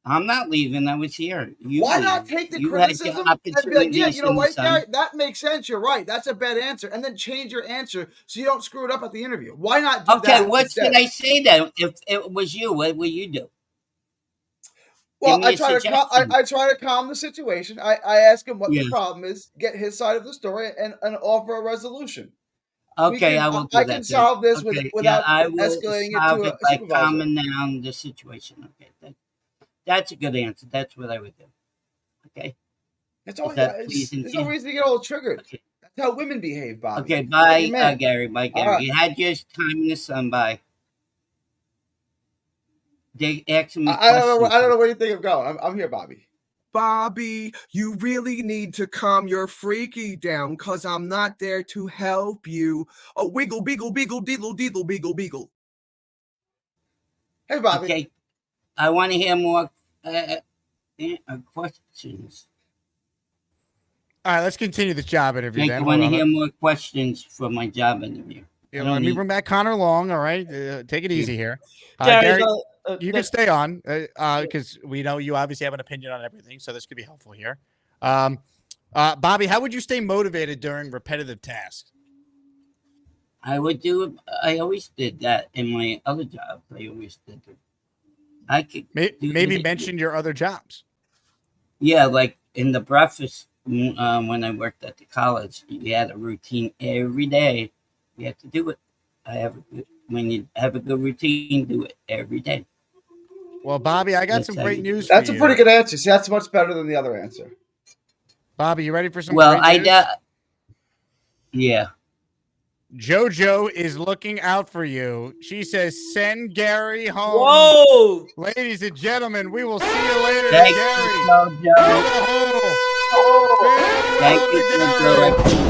I'm not leaving. I was here. Why not take the criticism and be like, yeah, you know what, Gary, that makes sense. You're right. That's a bad answer. And then change your answer so you don't screw it up at the interview. Why not do that? Okay, what instead? should I say then? If it was you, what would you do? Well, I try to calm the situation. I ask him what the problem is, get his side of the story, and offer a resolution. Okay, I will do that. I can solve this without I will escalating solve it to it a by supervisor. calming down the situation. Okay, that's a good answer. That's what I would do. Okay. That's all. Is that There's pleasing no to you? reason to get all triggered. Okay. That's how women behave, Bobby. Okay, bye, Amen. Gary. Bye, Gary. All right. You had your time in the sun. Bye. They asking me I don't questions. know where you think of going. I'm here, Bobby. Bobby, you really need to calm your freaky down, cause I'm not there to help you. Oh, wiggle, beagle, beagle, deedle, deedle, beagle, beagle. Hey, Bobby. Okay. I want to hear more questions. All right, let's continue this job interview. Jake, then. I want to Hold hear on. more questions for my job interview. Yeah, let me bring back Connor Long. All right, take it easy here. Gary, Gary, You can stay on because we know you obviously have an opinion on everything, so this could be helpful here. Bobby, how would you stay motivated during repetitive tasks? I always did that in my other jobs. I always did it. I could maybe mention your other jobs. Yeah, like in the breakfast when I worked at the college, you had a routine every day. You had to do it. When you have a good routine, do it every day. Well, Bobby, I got some great news That's for a you. pretty good answer. See, that's much better than the other answer. Bobby, you ready for some great news? Yeah. JoJo is looking out for you. She says, send Gary home. Whoa! Ladies and gentlemen, we will see you later, Thank Gary. you, JoJo. Thank you, JoJo.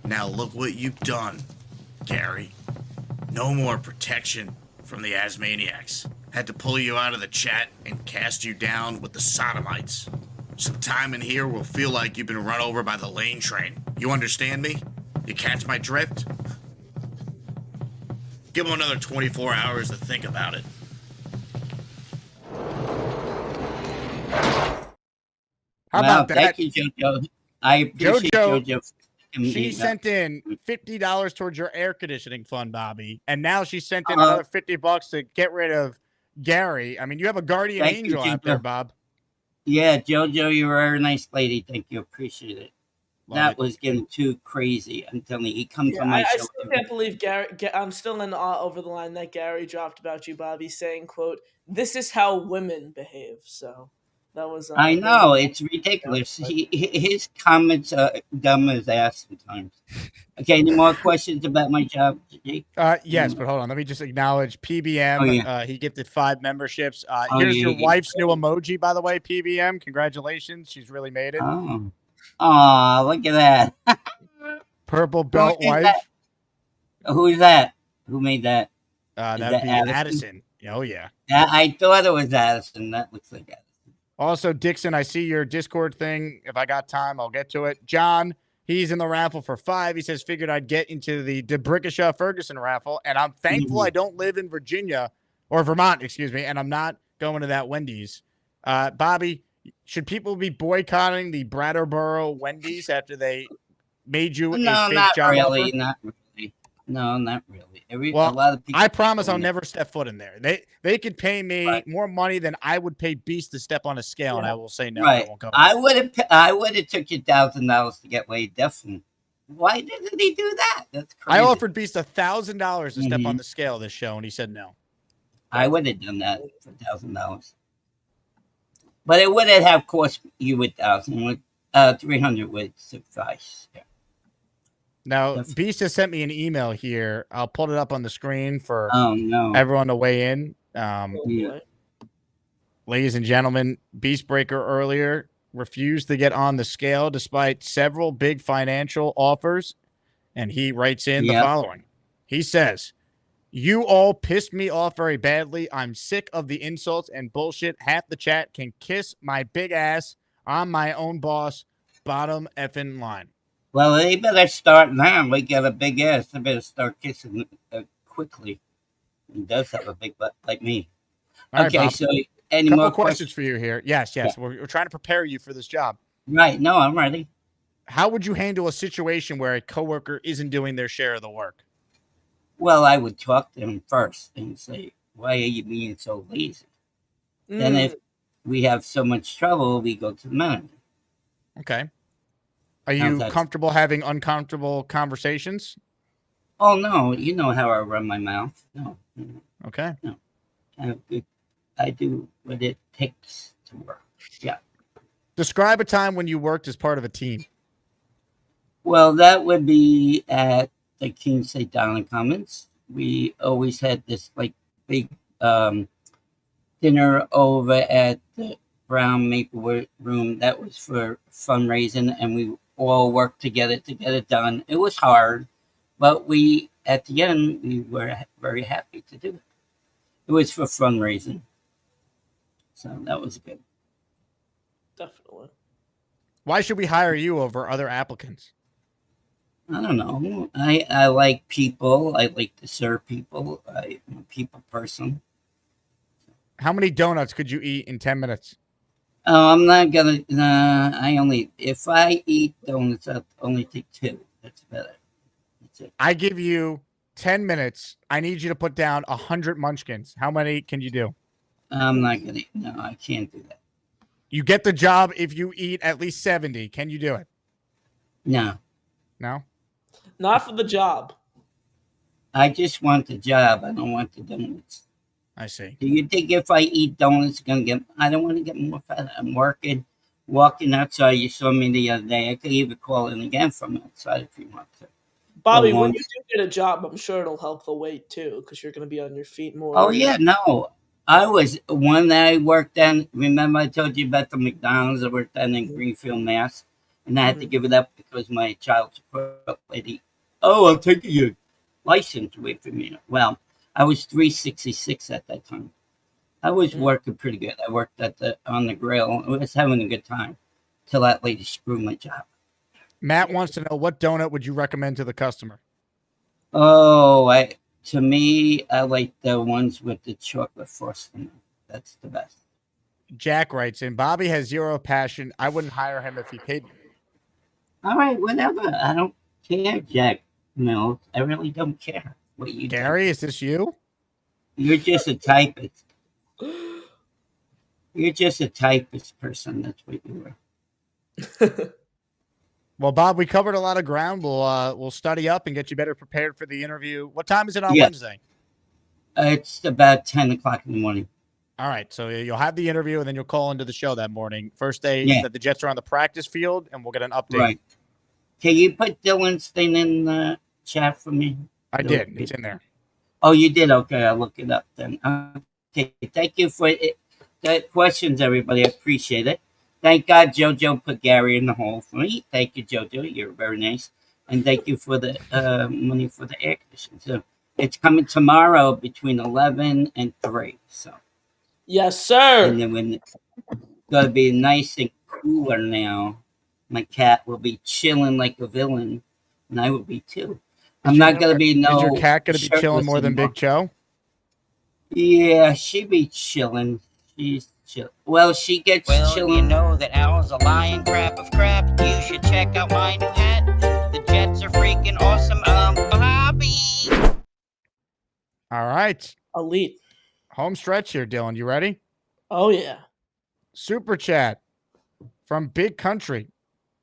Now look what you've done, Gary. No more protection from the Asmaniacs. Had to pull you out of the chat and cast you down with the sodomites. Some time in here will feel like you've been run over by the lane train. You understand me? You catch my drift? Give them another 24 hours to think about it. How about that? Thank you, JoJo. I appreciate JoJo. She sent in $50 towards your air conditioning fund, Bobby, and now she sent in another $50 to get rid of Gary. I mean, you have a guardian angel out there, Bob. Yeah, JoJo, you're a very nice lady. Thank you. Appreciate it. That was getting too crazy. I'm telling you, he comes on my show. I still can't believe Gary. I'm still in awe over the line that Gary dropped about you, Bobby, saying, "quote This is how women behave." So that was. I know it's ridiculous. His comments are dumb as ass sometimes. Okay, any more questions about my job, Jake? Yes, but hold on. Let me just acknowledge PBM. Oh, yeah. He gifted 5 memberships. Here's your wife's new emoji, by the way, PBM. Congratulations. She's really made it. Oh, look at that. Purple belt wife. Who's that? Who made that? That would be Addison. Oh, yeah. I thought it was Addison. That looks like Addison. Also, Dixon, I see your Discord thing. If I got time, I'll get to it. John, he's in the raffle for 5. He says, figured I'd get into the DeBrickishaw Ferguson raffle, and I'm thankful I don't live in Virginia or Vermont, excuse me, and I'm not going to that Wendy's. Bobby, should people be boycotting the Brattleboro Wendy's after they made you a fake job offer? Not really. No, not really. A Well, lot of people I promise I'll never step foot in there. They could pay me more money than I would pay Beast to step on a scale, and I will say no. Right. I won't go. I would have took you $1,000 to get Wade Duffin. Why didn't he do that? That's crazy. I offered Beast $1,000 to step on the scale this show, and he said no. I would have done that for $1,000, but it would have cost you $1,000. 300 would suffice. Yeah. Now, Beast has sent me an email here. I'll pull it up on the screen for everyone to weigh in. Ladies and gentlemen, Beastbreaker earlier refused to get on the scale despite several big financial offers, and he writes in the following. He says, "You all pissed me off very badly. I'm sick of the insults and bullshit. Half the chat can kiss my big ass. I'm my own boss. Bottom effing line." Well, they better start now. We got a big ass. They better start kissing quickly. He does have a big butt like me. All right, Okay, Bob. so any Couple more questions for you here? Yes. Yeah. We're trying to prepare you for this job. Right. No, I'm ready. How would you handle a situation where a coworker isn't doing their share of the work? Well, I would talk to him first and say, "Why are you being so lazy?" Then if we have so much trouble, we go to the manager. Okay. Are you comfortable having uncomfortable conversations? Oh, no. You know how I run my mouth. No. Okay. No. I do what it takes to work. Yeah. Describe a time when you worked as part of a team. Well, that would be at the King St. Donald Commons. We always had this like big dinner over at the Brown Maplewood Room. That was for fundraising, and we all worked together to get it done. It was hard, but at the end, we were very happy to do it. It was for fundraising. So that was good. Definitely. Why should we hire you over other applicants? I don't know. I like people. I like to serve people. I'm a people person. How many donuts could you eat in 10 minutes? Oh, I'm not gonna. If I eat donuts, I'll only take 2. That's about it. That's it. I give you 10 minutes. I need you to put down 100 munchkins. How many can you do? I'm not gonna. No, I can't do that. You get the job if you eat at least 70. Can you do it? No. No? Not for the job. I just want the job. I don't want the donuts. I see. Do you think if I eat donuts, gonna get? I don't want to get more fat. I'm walking outside. You saw me the other day. I could even call in again from outside if you want to. Bobby, Go when on. you do get a job, I'm sure it'll help the weight too, because you're going to be on your feet more. Oh yeah, no. I was one that I worked on. Remember, I told you about the McDonald's. I worked on in Greenfield, Mass, and I had to give it up because my child support lady. Oh, I'm taking your license away from me. Well, I was 366 at that time. I was working pretty good. I worked on the grill. I was having a good time till that lady screwed my job. Matt wants to know, what donut would you recommend to the customer? Oh, to me, I like the ones with the chocolate frosting. That's the best. Jack writes in, Bobby has zero passion. I wouldn't hire him if he paid me. All right, whatever. I don't care, Jack Mills. I really don't care what you do. Gary, is this you? You're just a typist. You're just a typist person. That's what you are. Well, Bob, we covered a lot of ground. We'll study up and get you better prepared for the interview. What time is it on Wednesday? It's about 10 o'clock in the morning. All right, so you'll have the interview, and then you'll call into the show that morning. First day that the Jets are on the practice field, and we'll get an update. Right. Can you put Dylan's thing in the chat for me? I did. It's in there. Oh, you did? Okay, I'll look it up then. Okay, thank you for the questions, everybody. I appreciate it. Thank God JoJo put Gary in the hole for me. Thank you, JoJo. You're very nice. And thank you for the money for the air conditioning. So it's coming tomorrow between 11 and 3. So yes, sir. And then when it's going to be nice and cooler now, my cat will be chilling like a villain, and I will be too. I'm not going to be Is your cat going to be chilling more than Big Joe? Yeah, she be chilling. She's chill. Well, she gets chilling. You know that Al's a lion crap of crap. You should check out my new hat. The Jets are freaking awesome. Bobby. All right. Elite. Home stretch here, Dylan. You ready? Oh, yeah. Super chat from Big Country.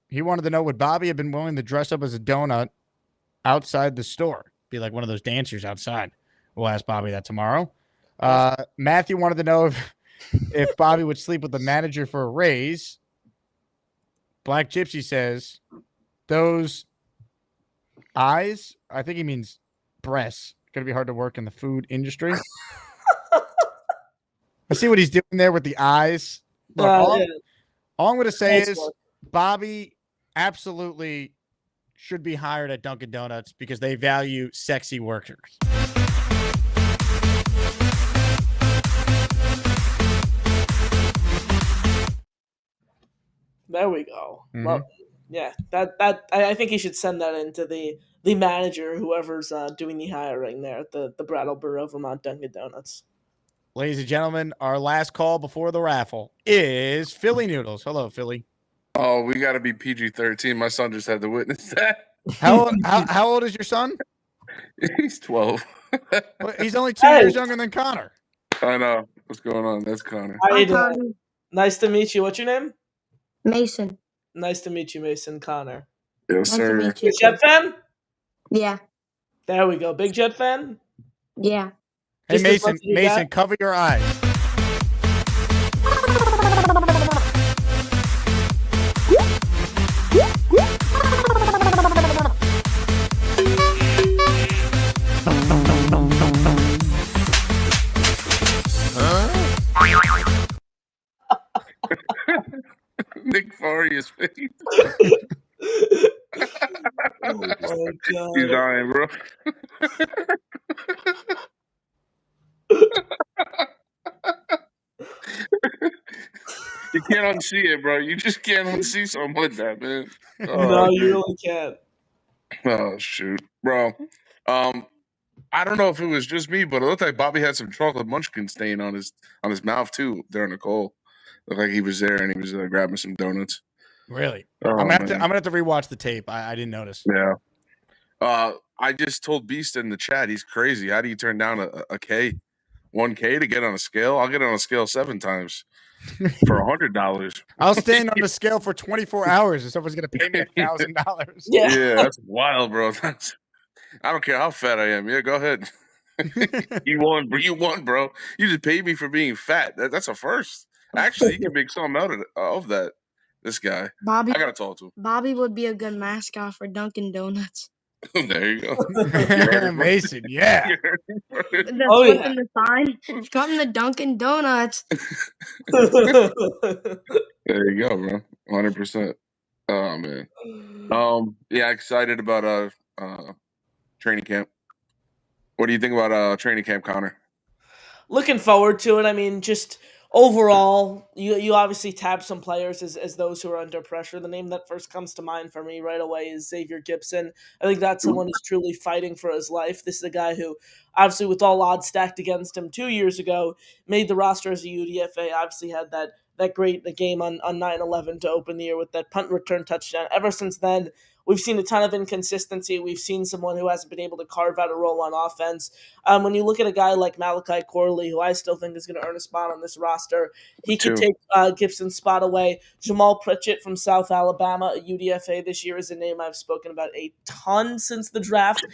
He wanted to know, would Bobby have been willing to dress up as a donut outside the store? Be like one of those dancers outside. We'll ask Bobby that tomorrow. Matthew wanted to know if Bobby would sleep with the manager for a raise. Black Gypsy says, those eyes, I think he means breasts, going to be hard to work in the food industry. I see what he's doing there with the eyes. Look, all I'm going to say is Bobby absolutely should be hired at Dunkin' Donuts because they value sexy workers. There we go. Mhm. Love it. Yeah, I think he should send that into the manager, whoever's doing the hiring there at the Brattleboro, Vermont Dunkin' Donuts. Ladies and gentlemen, our last call before the raffle is Philly Noodles. Hello, Philly. Oh, we got to be PG-13. My son just had to witness that. How old is your son? He's 12. Well, he's only 2 years younger than Connor. I know. What's going on? That's Connor. How you doing? Nice to meet you. What's your name? Mason. Nice to meet you, Mason Connor. Yes, sir. Nice to meet you. Big Jet fan? Yeah. There we go. Big Jet fan? Yeah. Hey, Just as much Mason, as you got? cover your eyes. Nick Faria's face. Oh my God. He's dying, bro. You can't unsee it, bro. You just can't unsee something like that, man. No, you really can't. Oh shoot, bro. I don't know if it was just me, but it looked like Bobby had some chocolate munchkin stain on his mouth too during the call. Looked like he was there and he was grabbing some donuts. Really? Oh, I'm man. gonna have to rewatch the tape. I didn't notice. Yeah. I just told Beast in the chat he's crazy. How do you turn down a K, 1K to get on a scale? I'll get on a scale 7 times for $100. I'll stand on the scale for 24 hours, and someone's gonna pay me $1,000. Yeah, that's wild, bro. I don't care how fat I am. Yeah, go ahead. You won, bro. You just paid me for being fat. That's a first. Actually, you can make something out of that. This guy. Bobby, I gotta talk to him. Bobby would be a good mascot for Dunkin' Donuts. There you go. Mason, yeah. Flipping the sign. Come to Dunkin' Donuts. There you go, bro. 100%. Oh man. Yeah, excited about training camp. What do you think about training camp, Connor? Looking forward to it. I mean, just overall, you obviously tab some players as those who are under pressure. The name that first comes to mind for me right away is Xavier Gibson. I think that's someone who's truly fighting for his life. This is a guy who, obviously, with all odds stacked against him 2 years ago, made the roster as a UDFA. Obviously, had that great game on 9/11 to open the year with that punt return touchdown. Ever since then, we've seen a ton of inconsistency. We've seen someone who hasn't been able to carve out a role on offense. When you look at a guy like Malachi Corley, who I still think is going to earn a spot on this roster, he could take Gibson's spot away. Jamal Pritchett from South Alabama, a UDFA this year, is a name I've spoken about a ton since the draft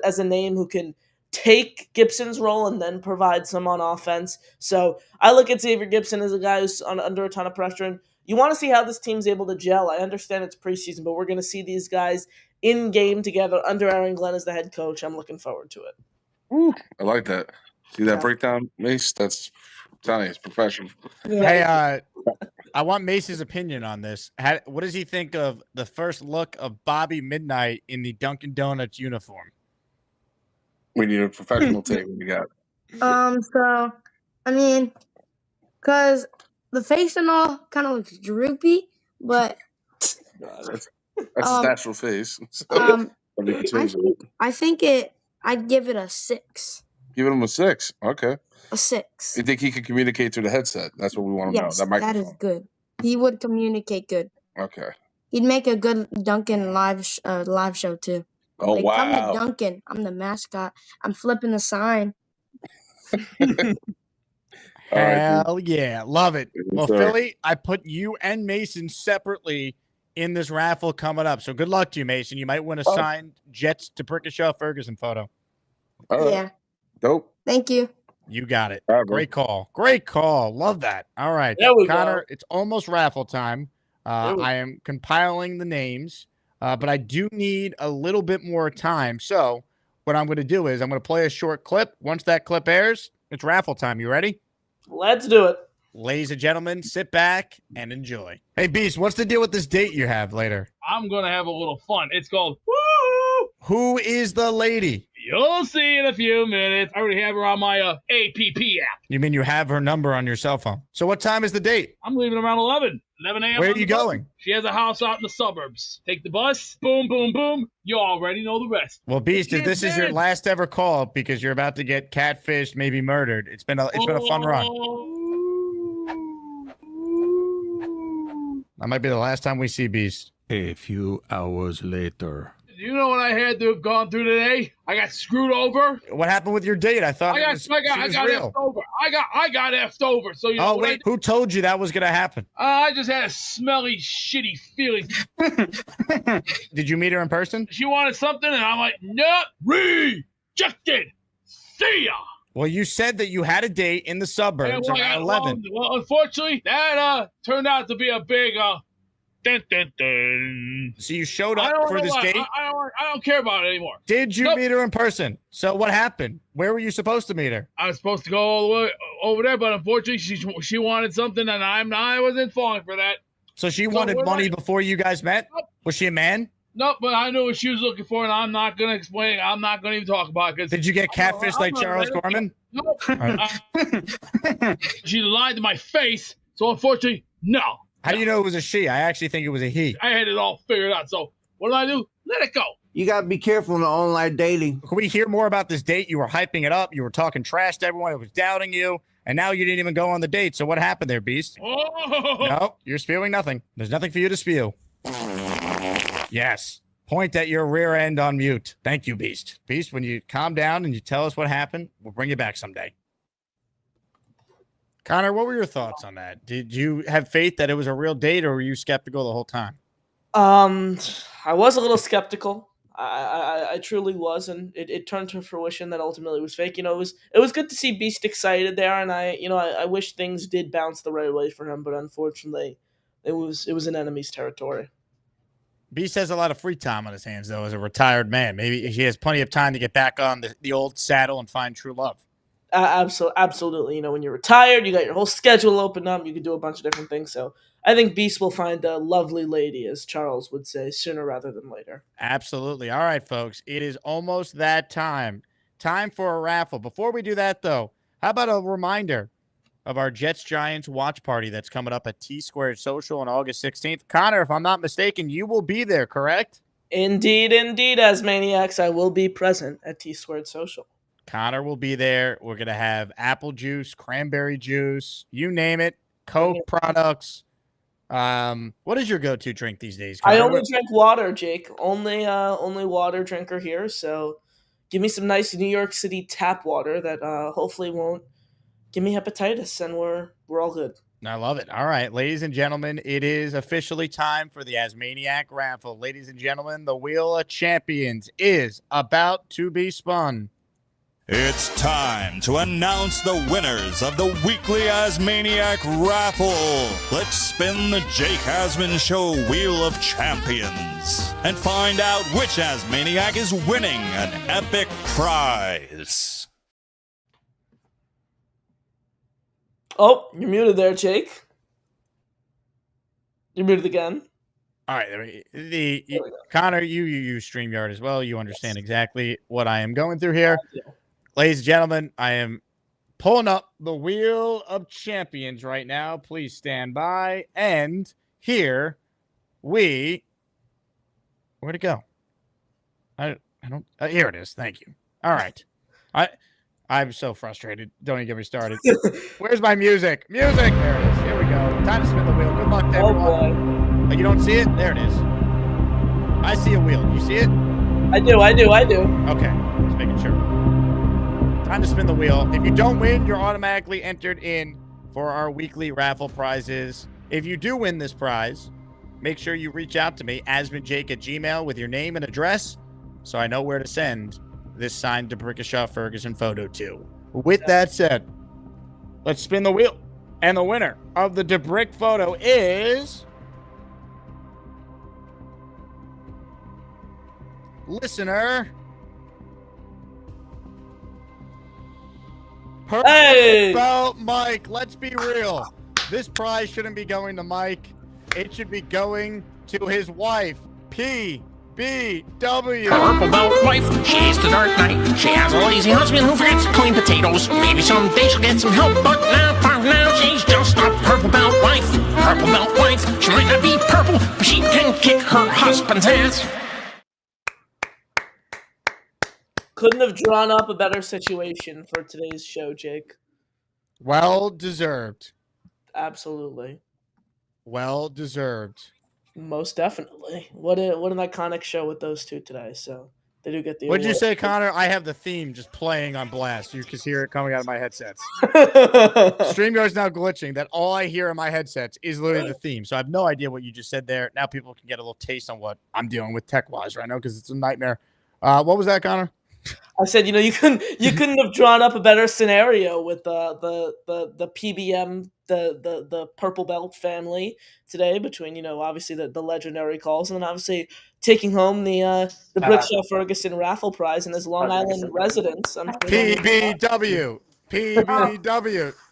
as a name who can take Gibson's role and then provide some on offense. So I look at Xavier Gibson as a guy who's under a ton of pressure, and you want to see how this team's able to gel. I understand it's preseason, but we're going to see these guys in game together under Aaron Glenn as the head coach. I'm looking forward to it. Ooh, I like that. See that breakdown, Mace? That's, I'm telling you, it's professional. Hey, I want Mace's opinion on this. What does he think of the first look of Bobby Midnight in the Dunkin' Donuts uniform? We need a professional take. What you got? So, I mean, because the face and all kind of looks droopy, but That's his natural face. I think I'd give it a 6. Give him a 6. Okay. A 6. You think he can communicate through the headset? That's what we want to know. Yes, That microphone. that is good. He would communicate good. Okay. He'd make a good Dunkin' live show too. Oh, like, wow. Come to Dunkin'. I'm the mascot. I'm flipping the sign. Hell yeah. Love it. Well, sir. Philly, I put you and Mason separately in this raffle coming up. So good luck to you, Mason. You might win a signed Jets to Brickashaw Ferguson photo. Yeah. Dope. Thank you. You got it. All right, bro. Great call. Great call. Love that. All right. There we Connor, go. it's almost raffle time. I am compiling the names, but I do need a little bit more time. So what I'm going to do is I'm going to play a short clip. Once that clip airs, it's raffle time. You ready? Let's do it. Ladies and gentlemen, sit back and enjoy. Hey, Beast, what's the deal with this date you have later? I'm going to have a little fun. It's called Woo! Who is the lady? You'll see in a few minutes. I already have her on my APP app. You mean you have her number on your cell phone? So what time is the date? I'm leaving around 11 a.m. Where are on you the bus. going? She has a house out in the suburbs. Take the bus. Boom, boom, boom. You already know the rest. Well, Beast, if this is your last ever call because you're about to get catfished, maybe murdered, it's been a fun run. That might be the last time we see Beast. A few hours later. Do you know what I had to have gone through today? I got screwed over. What happened with your date? I thought I got real. effed over. I got effed over. So you know Oh, what wait. Who told you that was going to happen? I just had a smelly, shitty feeling. Did you meet her in person? She wanted something, and I'm like, nope, rejected. See ya. Well, you said that you had a date in the suburbs around 11. Well, unfortunately, that turned out to be a big dun, dun, dun. So you showed up for this date? I don't care about it anymore. Did you meet her in person? So what happened? Where were you supposed to meet her? I was supposed to go all the way over there, but unfortunately, she wanted something, and I wasn't falling for that. So she wanted money before you guys met? Nope. Was she a man? Nope, but I knew what she was looking for, and I'm not going to explain. I'm not going to even talk about it. Did you get catfished like Charles Gorman? Nope. She lied to my face, so unfortunately, no. How do you know it was a she? I actually think it was a he. I had it all figured out. So what do? Let it go. You gotta be careful in the online dating. Can we hear more about this date? You were hyping it up. You were talking trash to everyone. It was doubting you. And now you didn't even go on the date. So what happened there, Beast? Oh. No, you're spewing nothing. There's nothing for you to spew. Yes. Point at your rear end on mute. Thank you, Beast. Beast, when you calm down and you tell us what happened, we'll bring you back someday. Connor, what were your thoughts on that? Did you have faith that it was a real date, or were you skeptical the whole time? I was a little skeptical. I truly was, and it turned to fruition that ultimately was fake. It was good to see Beast excited there, and I wish things did bounce the right way for him, but unfortunately, it was in enemy's territory. Beast has a lot of free time on his hands, though, as a retired man. Maybe he has plenty of time to get back on the old saddle and find true love. Absolutely. When you're retired, you got your whole schedule open up. You can do a bunch of different things. So I think Beast will find a lovely lady, as Charles would say, sooner rather than later. Absolutely. All right, folks. It is almost that time. Time for a raffle. Before we do that, though, how about a reminder of our Jets-Giants watch party that's coming up at T-Squared Social on August 16th. Connor, if I'm not mistaken, you will be there, correct? Indeed, Asmaniacs. I will be present at T-Squared Social. Connor will be there. We're going to have apple juice, cranberry juice, you name it, Coke products. What is your go-to drink these days, Connor? I only drink water, Jake. Only water drinker here. So give me some nice New York City tap water that hopefully won't give me hepatitis, and we're all good. I love it. All right, ladies and gentlemen, it is officially time for the Asmaniac raffle. Ladies and gentlemen, the Wheel of Champions is about to be spun. It's time to announce the winners of the weekly Asmaniac raffle. Let's spin the Jake Asman Show Wheel of Champions and find out which Asmaniac is winning an epic prize. Oh, you're muted there, Jake. You're muted again. All right, Connor, you use StreamYard as well. You understand exactly what I am going through here. Ladies and gentlemen, I am pulling up the Wheel of Champions right now. Please stand by. And here where'd it go? I don't. Here it is. Thank you. All right. I'm so frustrated. Don't even get me started. Where's my music? Music. There it is. Here we go. Time to spin the wheel. Good luck to everyone. You don't see it? There it is. I see a wheel. You see it? I do. Okay. Just making sure. Time to spin the wheel. If you don't win, you're automatically entered in for our weekly raffle prizes. If you do win this prize, make sure you reach out to me, AsmanJake at Gmail, with your name and address, so I know where to send this signed DeBrickashaw Ferguson photo to. With that said, let's spin the wheel. And the winner of the DeBrick photo is listener About Mike. Let's be real. This prize shouldn't be going to Mike. It should be going to his wife, PBW. Purple belt wife, she's the Dark Knight. She has a lazy husband who forgets to clean potatoes. Maybe someday she'll get some help, but for now she's just a purple belt wife. Purple belt wife, she might not be purple, but she can kick her husband's ass. Couldn't have drawn up a better situation for today's show, Jake. Well deserved. Absolutely. Well deserved. Most definitely. What an iconic show with those two today. So they do get the What'd you award. say, Connor? I have the theme just playing on blast. You can hear it coming out of my headsets. StreamYard's now glitching that all I hear in my headsets is literally the theme. So I have no idea what you just said there. Now people can get a little taste on what I'm dealing with tech-wise right now because it's a nightmare. What was that, Connor? I said, you couldn't have drawn up a better scenario with the PBM, the purple belt family today between, obviously the legendary calls and then obviously taking home the Brickshaw Ferguson raffle prize and his Long Island residence. PBW.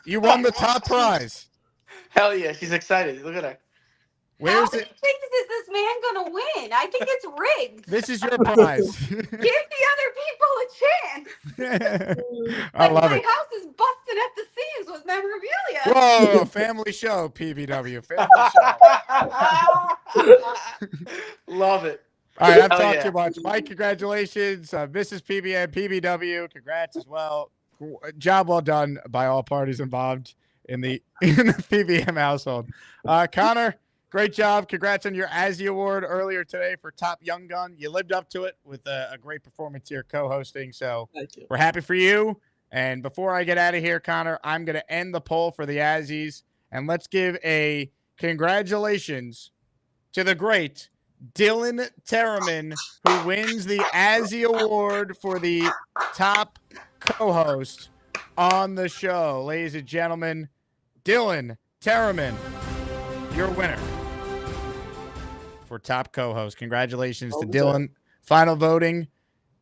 You won the top prize. Hell yeah, she's excited. Look at her. Where's How many things is this man gonna win? I think it's rigged. This is your prize. Give the other people a chance. I love my it. house is busted at the seams with memorabilia. Whoa, family show, PBW. Family show. Love it. All right, I've Hell talked yeah. too much. Mike, congratulations. Mrs. PBN, PBW, congrats as well. Job well done by all parties involved in the PBM household. Connor, great job. Congrats on your Azie Award earlier today for Top Young Gun. You lived up to it with a great performance here co-hosting, so Thank you. we're happy for you. And before I get out of here, Connor, I'm going to end the poll for the Azzies, and let's give a congratulations to the great Dylan Tarman, who wins the Azie Award for the top co-host on the show. Ladies and gentlemen, Dylan Tarman, your winner for top co-host. Congratulations to Dylan. Final voting,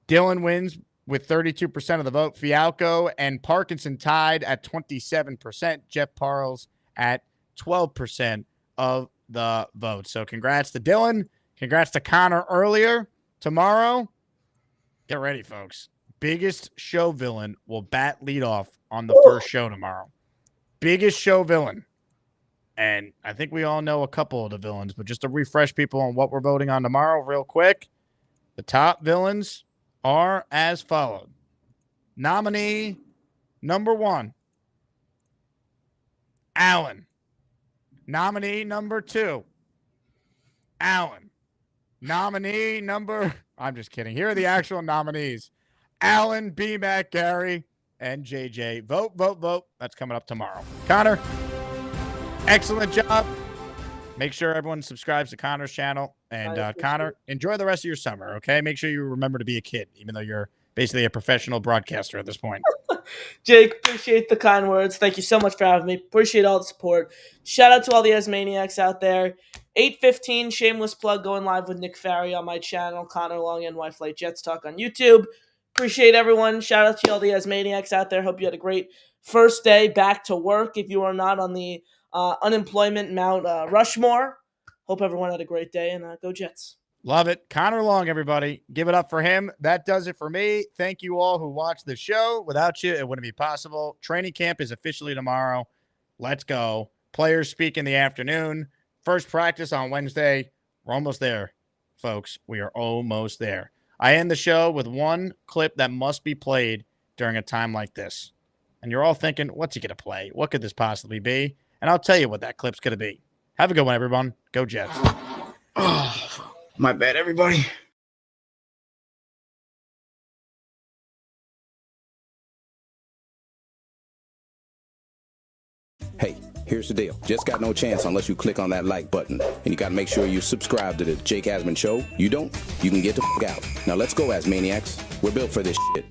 Dylan wins with 32% of the vote. Fialco and Parkinson tied at 27%. Jeff Parles at 12% of the vote. So congrats to Dylan. Congrats to Connor earlier. Tomorrow, get ready, folks. Biggest show villain will bat lead off on the first show tomorrow. Biggest show villain. And I think we all know a couple of the villains, but just to refresh people on what we're voting on tomorrow real quick, the top villains are as followed. Nominee number 1, Alan. Nominee number 2, Alan. Nominee number, I'm just kidding. Here are the actual nominees. Alan, B-Mac, Gary, and JJ. Vote, vote, vote. That's coming up tomorrow. Connor, excellent job. Make sure everyone subscribes to Connor's channel. And Connor, enjoy the rest of your summer, okay? Make sure you remember to be a kid, even though you're basically a professional broadcaster at this point. Jake, appreciate the kind words. Thank you so much for having me. Appreciate all the support. Shout out to all the Asmaniacs out there. 8:15, shameless plug, going live with Nick Farry on my channel, Connor Long, NY Flight Jets Talk on YouTube. Appreciate everyone. Shout out to all the Asmaniacs out there. Hope you had a great first day back to work. If you are not on the unemployment Mount Rushmore, hope everyone had a great day, and go Jets. Love it. Connor Long, everybody. Give it up for him. That does it for me. Thank you all who watched the show. Without you, it wouldn't be possible. Training camp is officially tomorrow. Let's go. Players speak in the afternoon. First practice on Wednesday. We're almost there, folks. We are almost there. I end the show with one clip that must be played during a time like this. And you're all thinking, what's he going to play? What could this possibly be? And I'll tell you what that clip's going to be. Have a good one, everyone. Go Jets. My bad, everybody. Hey, here's the deal. Just got no chance unless you click on that like button. And you got to make sure you subscribe to the Jake Asman Show. You don't, you can get the f*** out. Now let's go, Asmaniacs. We're built for this shit.